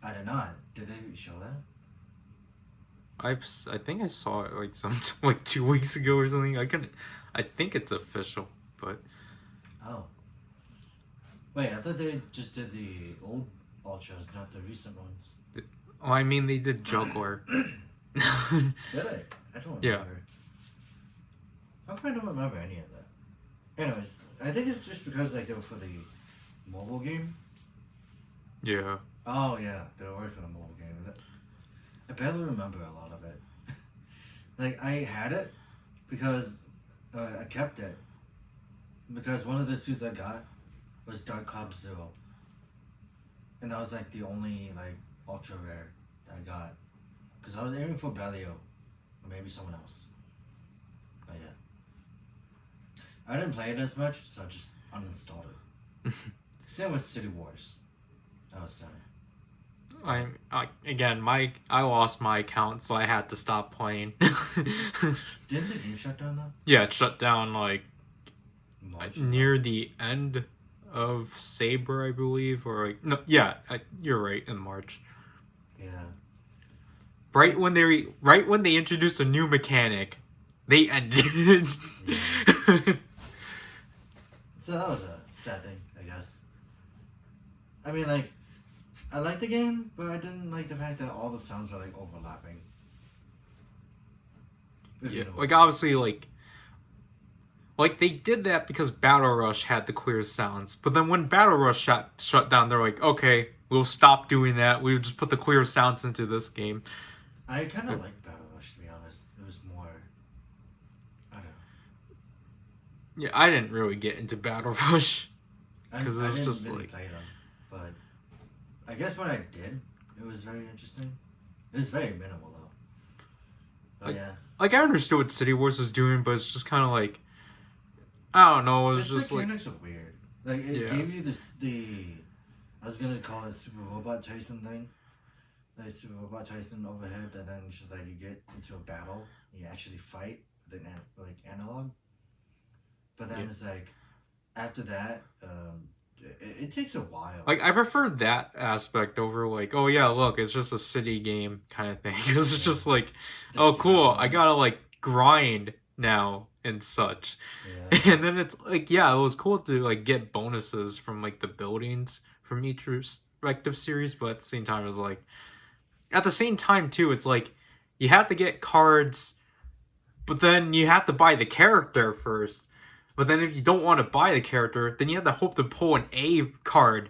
I did not. Did they show that? I think I saw it like 2 weeks ago or something. I think it's official, but oh, wait, I thought they just did the old Ultras, not the recent ones. Oh, I mean they did Juggler. Did they? I don't remember. Yeah. How come I don't remember any of that? Anyways, I think it's just because like they were for the mobile game. Yeah. Oh yeah, they were for the mobile game. I barely remember a lot of it. Like I had it because I kept it because one of the suits I got was Dark Cloud Zero, and that was like the only like ultra rare that I got because I was aiming for Bellio or maybe someone else. But yeah, I didn't play it as much, so I just uninstalled it. Same with City Wars. That was sad. I lost my account, so I had to stop playing. Didn't the game shut down though? Yeah, it shut down like March, near the end of Saber, I believe, or like no, yeah, you're right, in March. Yeah. Right when they introduced a new mechanic, they ended. Yeah. So that was a sad thing, I guess. I mean, like, I liked the game, but I didn't like the fact that all the sounds were like overlapping. Yeah, like obviously, like they did that because Battle Rush had the clear sounds, but then when Battle Rush shut down, they're like, okay, we'll stop doing that. We'll just put the clear sounds into this game. I kind of liked Battle Rush, to be honest. It was more, I don't know. Yeah, I didn't really get into Battle Rush because it was just really like play them, but I guess when I did, it was very interesting. It was very minimal though. But yeah. Like I understood what City Wars was doing, but it's just kind of like I don't know. It was just like mechanics are weird. Like it gave you I was gonna call it Super Robot Tyson thing. Like Super Robot Tyson overhead, and then just like you get into a battle, and you actually fight with like analog. But then it's like after that, it takes a while. Like I prefer that aspect over like, oh yeah, look, it's just a city game kind of thing. Because it's just like, oh cool, I gotta like grind now and such. Yeah. And then it's like, yeah, it was cool to like get bonuses from like the buildings from each respective series, but at the same time, it was like, at the same time too, it's like you have to get cards, but then you have to buy the character first. But then if you don't want to buy the character, then you have to hope to pull an A card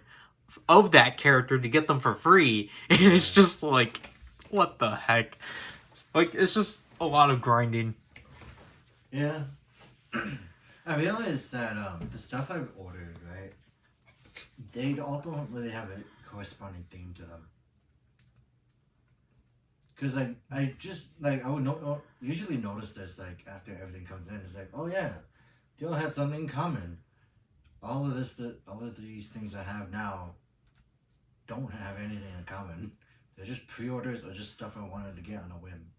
of that character to get them for free. And it's just like, what the heck? Like, it's just a lot of grinding. Yeah. I realized that the stuff I've ordered, right, they all don't really have a corresponding theme to them. Cause like I just like I would usually notice this like after everything comes in. It's like, oh yeah, they all had something in common. All of these things I have now don't have anything in common. They're just pre-orders or just stuff I wanted to get on a whim.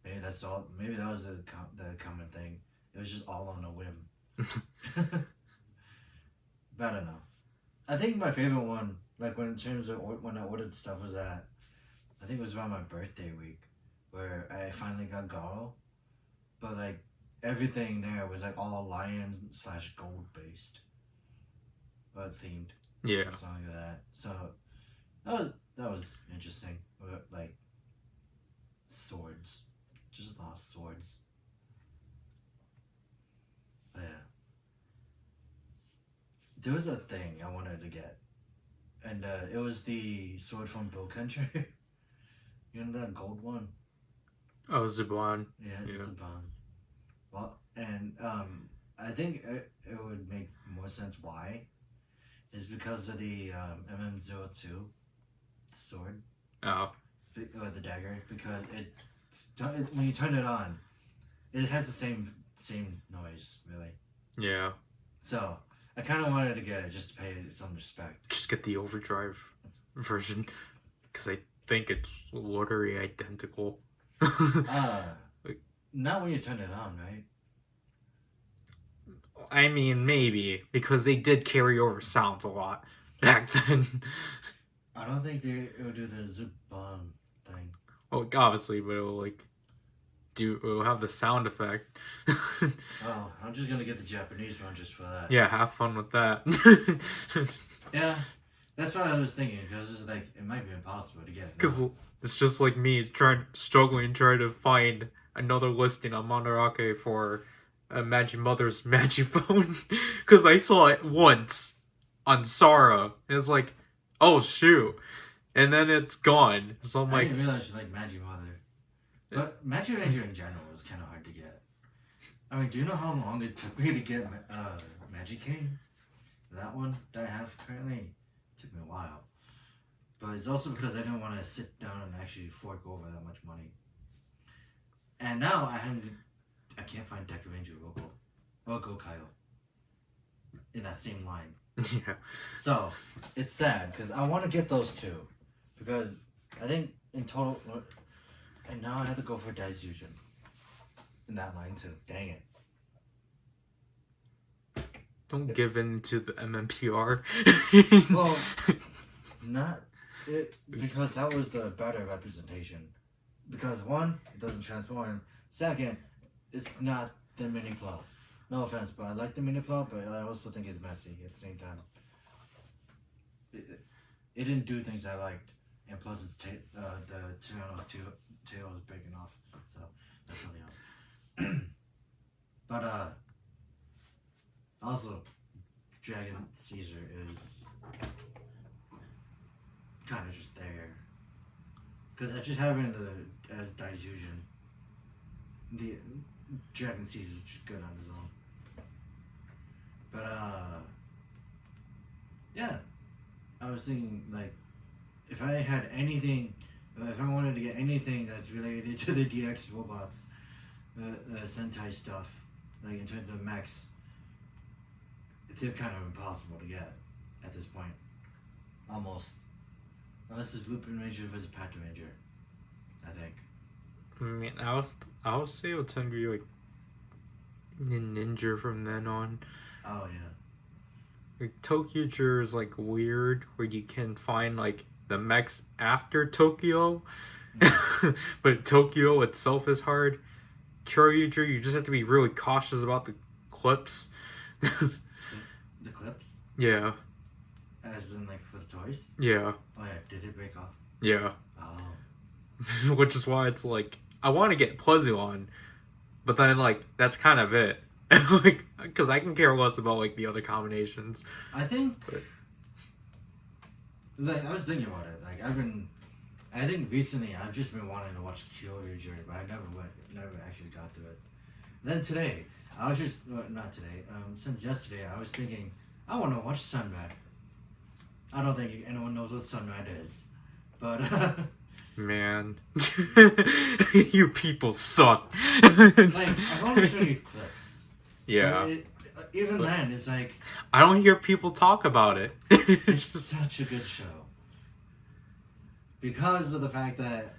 Maybe that's all. Maybe that was the common thing. It was just all on a whim. But I don't know. I think my favorite one, like when in terms of when I ordered stuff, was that I think it was around my birthday week where I finally got Garo, but like everything there was like all lion / gold based, but themed. Yeah. Something like that. So that was interesting. Like swords, just a lot of swords. But yeah. There was a thing I wanted to get, and it was the sword from Bill Country. You know that gold one? Oh, Zubon. Yeah, it's a bond. Well, and I think it would make more sense why. Is because of the MM02 sword. Oh. Or the dagger, because it when you turn it on, it has the same noise, really. Yeah. So I kind of wanted to get it just to pay it some respect. Just get the overdrive version, because I think it's literally identical. Not when you turn it on, right? I mean, maybe, because they did carry over sounds a lot back then. I don't think it would do the Zubon thing. Well, obviously, but it'll have the sound effect. Oh, I'm just gonna get the Japanese one just for that. Yeah, have fun with that. Yeah, that's what I was thinking, because it's like it might be impossible to get. Because it's just like me struggling trying to find another listing on Mandarake for a Magi Mother's Magi phone, because I saw it once on Sara, and it's like, oh shoot, and then it's gone. So I'm I like, didn't realize you like Magi Mother, but Magi Ranger in general is kind of hard to get. I mean, do you know how long it took me to get Magi King? That one that I have currently, it took me a while. But it's also because I didn't want to sit down and actually fork over that much money. And now I can't find Deku Ranger or Gokaio in that same line. yeah, So it's sad because I want to get those two, because I think in total, and now I have to go for Daisuken in that line too. Dang it. don't give in to the MMPR. Well, not it, because that was the better representation. Because one, it doesn't transform. Second, it's not the mini plow. No offense, but I like the mini plow, but I also think it's messy at the same time. It didn't do things I liked, and plus it's the Tyranno's tail is big enough, so that's something else. But also, Dragon Caesar is kind of just there. Because I just have it as Daisuken. The Dragon Caesar is just good on his own. But yeah. I was thinking, like, if I had anything, if I wanted to get anything that's related to the DX robots, Sentai stuff, like in terms of mechs, they're kind of impossible to get at this point. Almost. Unless it's Lupin Ranger versus Phantom Ranger, I think. I mean, I would say it would tend to be like Ninja from then on. Oh yeah. Like Tokyo is like weird, where you can find like the mechs after Tokyo, but Tokyo itself is hard. Kyoryuger, you just have to be really cautious about the clips. The clips? Yeah. As in like for the toys? Yeah. Oh yeah, did they break off? Yeah. Oh. which is why it's like I want to get Pleasuon, but then like that's kind of it. Like, because I can care less about like the other combinations. I think, But- like, I was thinking about it. Like, I think recently I've just been wanting to watch Kyoryuger, but I never actually got to it. Then today, I was just, not today, since yesterday, I was thinking, I want to watch Sunrat. I don't think anyone knows what Sunrat is. But, Man, you people suck. like, I've only seen these clips. Yeah. But even then, it's like, I don't hear people talk about it. it's such a good show. Because of the fact that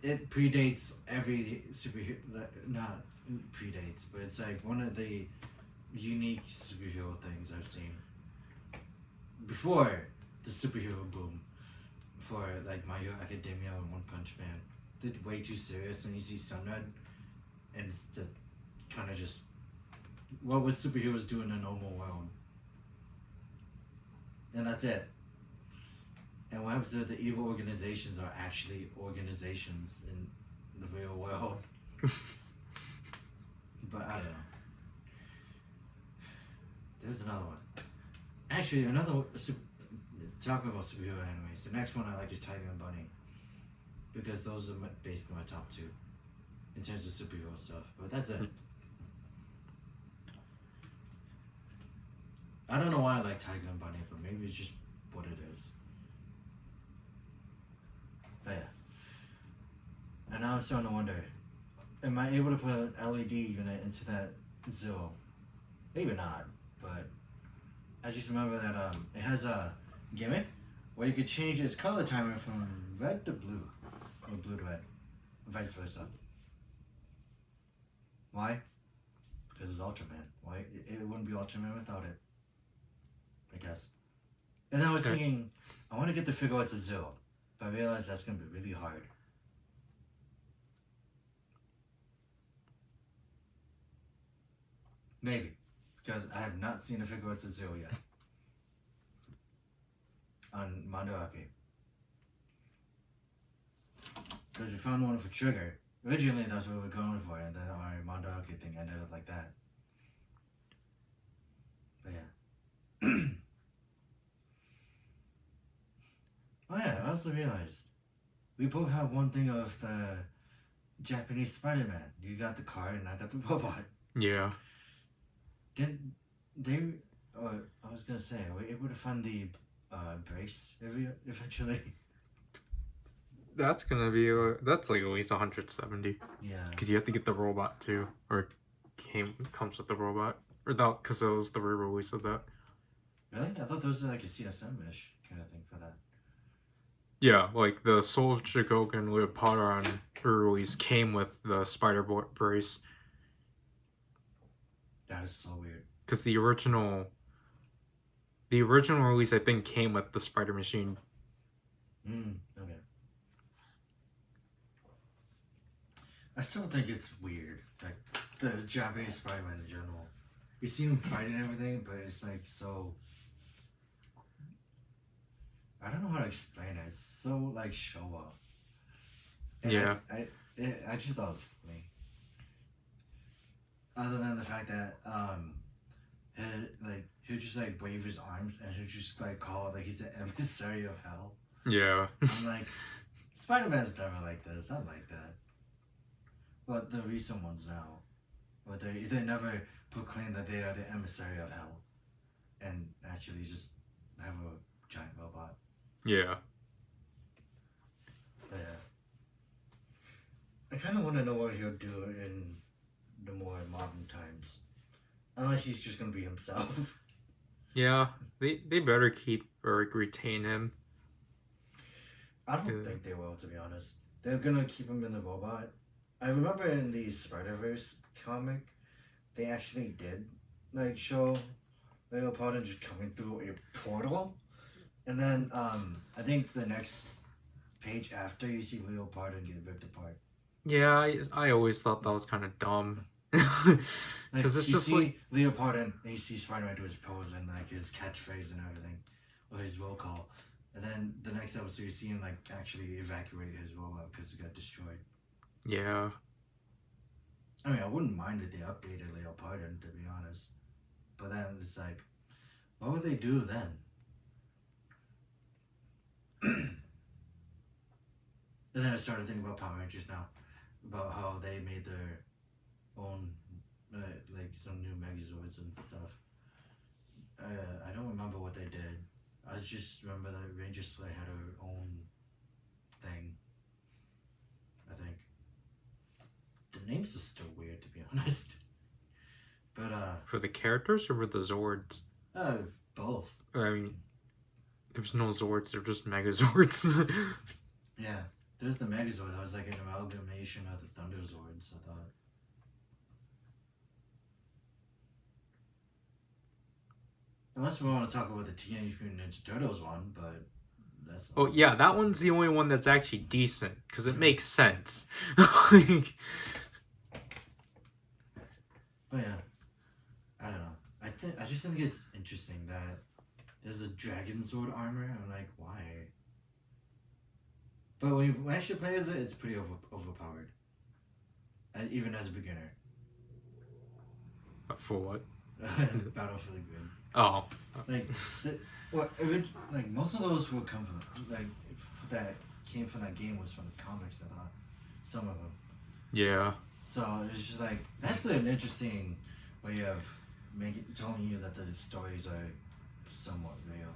it predates every superhero, not predates, but it's like one of the unique superhero things I've seen. Before the superhero boom, for like My Hero Academia and One Punch Man, did way too serious, and you see Sunred, and it's the kind of just what would superheroes do in a normal world, and that's it. And what happens if the evil organizations are actually organizations in the real world? But I don't know. There's another one. Actually, talking about superhero animes, the next one I like is Tiger and Bunny. Because those are basically my top two in terms of superhero stuff. But that's it. I don't know why I like Tiger and Bunny, but maybe it's just what it is. But yeah. And now I'm starting to wonder, am I able to put an LED unit into that Zero? Maybe not, but I just remember that it has a gimmick where you could change its color timing from red to blue, or blue to red, vice versa. Why? Because it's Ultraman. Why? It wouldn't be Ultraman without it, I guess. And then I was thinking, I want to get the figurines of Zero, but I realized that's going to be really hard. Maybe. Because I have not seen the figurines of Zero yet. On Mandarake. Because we found one for Trigger. Originally that's what we were going for, and then our Mandarake thing ended up like that. But yeah. Oh yeah, I also realized we both have one thing of the Japanese Spider-Man. You got the card and I got the robot. Yeah. Can they, or I was gonna say, are we able to find the brace eventually? That's gonna be that's like at least 170. Yeah. Because you have to get the robot too, or comes with the robot, or that because it was the re-release of that. Really? I thought those were like a CSM-ish kind of thing for that. Yeah, like the Soul of Shikoku and Leopatra on re-release came with the spider brace. That is so weird. Because the original release I think came with the spider machine. Okay. I still think it's weird, like the Japanese Spider-Man in general. You see him fighting and everything, but it's like so. I don't know how to explain it. It's so like show off. And Yeah. I just thought it was funny. Other than the fact that he'll just like wave his arms and he'll just like call it like he's the emissary of hell. Yeah. I'm like, Spider-Man's never like this. Not like that. But the recent ones now, but they never proclaim that they are the emissary of hell, and actually just have a giant robot. Yeah. But yeah. I kind of want to know what he'll do in the more modern times, unless he's just gonna be himself. Yeah. They better keep or retain him. I don't think they will, to be honest. They're gonna keep him in the robot. I remember in the Spider-Verse comic, they actually did like show Leopard just coming through a portal, and then I think the next page after you see Leopard get ripped apart. Yeah, I always thought that was kind of dumb. Because it's you just see like Leopard and you see Spider-Man do his pose and like his catchphrase and everything, or his roll call, And then the next episode, you see him like actually evacuate his robot because it got destroyed. Yeah. I mean, I wouldn't mind if they updated Leopardon, to be honest. But then it's like, what would they do then? And then I started thinking about Power Rangers now, about how they made their own, like some new Megazords and stuff. I don't remember what they did. I just remember that Ranger Slay had her own thing. I think. The names are still weird, to be honest. But For the characters or for the Zords? both. I mean, there's no Zords, they're just Megazords. Yeah, there's the Megazord. That was like an amalgamation of the Thunder Zords, I thought. Unless we want to talk about the Teenage Mutant Ninja Turtles one, but that's. Oh yeah, that one's the only one that's actually decent because it makes sense. Like, But yeah, I don't know. I just think it's interesting that there's a Dragon Sword armor. I'm like, why? But when you actually play as it, it's pretty overpowered. Even as a beginner. for what? Battle for the Grid. Oh, Like, like most of those will come from that came from that game was from the comics. I thought some of them. yeah. So it's just like that's an interesting way of telling you that the stories are somewhat real,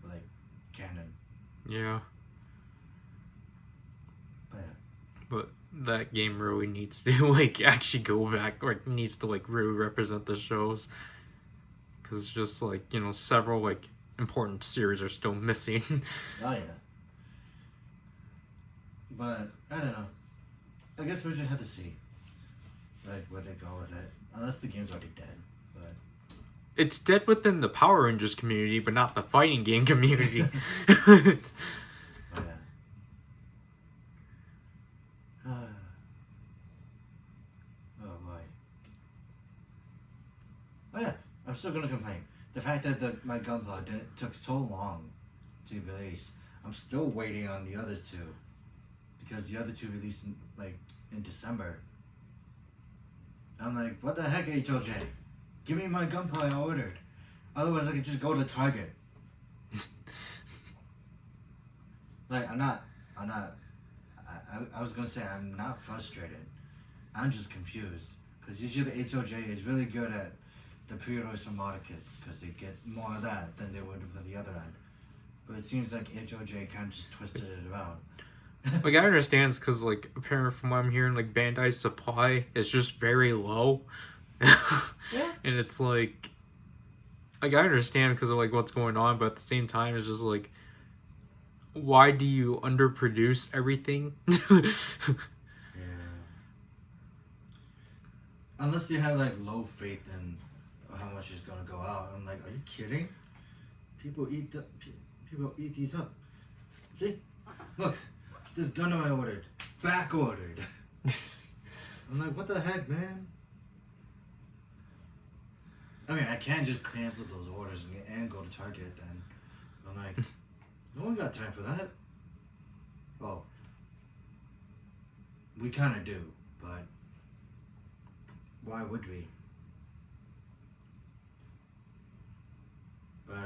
like canon. Yeah. But yeah. But that game really needs to like actually go back, or needs to like really represent the shows, because it's just like, you know, several like important series are still missing. Oh yeah. But I don't know. I guess we just have to see, like, where they go with it. Unless the game's already dead. But It's dead within the Power Rangers community, but not the fighting game community. but yeah. Oh boy. Oh yeah. I'm still gonna complain. The fact that my Gunpla took so long to release. I'm still waiting on the other two. Because the other two released in December. I'm like, what the heck, HOJ? Give me my Gunpla I ordered. Otherwise I could just go to Target. Like, I was gonna say I'm not frustrated. I'm just confused. Because usually the HOJ is really good at the pre-orders from model kits. Because they get more of that than they would for the other end. But it seems like HOJ kind of just twisted it around. Like, I understand, because like apparently from what I'm hearing, like Bandai's supply is just very low. Yeah. And it's like I understand because of like what's going on, but at the same time it's just like, why do you underproduce everything? Yeah. Unless they have like low faith in how much is gonna go out. I'm like, are you kidding? People eat these up. See, look, this Gundam I ordered, back ordered. I'm like, what the heck, man? I mean, I can't just cancel those orders and go to Target then. I'm like, no one got time for that. Well, we kind of do, but why would we? But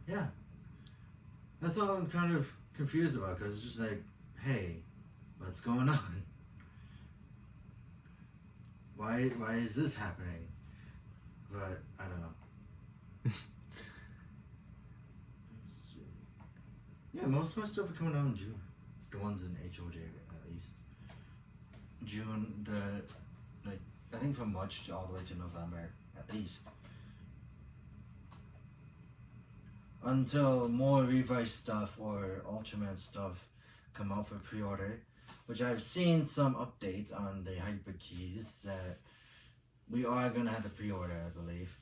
yeah, that's all I'm kind of confused about, because it's just like, hey, what's going on? Why is this happening? But I don't know. Yeah, most of my stuff are coming out in June. The ones in HOJ at least. June, I think from March all the way to November at least. Until more Revice stuff or Ultraman stuff come out for pre-order, which I've seen some updates on the Hyper Keys that we are gonna have to pre-order, I believe.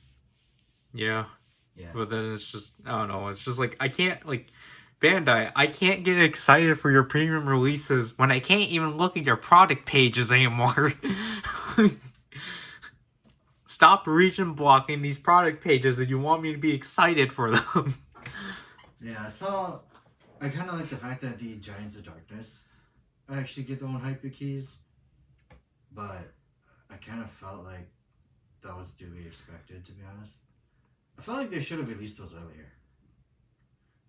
Yeah. Yeah. But then it's just, I don't know, it's just like, I can't, like, Bandai, I can't get excited for your premium releases when I can't even look at your product pages anymore. Stop region blocking these product pages if you want me to be excited for them. Yeah, I kind of like the fact that the Giants of Darkness actually get their own hyper keys, but I kind of felt like that was to be expected, to be honest. I felt like they should have released those earlier.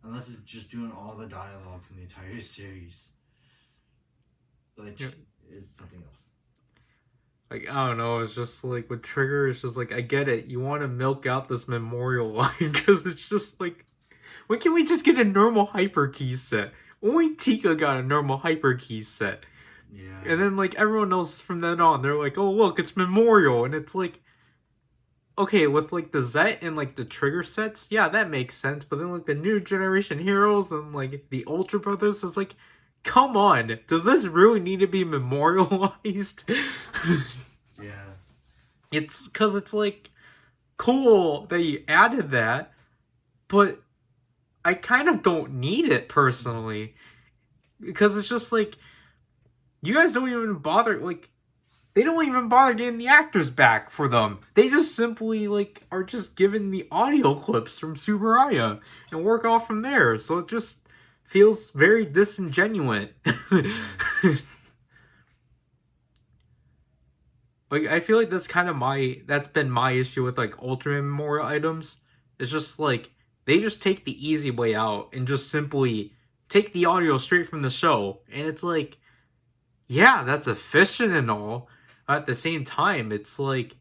Unless it's just doing all the dialogue from the entire series. Which is something else. Like, I don't know, it's just like with Trigger, it's just like, I get it. You want to milk out this memorial line because it's just like, why can't we just get a normal hyper key set? Only Tika got a normal hyper key set. Yeah. And then, like, everyone knows from then on, they're like, oh, look, it's memorial. And it's like, okay, with, like, the Zet and, like, the Trigger sets, yeah, that makes sense. But then, like, the new generation heroes and, like, the Ultra Brothers is like, come on, does this really need to be memorialized? Yeah. It's because it's, like, cool that you added that, but I kind of don't need it, personally. Because it's just, like, you guys don't even bother, like, they don't even bother getting the actors back for them. They just simply, like, are just giving the audio clips from Subaraya and work off from there. So it just feels very disingenuous. Like, I feel like that's kind of that's been my issue with, like, Ultra Memorial items. It's just, like, they just take the easy way out and just simply take the audio straight from the show. And it's like, yeah, that's efficient and all. At the same time, it's like,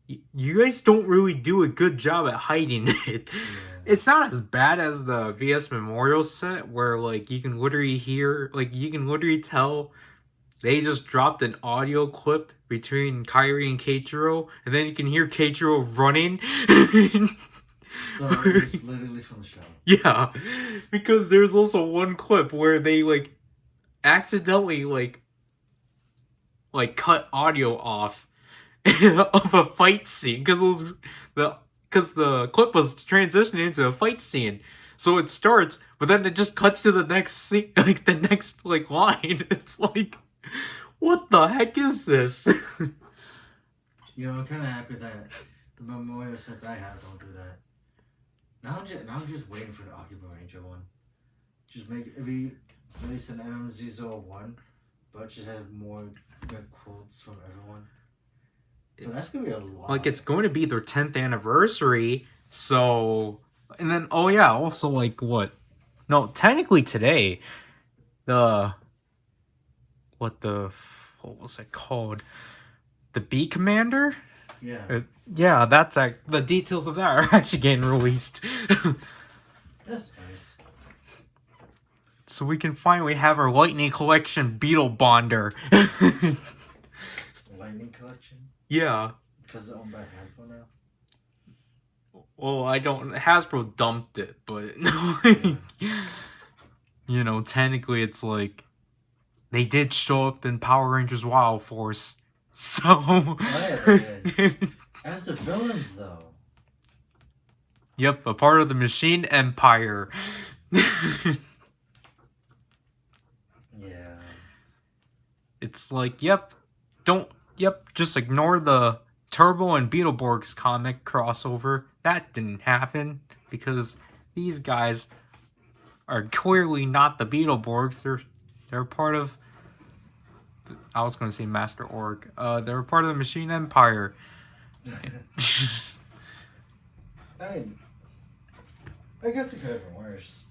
you guys don't really do a good job at hiding it. Yeah. It's not as bad as the VS Memorial set, where, like, you can literally hear, like, you can literally tell they just dropped an audio clip between Kairi and Keiichiro, and then you can hear Keiichiro running. So it's literally from the show. Yeah, because there's also one clip where they, like, accidentally, like cut audio off of a fight scene because the clip was transitioning into a fight scene. So it starts, but then it just cuts to the next scene, like the next line. It's like, what the heck is this? You know, I'm kind of happy that the memorial sets I have don't do that. Now I'm just waiting for the Akiba Ranger one. Just make release an MMZ01, but just have more good quotes from everyone. But that's gonna be a lot. Like, it's going to be their 10th anniversary, so, and then, oh yeah, also, like, what? No, technically today, what was it called? The B Commander? Yeah. Yeah, that's the details of that are actually getting released. That's nice. So we can finally have our Lightning Collection Beetle Bonder. Lightning Collection? Yeah. Because it's owned by Hasbro now? Well, Hasbro dumped it, but you know, technically it's like they did show up in Power Rangers Wild Force. So oh, yeah, they did. As the villains, though. Yep, a part of the Machine Empire. Yeah. It's like, just ignore the Turbo and Beetleborgs comic crossover. That didn't happen because these guys are clearly not the Beetleborgs. They're part of, I was going to say Master Org. They're part of the Machine Empire. I mean, I guess it could have been worse.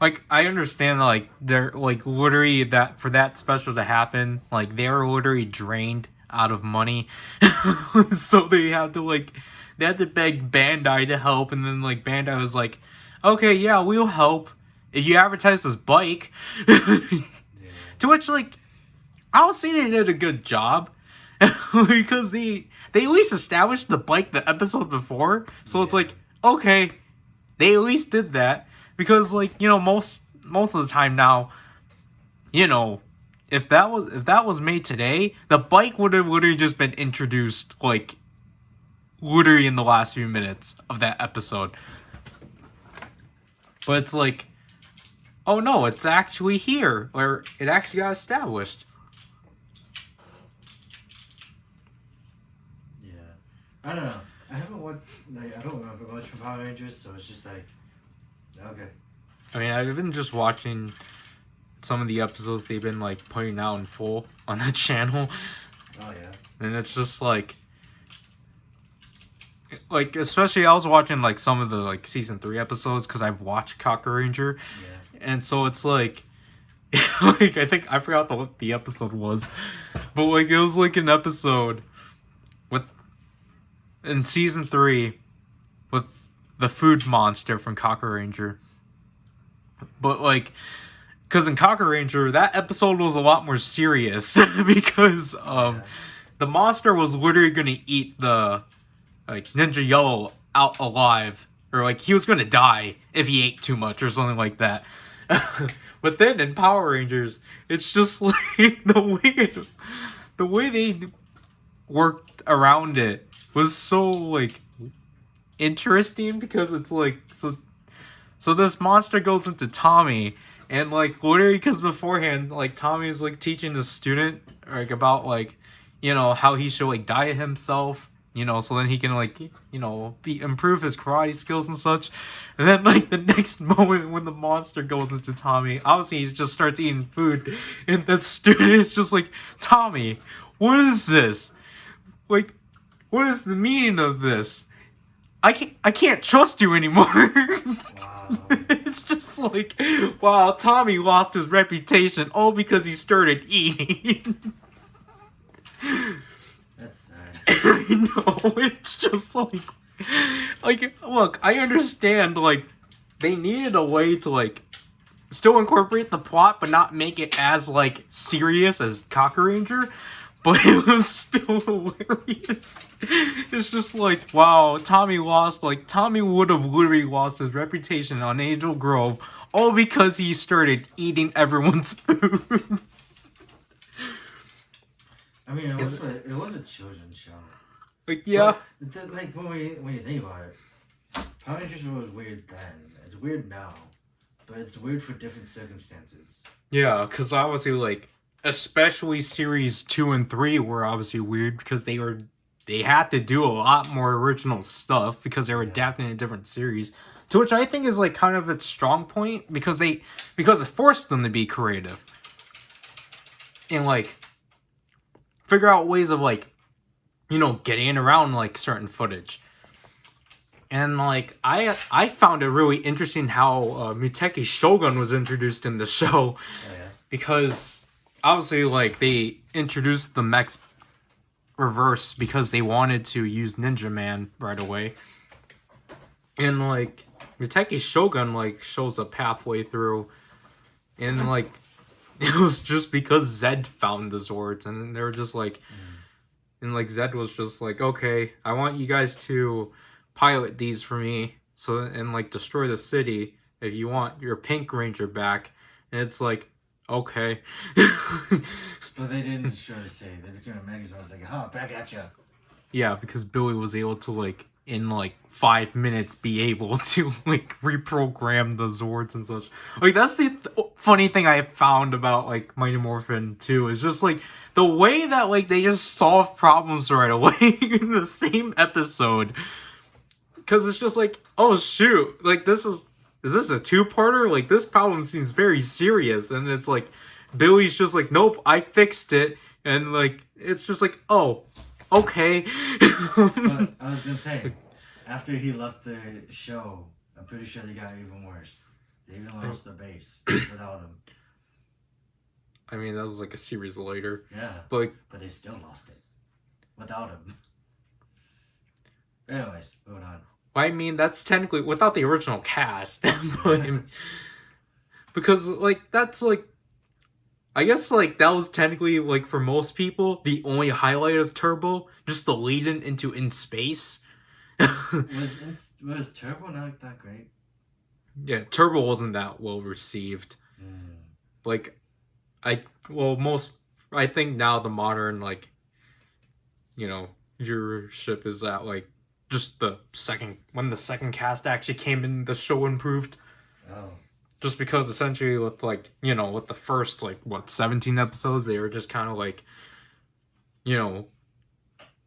Like, I understand, like, they're, like, literally, that for that special to happen, like, they're literally drained out of money. So they had to beg Bandai to help, and then, like, Bandai was like, okay, yeah, we'll help if you advertise this bike. Yeah. To which, like, I'll say they did a good job. Because they at least established the bike the episode before. So it's like, okay, they at least did that. Because, like, you know, most of the time now, you know, if that was made today, the bike would have literally just been introduced, like, literally in the last few minutes of that episode. But it's like, oh no, it's actually here, or it actually got established. Yeah, I don't know. I haven't watched. I don't remember much from Power Rangers, so it's just like, okay. I mean, I've been just watching some of the episodes they've been like putting out in full on the channel. Oh yeah. And it's just like especially I was watching like some of the like season 3 episodes because I've watched Kamen Rider. Yeah. And so it's like like I think I forgot what the episode was, but like it was like an episode with in season 3 with the food monster from Kamen Rider. But like, because in Kamen Rider that episode was a lot more serious because the monster was literally gonna eat the like Ninja Yellow out alive, or like he was gonna die if he ate too much or something like that. But then in Power Rangers, it's just like the way they worked around it was so like interesting because it's like so this monster goes into Tommy and like literally because beforehand like Tommy's like teaching the student like about like how he should like diet himself, so then he can like improve his karate skills and such. And then like the next moment when the monster goes into Tommy, obviously he just starts eating food, and the student is just like, Tommy, what is this? Like, what is the meaning of this? I can't trust you anymore. Wow. It's just like, wow, Tommy lost his reputation all because he started eating. That's sad. I know, it's just like, look, I understand, like, they needed a way to, like, still incorporate the plot, but not make it as, like, serious as Kamen Rider, but it was still hilarious. It's just like, wow, Tommy would have literally lost his reputation on Angel Grove, all because he started eating everyone's food. I mean, it was a children's show. Like, yeah. But, like, when you think about it, Power Rangers was weird then. It's weird now. But it's weird for different circumstances. Yeah, because obviously, like, especially series 2 and 3 were obviously weird because they had to do a lot more original stuff because they were adapting a different series, to which I think is like kind of its strong point because it forced them to be creative and like figure out ways of like getting around like certain footage. And like I found it really interesting how Muteki Shogun was introduced in the show. Because obviously, like, they introduced the mechs reverse because they wanted to use Ninja Man right away. And, like, Muteki Shogun, like, shows up halfway through. And, like, it was just because Zed found the Zords. And they were just like... And, like, Zed was just like, okay, I want you guys to pilot these for me. And, like, destroy the city if you want your Pink Ranger back. And it's like... Okay. But they didn't show the save. They became a Megazord. I was like, back at you. Yeah, because Billy was able to, like, in, like, 5 minutes be able to, like, reprogram the Zords and such. Like, that's the funny thing I found about, like, Mighty Morphin 2 is just, like, the way that, like, they just solve problems right away in the same episode. Because it's just like, oh, shoot. Like, is this a two-parter? Like, this problem seems very serious. And it's like, Billy's just like, nope, I fixed it. And, like, it's just like, oh, okay. But I was going to say, after he left the show, I'm pretty sure they got even worse. They even lost the base without him. I mean, that was like a series later. Yeah. But they still lost it without him. Anyways, moving on. I mean, that's technically without the original cast. But, because, like, that's, like, I guess, like, that was technically, like, for most people, the only highlight of Turbo, just the lead-in into In Space. Was Turbo not that great? Yeah, Turbo wasn't that well received. Like, I think now the modern, like, viewership is at, like, just when the second cast actually came in, the show improved. Oh. Just because essentially with, like, with the first, like, 17 episodes, they were just kind of, like,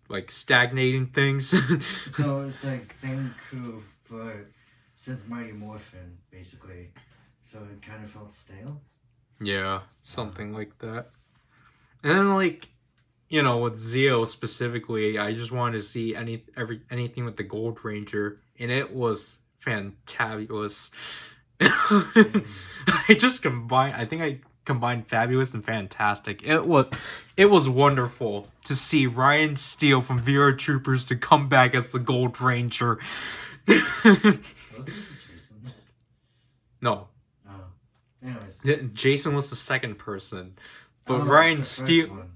like, stagnating things. So it's, like, same crew, but since Mighty Morphin, basically, so it kind of felt stale. Yeah, something like that. And then like, you know, with Zeo specifically, I just wanted to see anything with the Gold Ranger, and it was fantabulous. I think I combined fabulous and fantastic. It was wonderful to see Ryan Steele from VR Troopers to come back as the Gold Ranger. Was it Jason? No. Oh. Anyways. Jason was the second person. But Oh, Ryan the first Steele, one.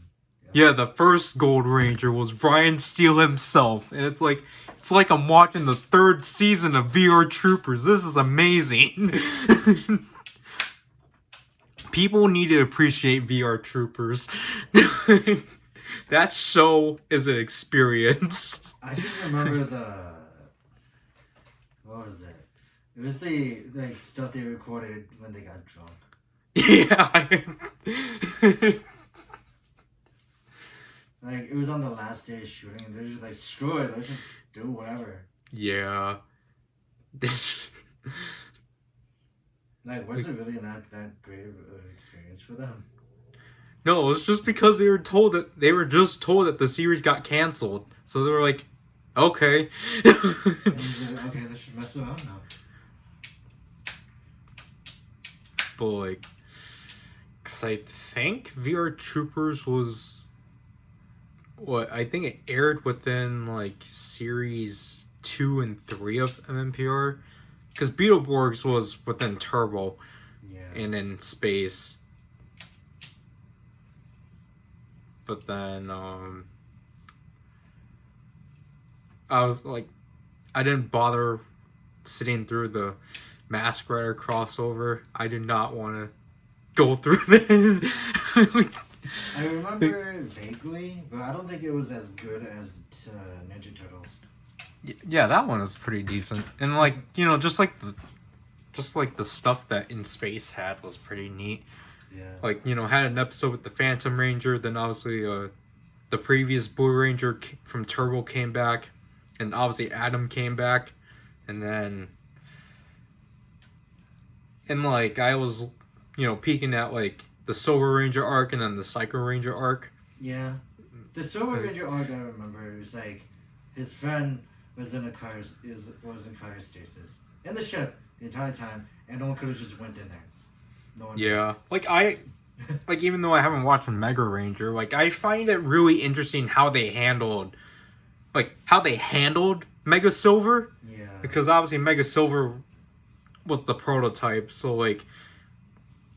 yeah, the first Gold Ranger was Ryan Steele himself, and it's like I'm watching the 3rd season of VR Troopers. This is amazing. People need to appreciate VR Troopers. That show is an experience. I just remember what was it? It was the stuff they recorded when they got drunk. Yeah. Like, it was on the last day of shooting, and they're just like, screw it, let's just do whatever. Yeah. Like, was it really not that great of an experience for them? No, it was just because they were just told that the series got canceled. So they were like, okay. And he's like, okay, let's just mess around now. But like, cause I think VR Troopers was I think it aired within like series 2 and 3 of MMPR, because Beetleborgs was within Turbo, Yeah. and in Space. But then I was like, I didn't bother sitting through the Mask Rider crossover. I did not want to go through this. I remember vaguely, but I don't think it was as good as Ninja Turtles. Yeah, that one is pretty decent, and like, you know, just like the stuff that In Space had was pretty neat. Yeah. Like, you know, had an episode with the Phantom Ranger, then obviously the previous Blue Ranger from Turbo came back, and obviously Adam came back, and then like I was, you know, peeking at like the Silver Ranger arc and then the Psycho Ranger arc. Yeah. The Silver Ranger arc I remember was like his friend was in cryostasis in the ship the entire time, and no one could have just went in there. No one. Yeah, like even though I haven't watched Mega Ranger, like I find it really interesting how they handled Mega Silver. Yeah. Because obviously Mega Silver was the prototype, so like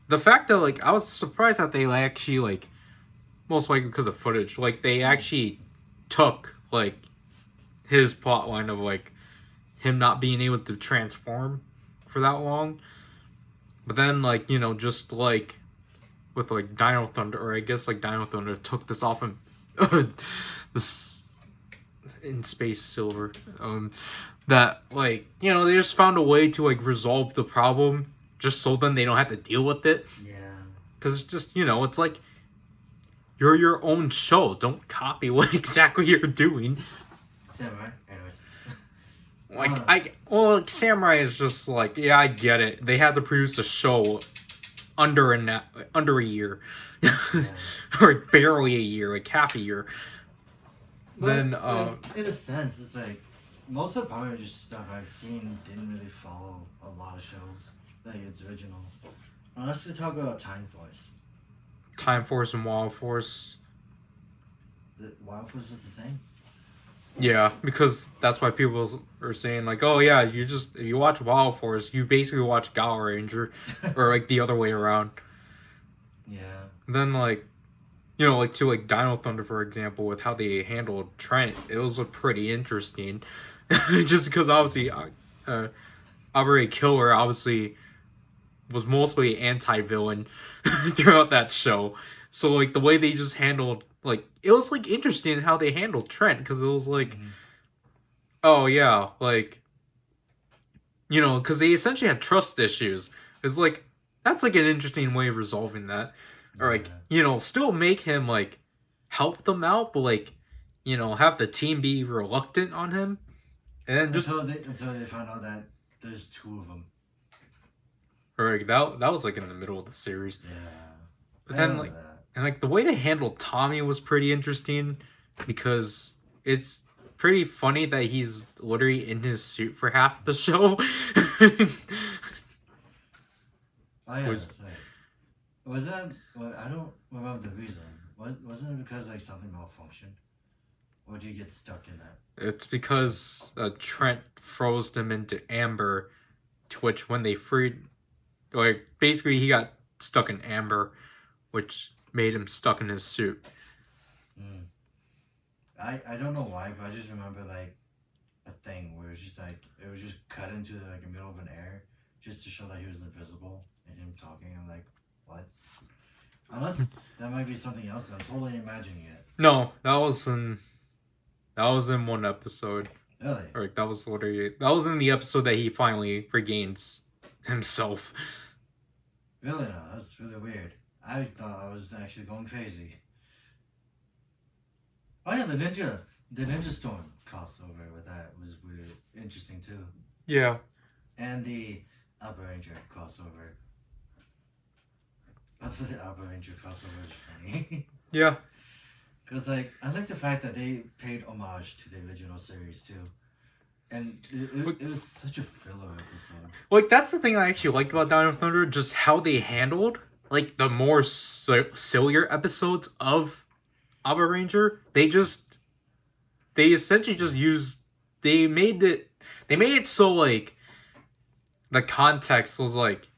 the fact that like I was surprised that they actually like, most likely because of footage, like they actually took like his plotline of like him not being able to transform for that long. But then like, you know, just like with like Dino Thunder, or I guess like Dino Thunder took this off of this In Space Silver, that like, you know, they just found a way to like resolve the problem just so then they don't have to deal with it. Yeah. Because it's just, you know, it's like you're your own show, don't copy what exactly you're doing. Samurai. Anyways. Like Samurai is just like, yeah, I get it. They had to produce a show under a year, or barely a year, like half a year. But, Then, like, in a sense, it's like most of the Power Rangers stuff I've seen didn't really follow a lot of shows, like its originals. Let's just talk about Time Force. Time Force and Wild Force. The Wild Force is the same. Yeah, because that's why people are saying like, oh yeah, if you watch Wild Force, you basically watch Gal Ranger, or like the other way around. Yeah. And then like, you know, like to like Dino Thunder, for example, with how they handled Trent, it was pretty interesting. Just because obviously, Aubrey Killer obviously was mostly anti-villain throughout that show. So like the way they just handled, like, it was like interesting how they handled Trent, because it was like, oh yeah, like, you know, because they essentially had trust issues. It's like, that's like an interesting way of resolving that. Or like, you know, still make him like help them out, but like, you know, have the team be reluctant on him, and then just until they found out that there's two of them. Or like that was like in the middle of the series. Yeah. But I then remember like that. and like the way they handled Tommy was pretty interesting because it's pretty funny that he's literally in his suit for half the show. Oh yeah, Which that's right. Was that? Well, I don't remember the reason. Wasn't it because like something malfunctioned, or do you get stuck in that? it's because Trent froze them into amber, to which when they freed, like basically he got stuck in amber, which made him stuck in his suit. Mm. I don't know why, but I just remember like a thing where it was just cut into like the middle of an air just to show that he was invisible and him talking. I'm like, what? Unless that might be something else. I'm totally imagining it. No, that was in one episode. Really? Or like, that was in the episode that he finally regains himself. Really? No, that's really weird. I thought I was actually going crazy. Oh yeah, the Ninja Storm crossover with that was weird, interesting too, Yeah. and the Upper Ranger crossover. I thought the Upper Ranger crossover was funny. Yeah. Because, like, I like the fact that they paid homage to the original series, too. And it was such a filler episode. Like, that's the thing I actually liked about Dino Thunder, just how they handled, like, the more sillier episodes of Abba Ranger. They essentially just used, they made it so, like, the context was, like,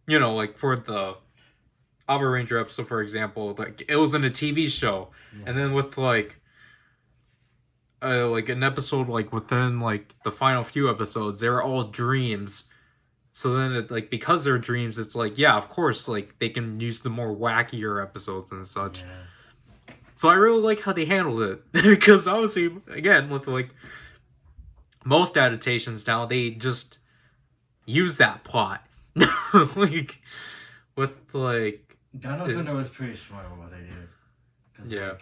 like, for the Abba Ranger episode, for example, like, it was in a TV show. Yeah. And then with, like an episode, like, within, like, the final few episodes, they're all dreams. So then, because they're dreams, it's like, yeah, of course, like, they can use the more wackier episodes and such. Yeah. So I really like how they handled it. Because, obviously, again, with, like, most adaptations now, they just use that plot. Like, with, like... Dino Thunder was pretty smart with what they did. Cause, Yeah. like,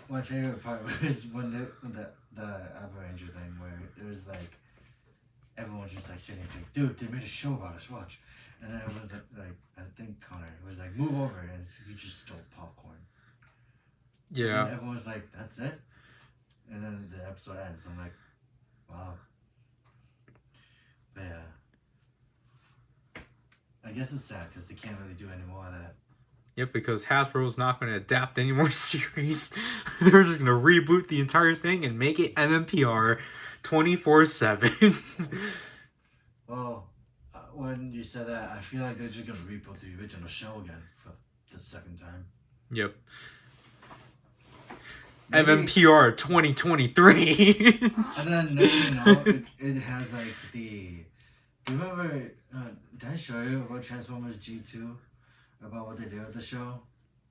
my favorite part was when the Upper Ranger thing, where it was like, everyone's just like sitting, like, dude, they made a show about us, watch. And then it was like I think Connor was like, move over, and you just stole popcorn. Yeah. And everyone's like, that's it? And then the episode ends. I'm like, wow. But yeah. I guess it's sad because they can't really do any more of that. Yep, because Hasbro's not going to adapt any more series. They're just going to reboot the entire thing and make it MMPR 24/7. Well, when you said that, I feel like they're just going to reboot the original show again for the second time. Yep. Maybe, MMPR 2023. and then next thing you know, it has like the... Do you remember... did I show you about Transformers G2? About what they did with the show?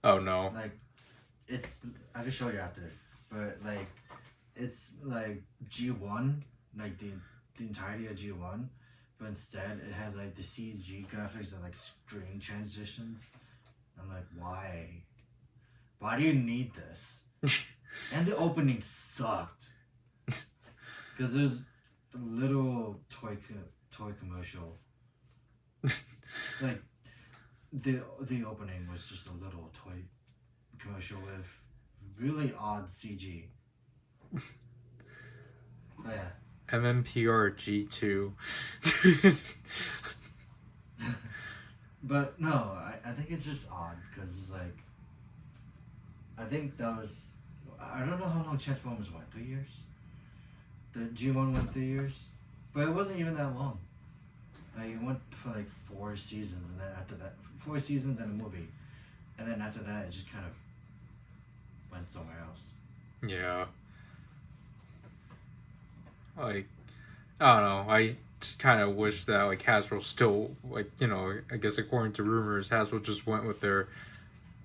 Oh, no. Like, it's... I can show you after. But, like, it's like G1. Like, the entirety of G1. But instead, it has, like, the CG graphics and, like, screen transitions. I'm like, why? Why do you need this? And the opening sucked. Because there's a little toy commercial. Like, the opening was just a little toy commercial with really odd CG. Oh yeah. MMPR G2. But no, I think it's just odd because it's like, I think that was, I don't know how long Transformers went, 3 years? The G1 went 3 years? But it wasn't even that long. Like, it went for like 4 seasons, and then after that, 4 seasons and a movie. And then after that, it just kind of went somewhere else. Yeah. Like, I don't know. I just kind of wish that, like, Hasbro still, like, I guess according to rumors, Hasbro just went with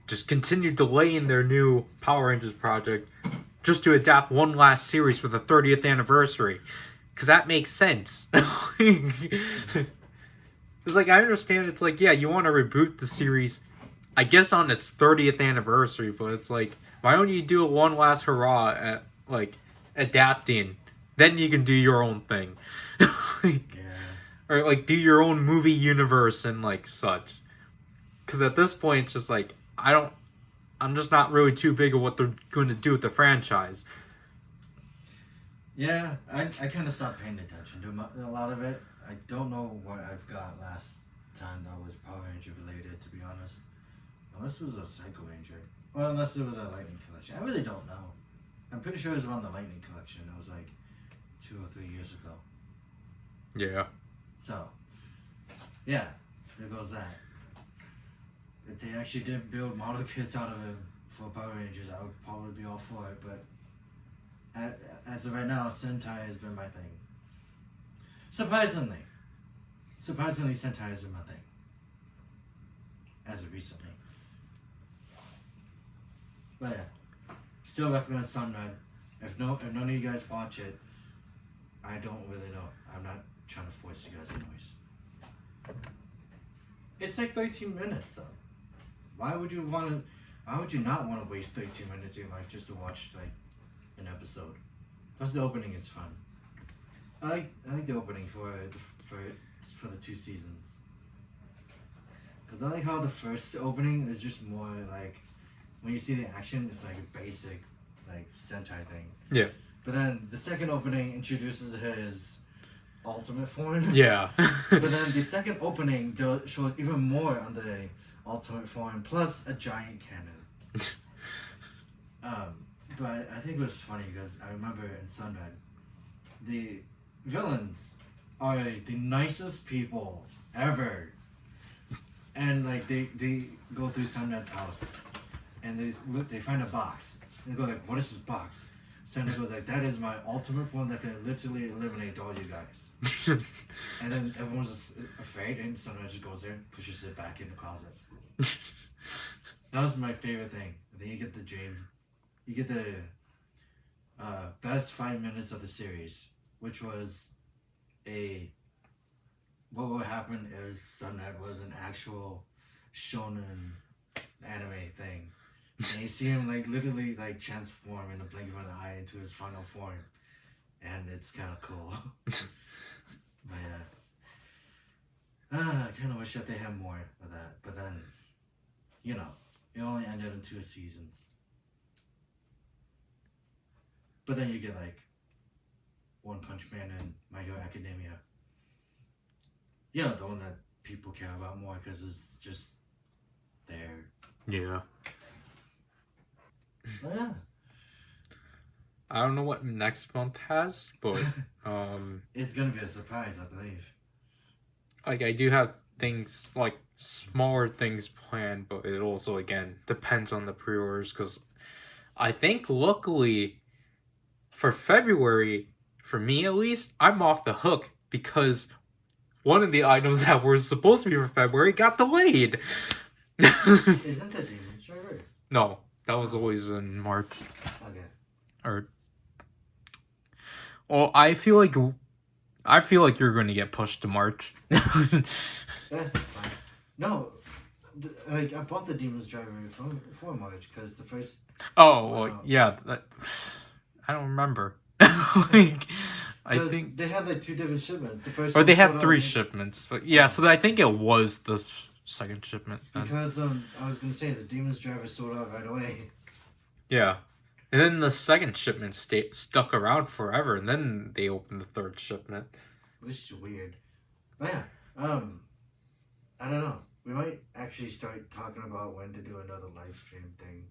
just continued delaying their new Power Rangers project just to adapt one last series for the 30th anniversary. Because that makes sense. It's like, I understand, it's like, yeah, you want to reboot the series, I guess, on its 30th anniversary, but it's like, why don't you do a one last hurrah at, like, adapting? Then you can do your own thing. Yeah. or like do your own movie universe and like such. Because at this point, it's just like I'm just not really too big of what they're going to do with the franchise. Yeah, I kind of stopped paying attention to a lot of it. I don't know what I've got last time that was Power Ranger related, to be honest. Unless it was a Psycho Ranger. Well, unless it was a Lightning Collection. I really don't know. I'm pretty sure it was around the Lightning Collection. That was like 2 or 3 years ago. Yeah. So, yeah, there goes that. If they actually did build model kits out of it for Power Rangers, I would probably be all for it. But as of right now, Sentai has been my thing. Surprisingly, Sentai has been my thing. As of recently. But yeah, still recommend Sunred. If none of you guys watch it, I don't really know. I'm not trying to force you guys anyways. It's like 13 minutes though. Why would you not want to waste 13 minutes of your life just to watch like an episode? Plus the opening is fun. I like the opening for the 2 seasons. Cause I like how the first opening is just more like when you see the action, it's like a basic like Sentai thing. Yeah. But then the second opening introduces his ultimate form. Yeah. But then the second opening shows even more on the ultimate form, plus a giant cannon. But I think it was funny because I remember in Sunred, the villains are the nicest people ever. And like they go through Sunred's house, and they find a box. And they go like, "What is this box?" Sunred goes like, "That is my ultimate form that can literally eliminate all you guys." And then everyone's just afraid, and Sunred just goes there, pushes it back in the closet. That was my favorite thing. And then you get the dream. You get the best 5 minutes of the series, which was what would happen if Sunred was an actual shonen anime thing. And you see him like literally like transform in a blink of an eye into his final form. And it's kind of cool. But yeah. I kind of wish that they had more of that. But then, you know, it only ended in 2 seasons. But then you get like One Punch Man and My Hero Academia. You know, the one that people care about more because it's just there. Yeah. But yeah. I don't know what next month has, but it's gonna be a surprise, I believe. like I do have things like smaller things planned, but it also again depends on the pre-orders because I think luckily for February, for me at least, I'm off the hook because one of the items that were supposed to be for February got delayed. Isn't that Demon Driver? No, that was always in March. Okay. Or, well, I feel like you're going to get pushed to March. That's fine. No, like I bought the Demon's Driver for March because the first. Oh well, yeah. I don't remember. Like, I think they had like 2 different shipments. The first, or they one had 3 shipments, but yeah. So I think it was the second shipment. Then. Because I was gonna say the Demon's Driver sold out right away. Yeah, and then the second shipment stuck around forever, and then they opened the 3rd shipment. Which is weird. But yeah, I don't know. We might actually start talking about when to do another live stream thing.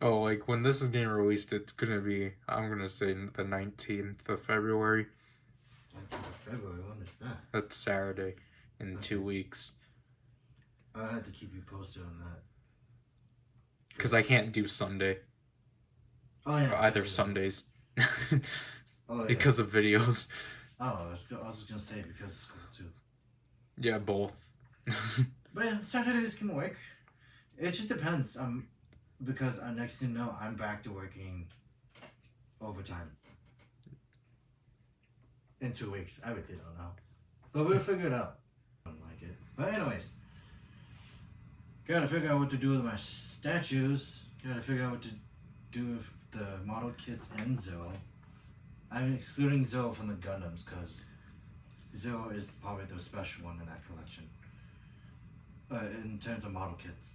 Oh, like when this is getting released, it's gonna be, I'm gonna say the 19th of February. 19th of February, when is that? That's Saturday in 2 weeks. I'll have to keep you posted on that. Because I can't do Sunday. Oh, yeah. Or either Sundays. Oh, yeah. Because of videos. Oh, I was just gonna say because of school too. Yeah, both. But yeah, Saturdays can work. It just depends. Because next thing you know, I'm back to working overtime. In 2 weeks. I really don't know. But we'll figure it out. I don't like it. But anyways. Gotta figure out what to do with my statues. Gotta figure out what to do with the model kits and Zoe. I'm excluding Zoe from the Gundams because Zero is probably the special one in that collection. In terms of model kits.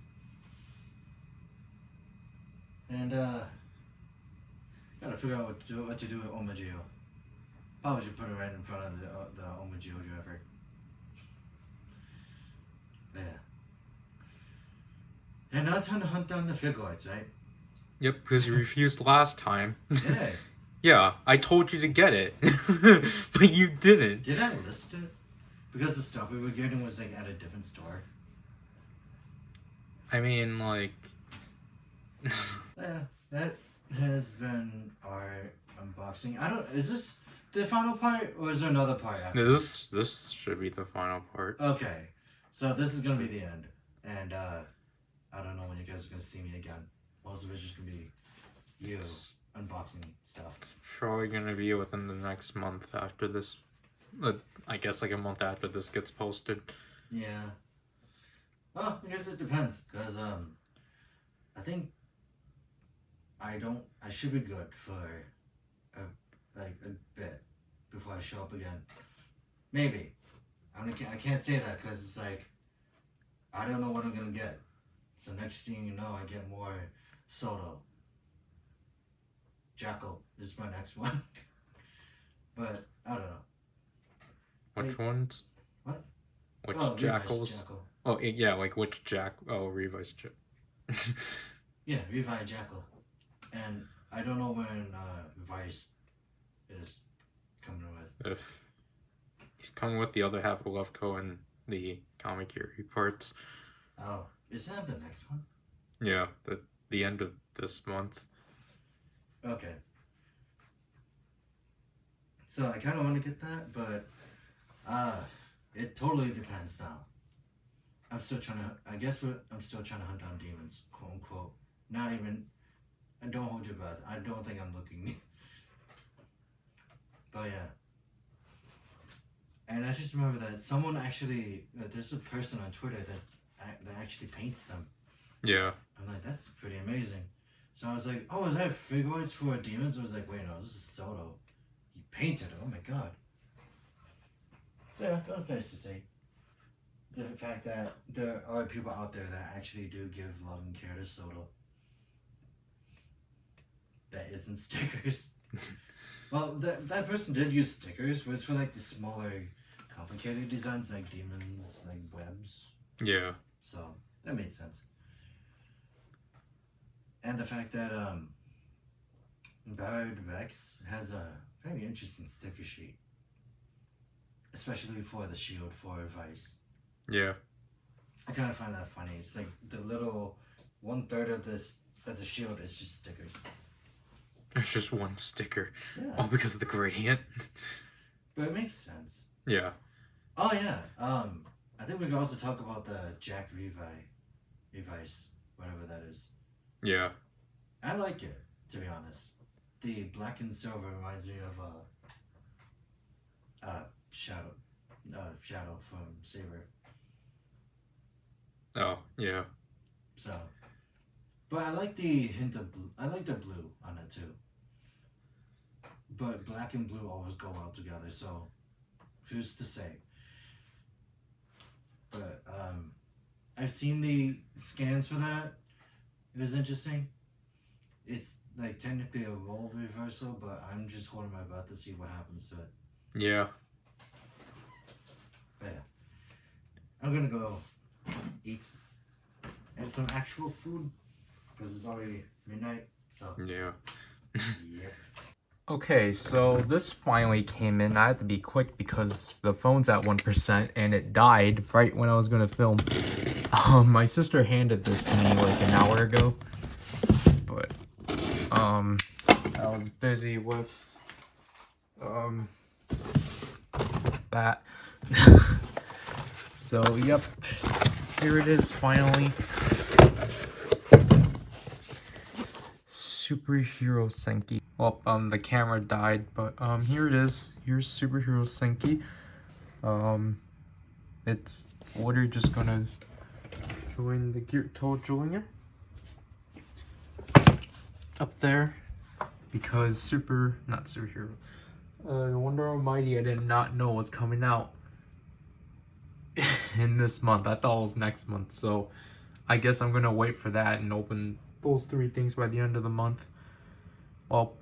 And gotta figure out what to do with Omageo. Probably should put it right in front of the Omageo driver. Yeah. And now it's time to hunt down the Figuarts, right? Yep, because you refused last time. Yeah. Yeah, I told you to get it, but you didn't. Did I list it? Because the stuff we were getting was like at a different store. I mean, like... Yeah, that has been our unboxing. Is this the final part, or is there another part after No, this should be the final part. Okay, so this is gonna be the end, and I don't know when you guys are gonna see me again. Most of it's just gonna be you unboxing stuff. Probably gonna be within the next month after this. I guess like a month after this gets posted. Yeah. Well, I guess it depends, because I think I should be good for a bit before I show up again. Maybe. I can't say that because it's like I don't know what I'm gonna get. So next thing you know, I get more Soto. Jackal is my next one. But I don't know. Which ones? What? Which Revice jackals? Jackal. Oh yeah, like which jack? Oh, Revice Jack. Yeah, Revice Jackal. And I don't know when Vice is coming with. If he's coming with the other half of Lefko and the Kamakiri parts. Oh, is that the next one? Yeah, the end of this month. Okay. So I kind of want to get that, but it totally depends now. I'm still trying to. I'm still trying to hunt down demons, quote unquote. Not even. And don't hold your breath. I don't think I'm looking. But yeah. And I just remember that someone actually. There's a person on Twitter that actually paints them. Yeah. I'm like, that's pretty amazing. So I was like, oh, is that figuarts for demons? I was like, wait, no, this is Soto. He painted it. Oh my god. So yeah, that was nice to see. The fact that there are people out there that actually do give love and care to Soto. That isn't stickers. Well, that person did use stickers, but it's for like the smaller, complicated designs like demons, like webs. Yeah. So that made sense. And the fact that Avex has a very interesting sticker sheet, especially for the shield for Vice. Yeah. I kind of find that funny. It's like the little 1/3 of the shield is just stickers. There's just one sticker. Yeah. All because of the gradient. But it makes sense. Yeah. Oh yeah. I think we could also talk about the Jack Revice, whatever that is. Yeah. I like it, to be honest. The black and silver reminds me of Shadow from Saber. Oh, yeah. So, but I like the hint of blue. I like the blue on it too. But black and blue always go well together, so who's to say? But I've seen the scans for that. It was interesting. It's like technically a role reversal, but I'm just holding my breath to see what happens to it. Yeah. But yeah. I'm gonna go eat and some actual food because it's already midnight. So Yeah. yeah. Okay, so this finally came in. I had to be quick because the phone's at 1% and it died right when I was gonna film. My sister handed this to me like an hour ago, but I was busy with that. So yep, here it is finally. Superhero Senki. Well, the camera died, but here it is. Here's Superhero Senki. It's order just gonna join the gear toe joiner up there because not superhero. Wonder Almighty, I did not know was coming out in this month. I thought it was next month, so I guess I'm gonna wait for that and open those 3 things by the end of the month. Well,